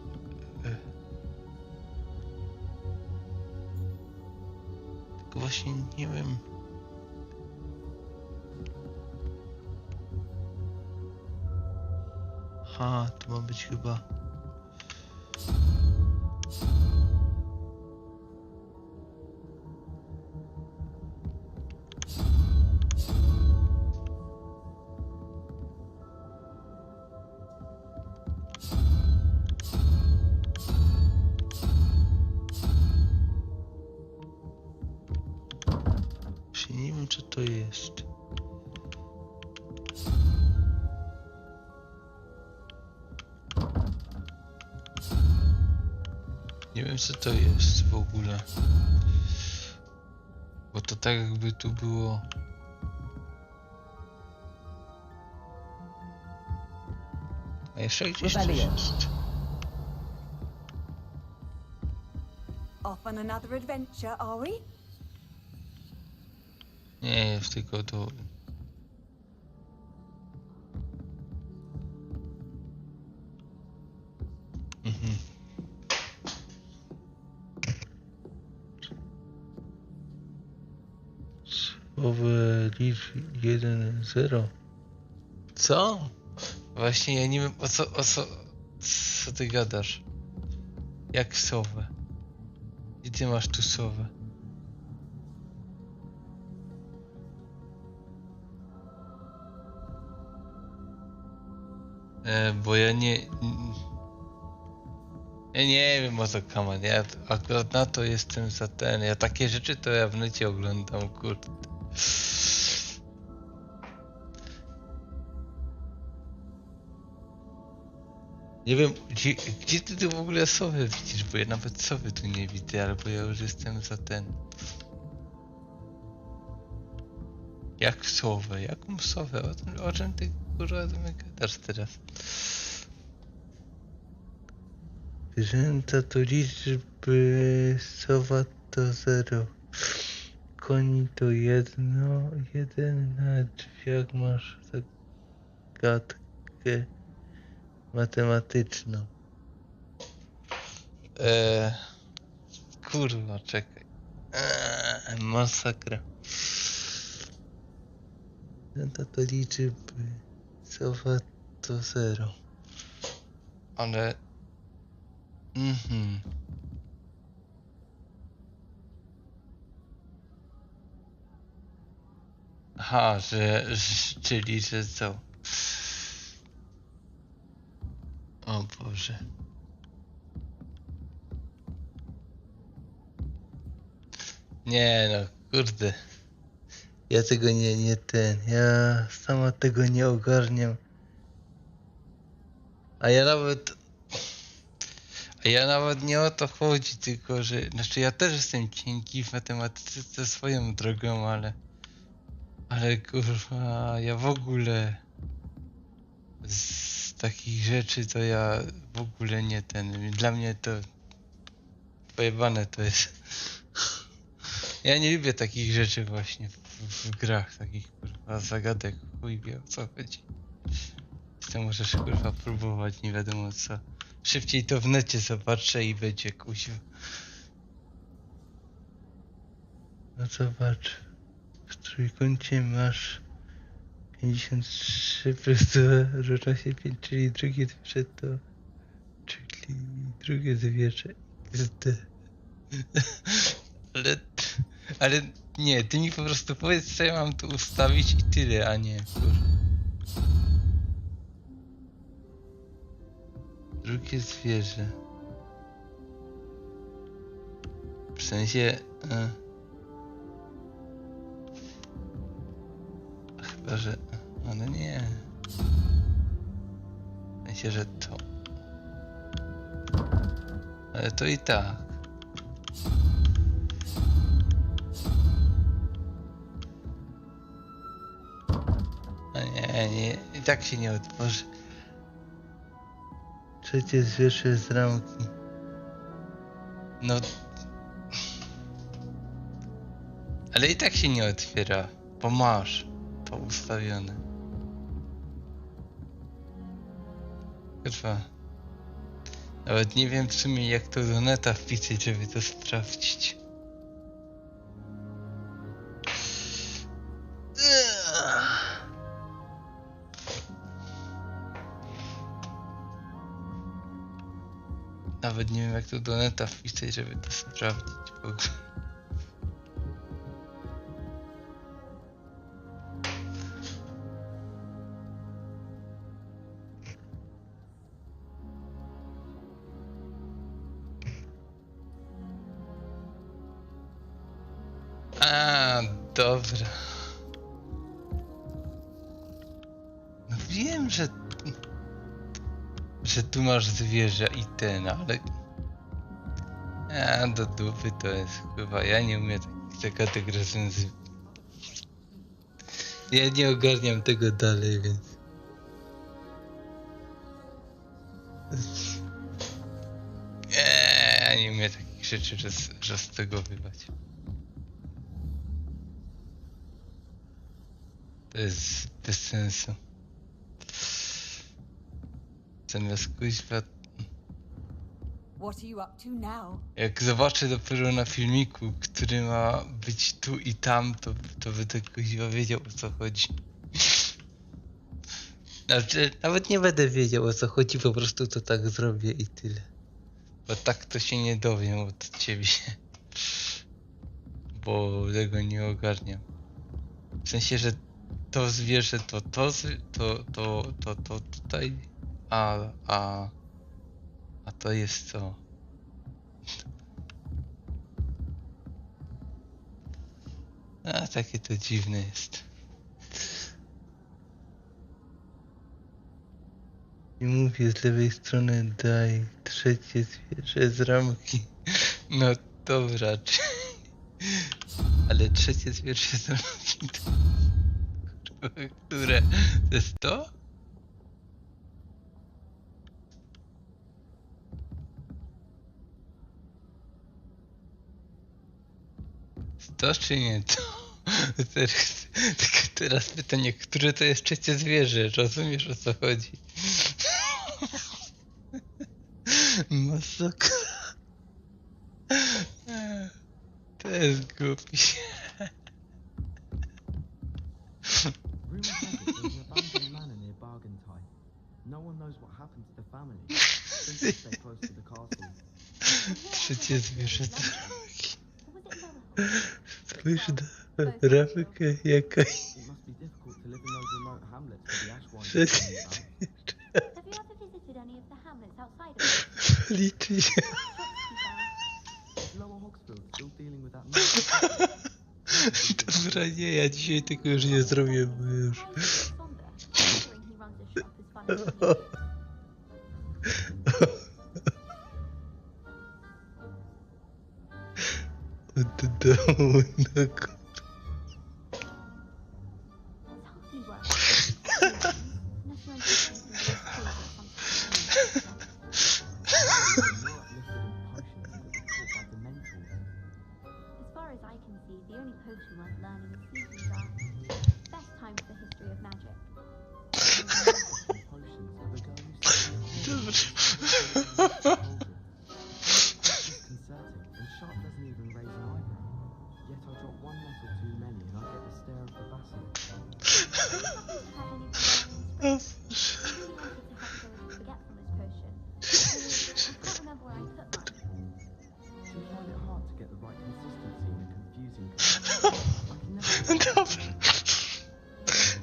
Tylko właśnie nie wiem. Aha, to ma być chyba... Właśnie nie wiem, co to jest. Nie wiem, co to jest w ogóle. Bo to tak jakby tu było... A jeszcze gdzieś coś jest. Off on another adventure, are we? Nie, jest tylko to... Słowy licz 1-0. Co? Właśnie ja nie wiem co ty gadasz. Jak sowę? I ty masz tu sowę? Bo ja nie wiem o co kaman. Ja akurat na to jestem za ten. Ja takie rzeczy to ja w necie oglądam, kurde. Nie wiem, gdzie ty tu w ogóle sowę widzisz, bo ja nawet sowy tu nie widzę, albo ja już jestem za ten. Jak sowę? Jaką sowę? O czym ty kurwa do mnie gadasz teraz? Zwierzęta to liczby, sowa to 0. Koni to 1. 1 na drzwiach masz zagadkę matematyczną. Kurwa, czekaj. Masakra. Zwierzęta to liczby, sowa to 0. Ale... Aha, czyli że co? O Boże. Nie no, kurde. Ja tego ja sama tego nie ogarniam. A ja nawet nie o to chodzi, tylko że, znaczy ja też jestem cienki w matematyce swoją drogą, ale kurwa, ja w ogóle z takich rzeczy to ja w ogóle nie dla mnie to pojebane to jest. Ja nie lubię takich rzeczy właśnie w grach, takich kurwa zagadek, chuj wie o co chodzi. To możesz kurwa próbować, nie wiadomo co. Szybciej to w necie zobaczę i będzie kuźwa. No zobacz, w trójkącie masz 53 plus 2 równa się 5, czyli drugie zwierzę to... Czyli drugie zwierzę XD. Ale nie, ty mi po prostu powiedz co ja mam tu ustawić i tyle, a nie kurwa. Drugie zwierzę. W sensie... Chyba, że... No nie. W sensie, że to... Ale to i tak. No nie, i tak się nie otworzy. Trzecie zwierzę z ramki. No... Ale i tak się nie otwiera, bo masz to ustawione. Kurwa. Nawet nie wiem w sumie jak to do neta wpisać, żeby to sprawdzić. Nawet nie wiem jak to do neta wpisać, żeby to sprawdzić w ogóle. A, dobra. No wiem, że tu masz zwierzę i ale... A, do dupy to jest chyba, ja nie umiem takich zagadek rozwiązywać. Ja nie ogarniam tego dalej, więc... Ja nie umiem takich rzeczy roztegowywać. To jest bez sensu. Zamiast kuźwa... What are you up to now? Jak zobaczę dopiero na filmiku, który ma być tu i tam, to będę kuźwa wiedział o co chodzi. Znaczy, nawet nie będę wiedział o co chodzi, po prostu to tak zrobię i tyle. Bo tak to się nie dowiem od ciebie. Bo tego nie ogarniam. W sensie, że to zwierzę to tutaj, a to jest co? A takie to dziwne jest. I mówię, z lewej strony daj trzecie zwierzę z ramki. No dobra, ale trzecie zwierzę z ramki to... Które? To jest to? To czy nie to? Teraz pytanie, które to jest trzecie zwierzę? Rozumiesz o co chodzi? Masakra. To jest głupi. Trzecie zwierzę z ramki. Spójrz na ramkę jaka Liczy się. Dobra, nie, ja dzisiaj tego już nie zrobię, bo już... Od domu na górę.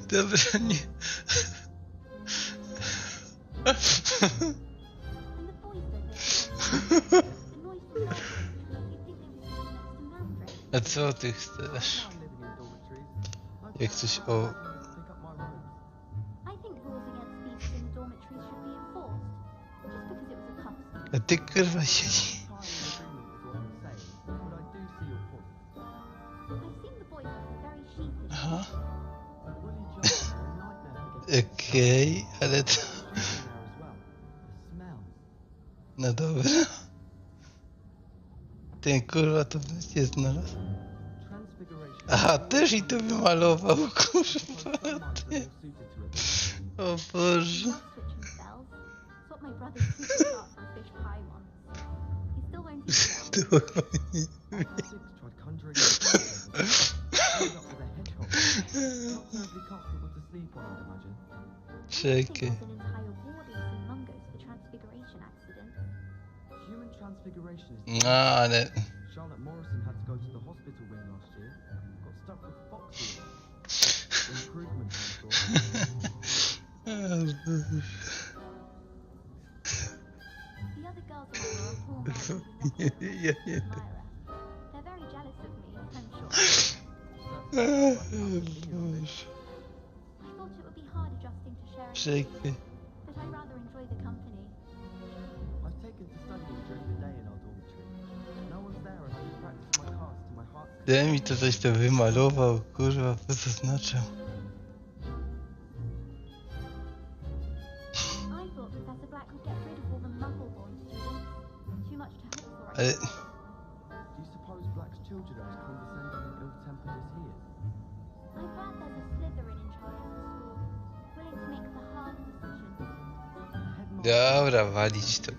Dobra, nie. A co ty chcesz? Jak coś o... A ty kurwa siedzi. Aha. Okej, ale to... No dobra. Ten kurwa to nie znalazł. Aha, też i to wymalował, kurwa. Ty. O Boże. Czekaj. No, ale... Ja nie... Boże. Czekaj. Daj mi to coś to wymalował, kurwa, co to znaczy? Ale... Dobra, walić to.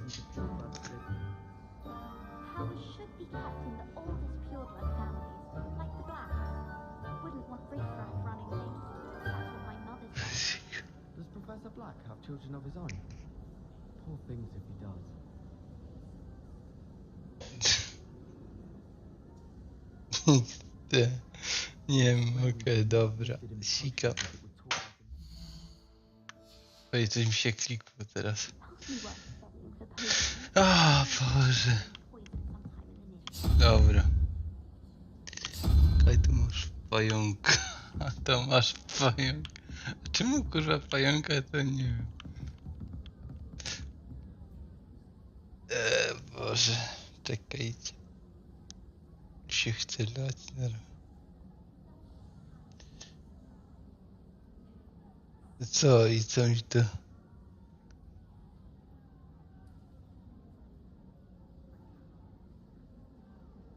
Children of his own. Poor things if he does. Nie mogę, dobra. Sika. Oj, coś mi się klikło teraz. A Boże. Dobra. Kaj tu masz pająka. A to masz pająka. A czemu kurwa pająka, to nie wiem. Boże. Czekajcie. Się chce lać. Co i co mi to?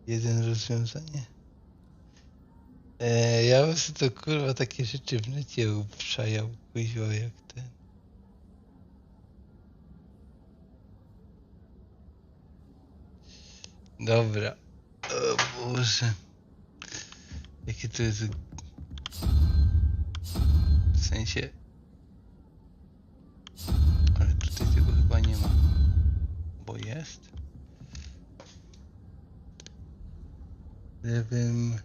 Jeden rozwiązanie. Ja po prostu to kurwa takie rzeczy w necie uprzajał, kuźwa jak ten. Dobra. O Boże. Jakie to jest... W sensie... Ale tutaj tego chyba nie ma. Bo jest? Lewym...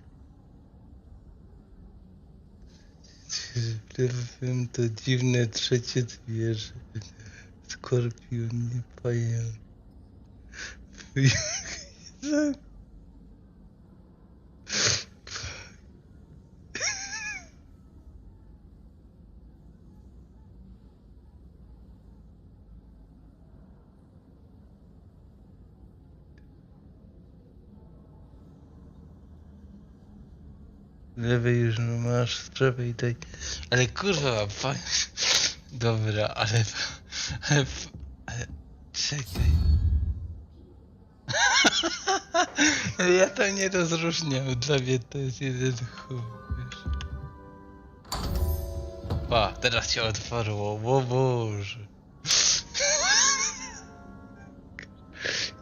Lewym to dziwne trzecie zwierzę. Skorpion, nie pająk. Lewej już masz, z prawej daj. Ale kurwa, fajnie. Dobra, ale czekaj. Ja to nie rozróżniam, dla mnie to jest jeden chuj, wiesz. Pa, teraz się otworzyło, o Boże.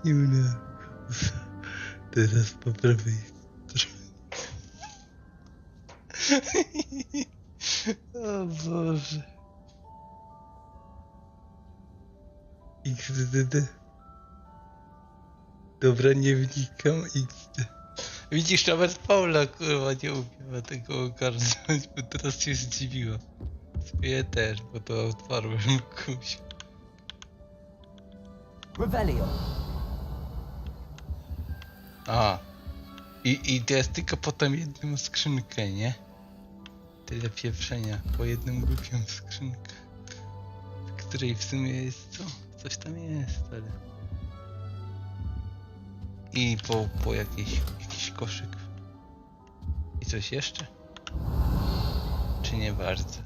Juna, teraz po prawej stronie. O Boże. XDD. Dobra, nie wnikam, XD. Widzisz, nawet Paula kurwa nie umiała tego ogarnąć, bo teraz się zdziwiła. Ja też, bo to otwarłem kuś. Revelio. A. I to jest tylko potem jedną skrzynkę, nie? Tyle pieprzenia, po jedną głupią skrzynkę. W której w sumie jest co? Coś tam jest, ale... I po jakiś koszyk. I coś jeszcze? Czy nie bardzo?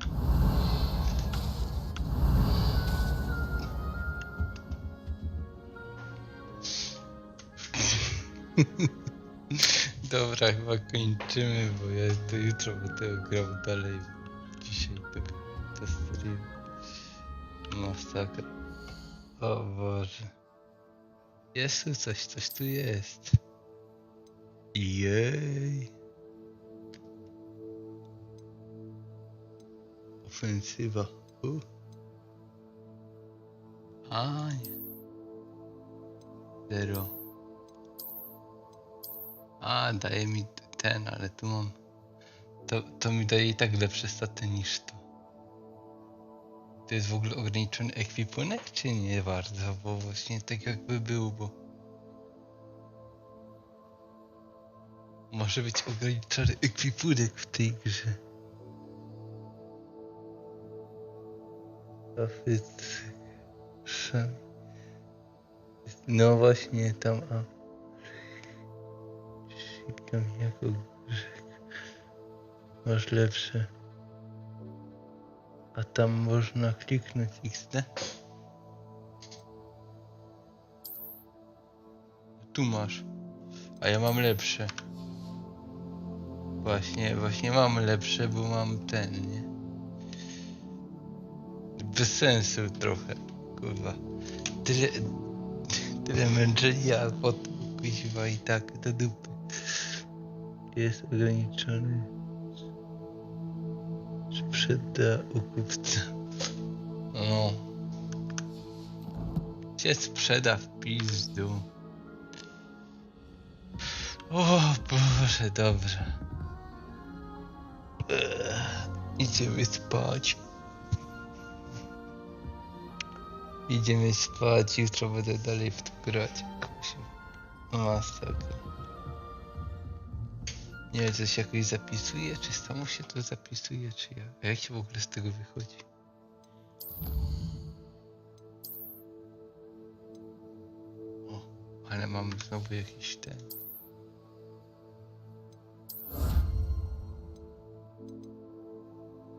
Dobra, chyba kończymy, bo ja to jutro będę grał dalej. Dzisiaj to stream. Masakra. O Boże. Jest tu coś tu jest. Jej. Ofensywa. A nie. Zero. A, daje mi ten, ale tu mam... To mi daje i tak lepsze staty niż to. To jest w ogóle ograniczony ekwipunek, czy nie bardzo? Bo właśnie tak jakby był, bo... Może być ograniczony ekwipunek w tej grze. No właśnie tam... Sikam jako grzech. Masz lepsze. A tam można kliknąć XD. Tu masz. A ja mam lepsze. Właśnie mam lepsze, bo mam ten, nie? Bez sensu trochę, kurwa. Tyle męczenia, a potem kuźwa i tak do dupy. Jest ograniczony. Sprzeda u kupca. No. Się sprzeda w pizdu. O Boże, dobrze. Idziemy spać. Idziemy spać, jutro będę dalej w to grać. Masakra. Nie wiem, coś jakoś zapisuje, czy samo się to zapisuje, czy ja? A jak się w ogóle z tego wychodzi? O, ale mam znowu jakiś ten...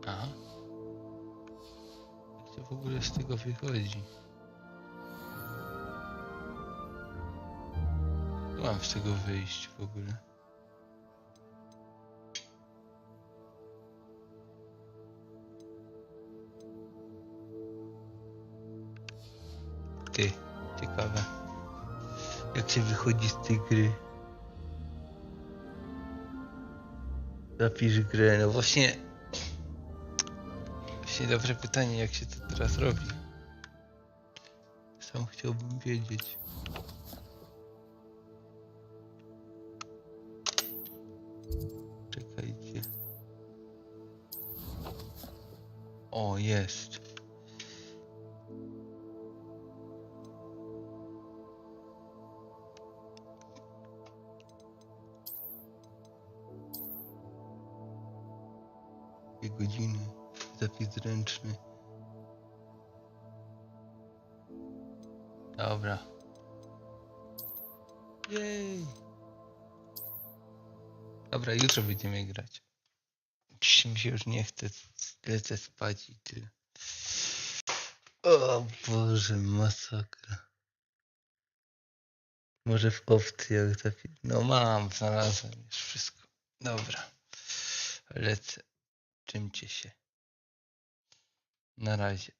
Aha. Jak się w ogóle z tego wychodzi? Jak mam z tego wyjść w ogóle? Ty, ciekawe. Jak się wychodzi z tej gry? Zapisz grę, no właśnie... Właśnie dobre pytanie, jak się to teraz robi. Sam chciałbym wiedzieć. Czekajcie. O, jest. Godziny, zapis ręczny. Dobra. Jej. Dobra, jutro będziemy grać. Dzisiaj mi się już nie chce, lecę spać i tyle. O Boże, masakra. Może w opcjach zapis. No mam, znalazłem już wszystko. Dobra. Lecę. Czymcie się. Na razie.